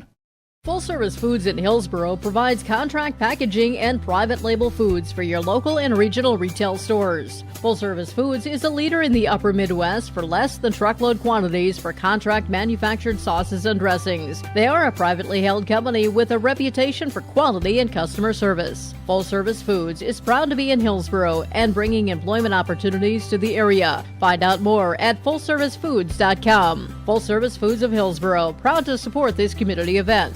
Full Service Foods in Hillsboro provides contract packaging and private label foods for your local and regional retail stores. Full Service Foods is a leader in the upper Midwest for less than truckload quantities for contract manufactured sauces and dressings. They are a privately held company with a reputation for quality and customer service. Full Service Foods is proud to be in Hillsboro and bringing employment opportunities to the area. Find out more at FullServiceFoods.com. Full Service Foods of Hillsboro, proud to support this community event.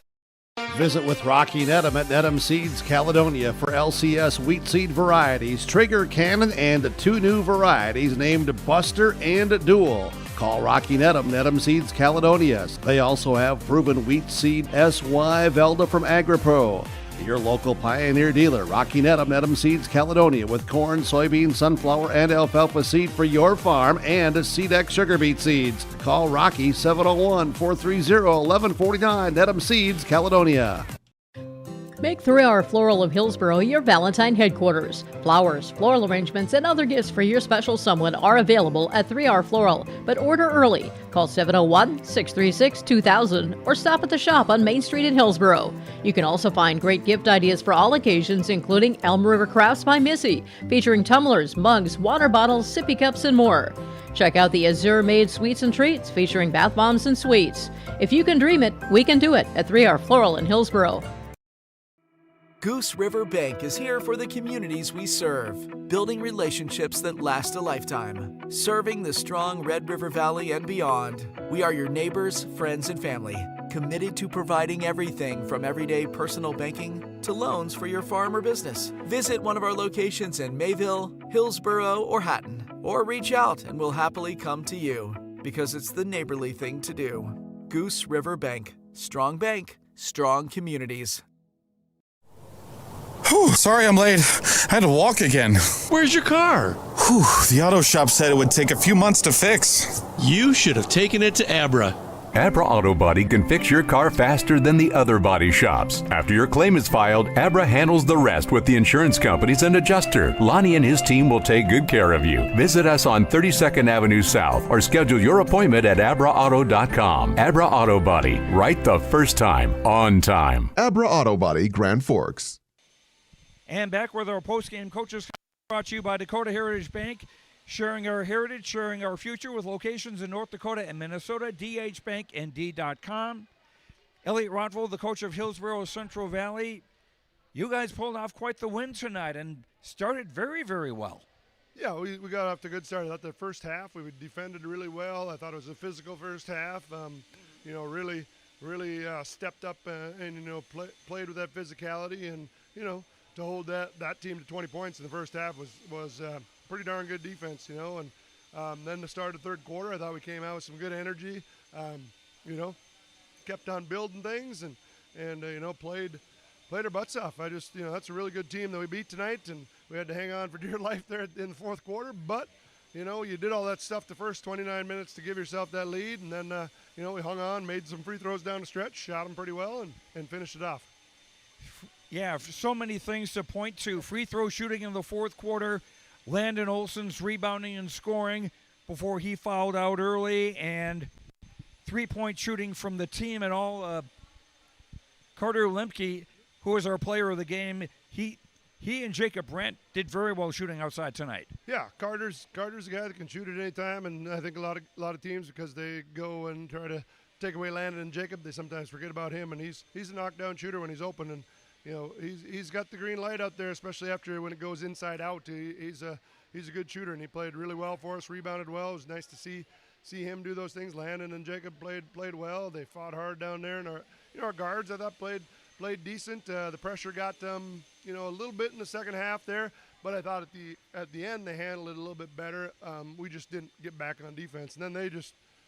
Visit with Rocky Nedham at Nedham Seeds Caledonia for LCS wheat seed varieties, Trigger Cannon, and 2 new varieties named Buster and Dual. Call Rocky Nedham, Nedham Seeds Caledonia. They also have proven wheat seed SY Velda from AgriPro. Your local Pioneer dealer, Rocky Nedham, Nedham Seeds Caledonia, with corn, soybean, sunflower, and alfalfa seed for your farm and Seedex sugar beet seeds. Call Rocky 701-430-1149, Nedham Seeds Caledonia. Make 3 Hour Floral of Hillsboro your Valentine headquarters. Flowers, floral arrangements, and other gifts for your special someone are available at 3 Hour Floral, but order early. Call 701-636-2000 or stop at the shop on Main Street in Hillsboro. You can also find great gift ideas for all occasions, including Elm River Crafts by Missy, featuring tumblers, mugs, water bottles, sippy cups, and more. Check out the Azure Made Sweets and Treats, featuring bath bombs and sweets. If you can dream it, we can do it at 3 Hour Floral in Hillsboro. Goose River Bank is here for the communities we serve, building relationships that last a lifetime. Serving the strong Red River Valley and beyond, we are your neighbors, friends, and family, committed to providing everything from everyday personal banking to loans for your farm or business. Visit one of our locations in Mayville, Hillsboro, or Hatton, or reach out and we'll happily come to you, because it's the neighborly thing to do. Goose River Bank. Strong bank, strong communities. Whew, sorry I'm late. I had to walk again. Where's your car? Whew, the auto shop said it would take a few months to fix. You should have taken it to Abra. Abra Auto Body can fix your car faster than the other body shops. After your claim is filed, Abra handles the rest with the insurance companies and adjuster. Lonnie and his team will take good care of you. Visit us on 32nd Avenue South or schedule your appointment at abraauto.com. Abra Auto Body, right the first time, on time. Abra Auto Body, Grand Forks. And back with our post-game coaches, brought to you by Dakota Heritage Bank, sharing our heritage, sharing our future with locations in North Dakota and Minnesota, dhbanknd.com. Elliot Rothvold, the coach of Hillsboro-Central Valley. You guys pulled off quite the win tonight and started very, very well. Yeah, we got off to a good start. I thought the first half we defended really well. I thought it was a physical first half. Really stepped up and played with that physicality, and to hold that team to 20 points in the first half was pretty darn good defense, and then the start of the third quarter, I thought we came out with some good energy, kept on building things and played our butts off. That's a really good team that we beat tonight, and we had to hang on for dear life there in the fourth quarter, but you did all that stuff the first 29 minutes to give yourself that lead, and then we hung on, made some free throws down the stretch, shot them pretty well, and finished it off. Yeah, so many things to point to. Free throw shooting in the fourth quarter, Landon Olson's rebounding and scoring before he fouled out early, and 3-point shooting from the team and all. Carter Lemke, who is our player of the game, he and Jacob Brandt did very well shooting outside tonight. Yeah, Carter's a guy that can shoot at any time, and I think a lot of teams, because they go and try to take away Landon and Jacob, they sometimes forget about him, and he's a knockdown shooter when he's open, and he's got the green light out there, especially after when it goes inside out. He's a good shooter, and he played really well for us, rebounded well. It was nice to see him do those things. Landon and Jacob played well. They fought hard down there, and our guards, I thought, played decent. The pressure got them, a little bit in the second half there, but I thought at the end they handled it a little bit better. We just didn't get back on defense, and then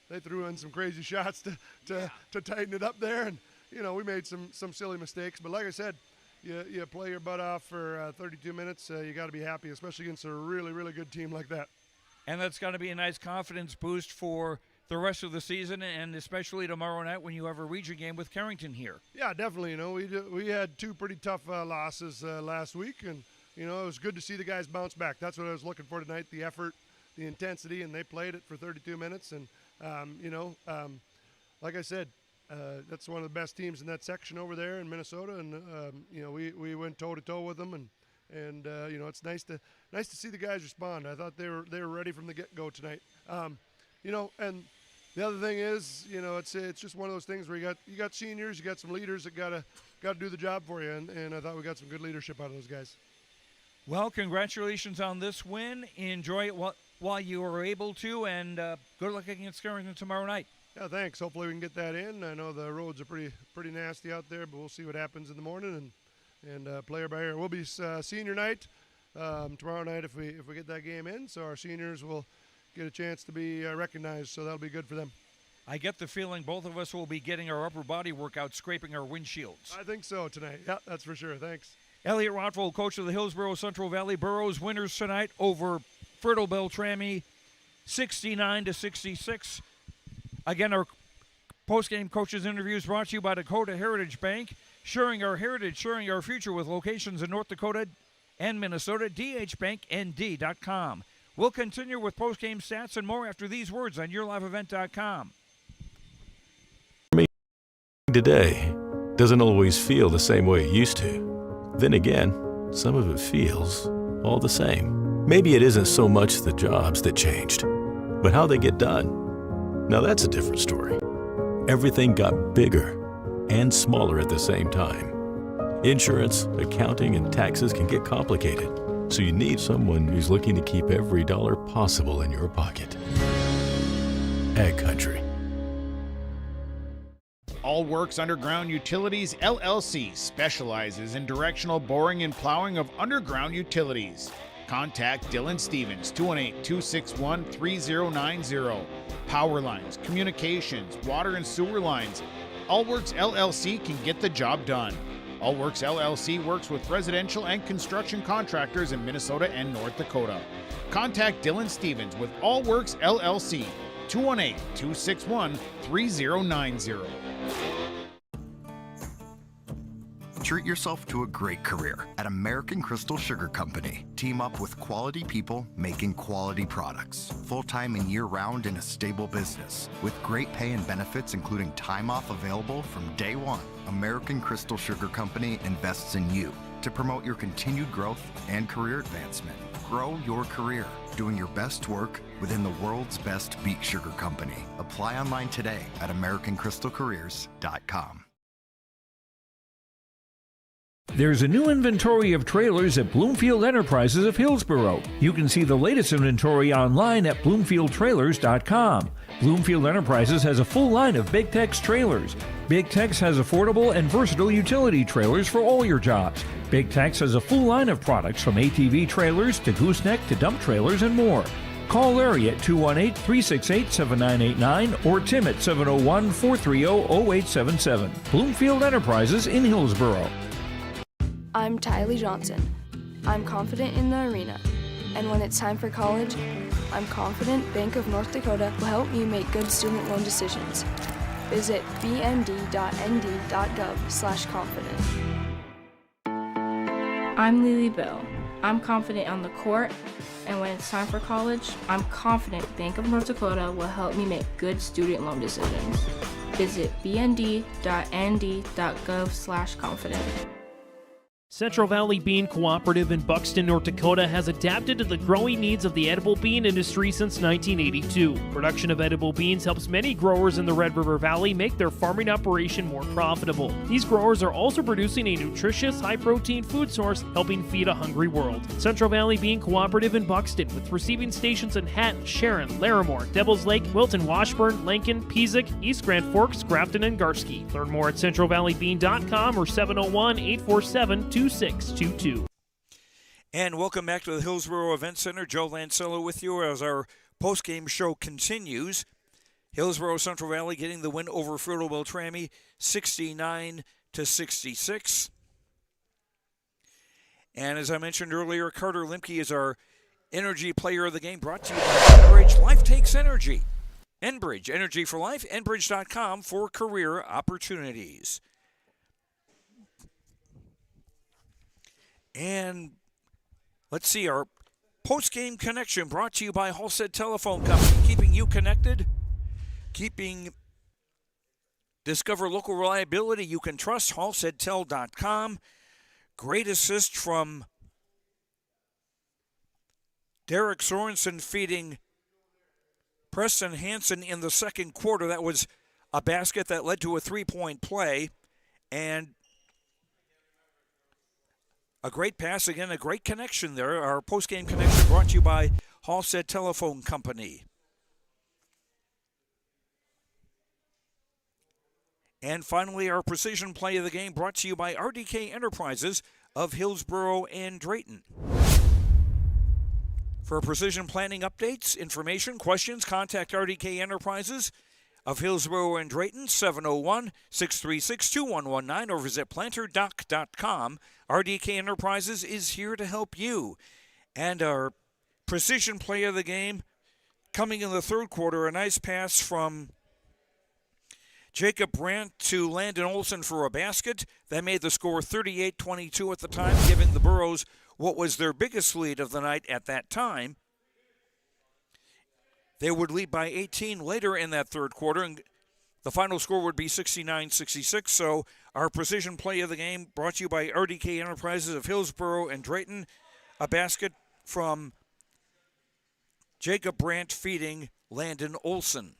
they threw in some crazy shots to tighten it up there, and we made some silly mistakes. But like I said, you play your butt off for 32 minutes. You got to be happy, especially against a really, really good team like that. And that's going to be a nice confidence boost for the rest of the season, and especially tomorrow night when you have a region game with Carrington here. Yeah, definitely. We had two pretty tough losses last week, and it was good to see the guys bounce back. That's what I was looking for tonight: the effort, the intensity, and they played it for 32 minutes. And like I said, that's one of the best teams in that section over there in Minnesota, and we went toe to toe with them, and it's nice to see the guys respond. I thought they were ready from the get-go tonight. And the other thing is, it's just one of those things where you got seniors, you got some leaders that got to do the job for you, and I thought we got some good leadership out of those guys. Well, congratulations on this win. Enjoy it while you are able to, and good luck against Carrington tomorrow night. Yeah, thanks. Hopefully we can get that in. I know the roads are pretty nasty out there, but we'll see what happens in the morning and player by ear. We'll be senior night tomorrow night if we get that game in, so our seniors will get a chance to be recognized, so that'll be good for them. I get the feeling both of us will be getting our upper body workout scraping our windshields. I think so tonight. Yeah, that's for sure. Thanks. Elliot Rothwell, coach of the Hillsboro-Central Valley Burros, winners tonight over Fertile-Beltrami, 69-66. Again, our post-game coaches interviews brought to you by Dakota Heritage Bank, sharing our heritage, sharing our future with locations in North Dakota and Minnesota. dhbanknd.com. We'll continue with post-game stats and more after these words on YourLiveEvent.com. Today doesn't always feel the same way it used to. Then again, some of it feels all the same. Maybe it isn't so much the jobs that changed, but how they get done. Now that's a different story. Everything got bigger and smaller at the same time. Insurance, accounting, and taxes can get complicated, so you need someone who's looking to keep every dollar possible in your pocket. Ag Country. All Works Underground Utilities, LLC specializes in directional boring and plowing of underground utilities. Contact Dylan Stevens, 218-261-3090. Power lines, communications, water and sewer lines. All Works LLC can get the job done. All Works LLC works with residential and construction contractors in Minnesota and North Dakota. Contact Dylan Stevens with All Works LLC, 218-261-3090. Treat yourself to a great career at American Crystal Sugar Company. Team up with quality people making quality products. Full-time and year-round in a stable business. With great pay and benefits including time off available from day one. American Crystal Sugar Company invests in you to promote your continued growth and career advancement. Grow your career, doing your best work within the world's best beet sugar company. Apply online today at AmericanCrystalCareers.com. There's a new inventory of trailers at Bloomfield Enterprises of Hillsboro. You can see the latest inventory online at BloomfieldTrailers.com. Bloomfield Enterprises has a full line of Big Tex trailers. Big Tex has affordable and versatile utility trailers for all your jobs. Big Tex has a full line of products from ATV trailers to gooseneck to dump trailers and more. Call Larry at 218-368-7989 or Tim at 701-430-0877. Bloomfield Enterprises in Hillsboro. I'm Tylee Johnson. I'm confident in the arena. And when it's time for college, I'm confident Bank of North Dakota will help you make good student loan decisions. Visit bnd.nd.gov/confident. I'm Lily Bell. I'm confident on the court, and when it's time for college, I'm confident Bank of North Dakota will help me make good student loan decisions. visit bnd.nd.gov/confident. Central Valley Bean Cooperative in Buxton, North Dakota has adapted to the growing needs of the edible bean industry since 1982. Production of edible beans helps many growers in the Red River Valley make their farming operation more profitable. These growers are also producing a nutritious, high-protein food source, helping feed a hungry world. Central Valley Bean Cooperative in Buxton, with receiving stations in Hatton, Sharon, Larimore, Devils Lake, Wilton, Washburn, Lincoln, Peasic, East Grand Forks, Grafton, and Garski. Learn more at centralvalleybean.com or 701-847-2622. And welcome back to the Hillsboro Event Center. Joe Lancello with you as our post-game show continues. Hillsboro-Central Valley getting the win over Fertile-Beltrami 69-66. And as I mentioned earlier, Carter Limke is our Energy Player of the Game, brought to you by Enbridge. Life takes energy. Enbridge, Energy for Life, Enbridge.com for career opportunities. And let's see, our post-game connection brought to you by Halstead Telephone Company, keeping you connected, discover local reliability you can trust, halsteadtel.com. Great assist from Derek Sorensen feeding Preston Hansen in the second quarter. That was a basket that led to a three-point play, and a great pass, again, a great connection there. Our post-game connection brought to you by Halstead Telephone Company. And finally, our precision play of the game brought to you by RDK Enterprises of Hillsboro and Drayton. For precision planning updates, information, questions, contact RDK Enterprises of Hillsboro and Drayton, 701-636-2119, or visit planterdoc.com. RDK Enterprises is here to help you. And our precision play of the game coming in the third quarter, a nice pass from Jacob Brandt to Landon Olson for a basket. That made the score 38-22 at the time, giving the Burros what was their biggest lead of the night at that time. They would lead by 18 later in that third quarter, and the final score would be 69-66. So our precision play of the game brought to you by RDK Enterprises of Hillsboro and Drayton. A basket from Jacob Brandt feeding Landon Olson.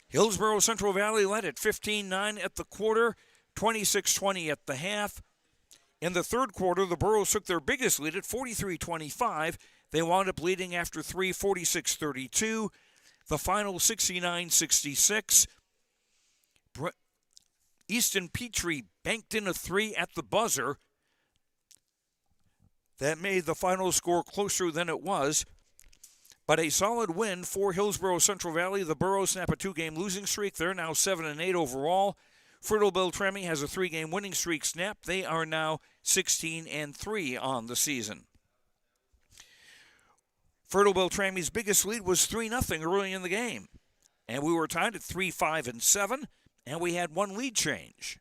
Hillsboro-Central Valley led at 15-9 at the quarter, 26-20 at the half. In the third quarter, the Burros took their biggest lead at 43-25. They wound up leading after 3, 46-32. The final 69-66. Easton Petrie banked in a three at the buzzer. That made the final score closer than it was. But a solid win for Hillsboro-Central Valley. The Burros snap a two-game losing streak. They're now 7-8 overall. Fertile-Beltrami has a three-game winning streak snapped. They are now 16-3 on the season. Fertile-Beltrami's biggest lead was 3-0 early in the game. And we were tied at 3, 5, and 7, and we had one lead change.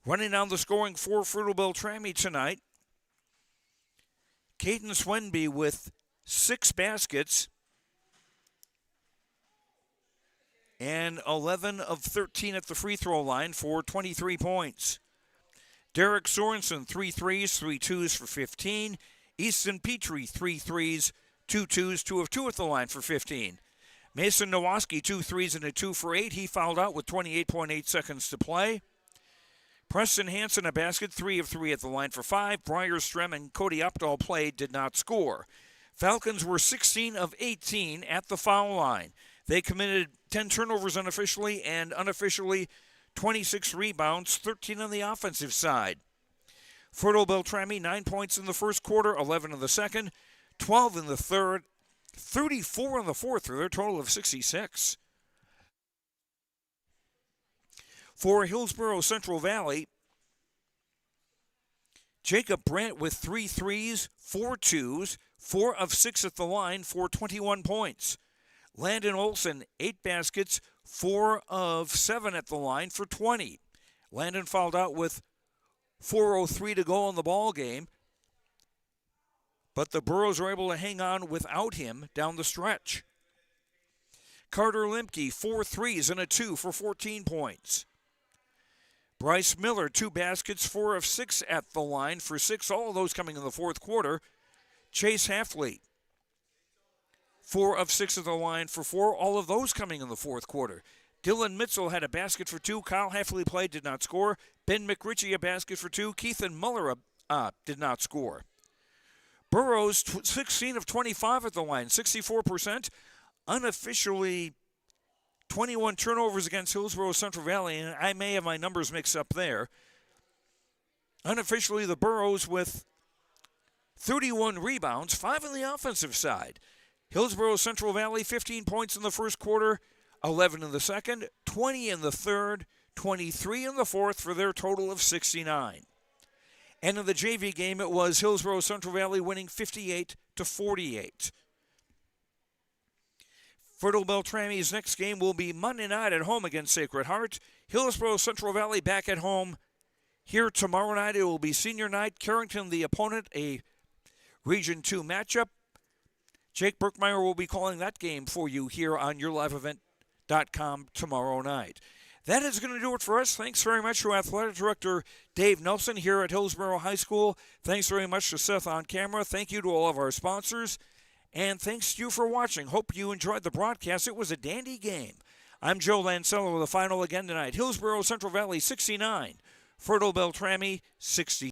Running down the scoring for Fertile-Beltrami tonight, Caden Swenby with 6 baskets and 11 of 13 at the free throw line for 23 points. Derek Sorensen, 3 threes, 3 twos for 15. Easton Petrie, 3 threes, 2 twos, 2 of 2 at the line for 15. Mason Nowoski, 2 threes and a 2 for 8. He fouled out with 28.8 seconds to play. Preston Hansen, a basket, 3 of 3 at the line for 5. Briar Strem and Cody Opdahl played, did not score. Falcons were 16 of 18 at the foul line. They committed 10 turnovers unofficially and unofficially 26 rebounds, 13 on the offensive side. Fertile-Beltrami, 9 points in the first quarter, 11 in the second, 12 in the third, 34 in the fourth, for their total of 66. For Hillsboro-Central Valley, Jacob Brandt with 3 threes, 4 twos, 4 of 6 at the line for 21 points. Landon Olson, 8 baskets, 4 of 7 at the line for 20. Landon fouled out with 4:03 to go in the ball game, but the Burros were able to hang on without him down the stretch. Carter Limke, 4 threes and a 2 for 14 points. Bryce Miller, 2 baskets, 4 of 6 at the line for 6, all of those coming in the fourth quarter. Chase Halfley, 4 of 6 at the line for 4, all of those coming in the fourth quarter. Dylan Mitchell had a basket for 2. Kyle Halfley played, did not score. Ben McRitchie a basket for 2. Keithan Muller did not score. Burrows, 16 of 25 at the line, 64%. Unofficially, 21 turnovers against Hillsboro-Central Valley, and I may have my numbers mixed up there. Unofficially, the Burrows with 31 rebounds, 5 on the offensive side. Hillsboro-Central Valley, 15 points in the first quarter, 11 in the second, 20 in the third, 23 in the fourth for their total of 69. And in the JV game, it was Hillsboro-Central Valley winning 58-48. Fertile-Beltrami's next game will be Monday night at home against Sacred Heart. Hillsboro-Central Valley back at home here tomorrow night. It will be senior night. Carrington, the opponent, a Region 2 matchup. Jake Berkmeyer will be calling that game for you here on YourLiveEvent.com tomorrow night. That is going to do it for us. Thanks very much to Athletic Director Dave Nelson here at Hillsboro High School. Thanks very much to Seth on camera. Thank you to all of our sponsors. And thanks to you for watching. Hope you enjoyed the broadcast. It was a dandy game. I'm Joe Lancello with the final again tonight. Hillsboro-Central Valley 69, Fertile-Beltrami 60.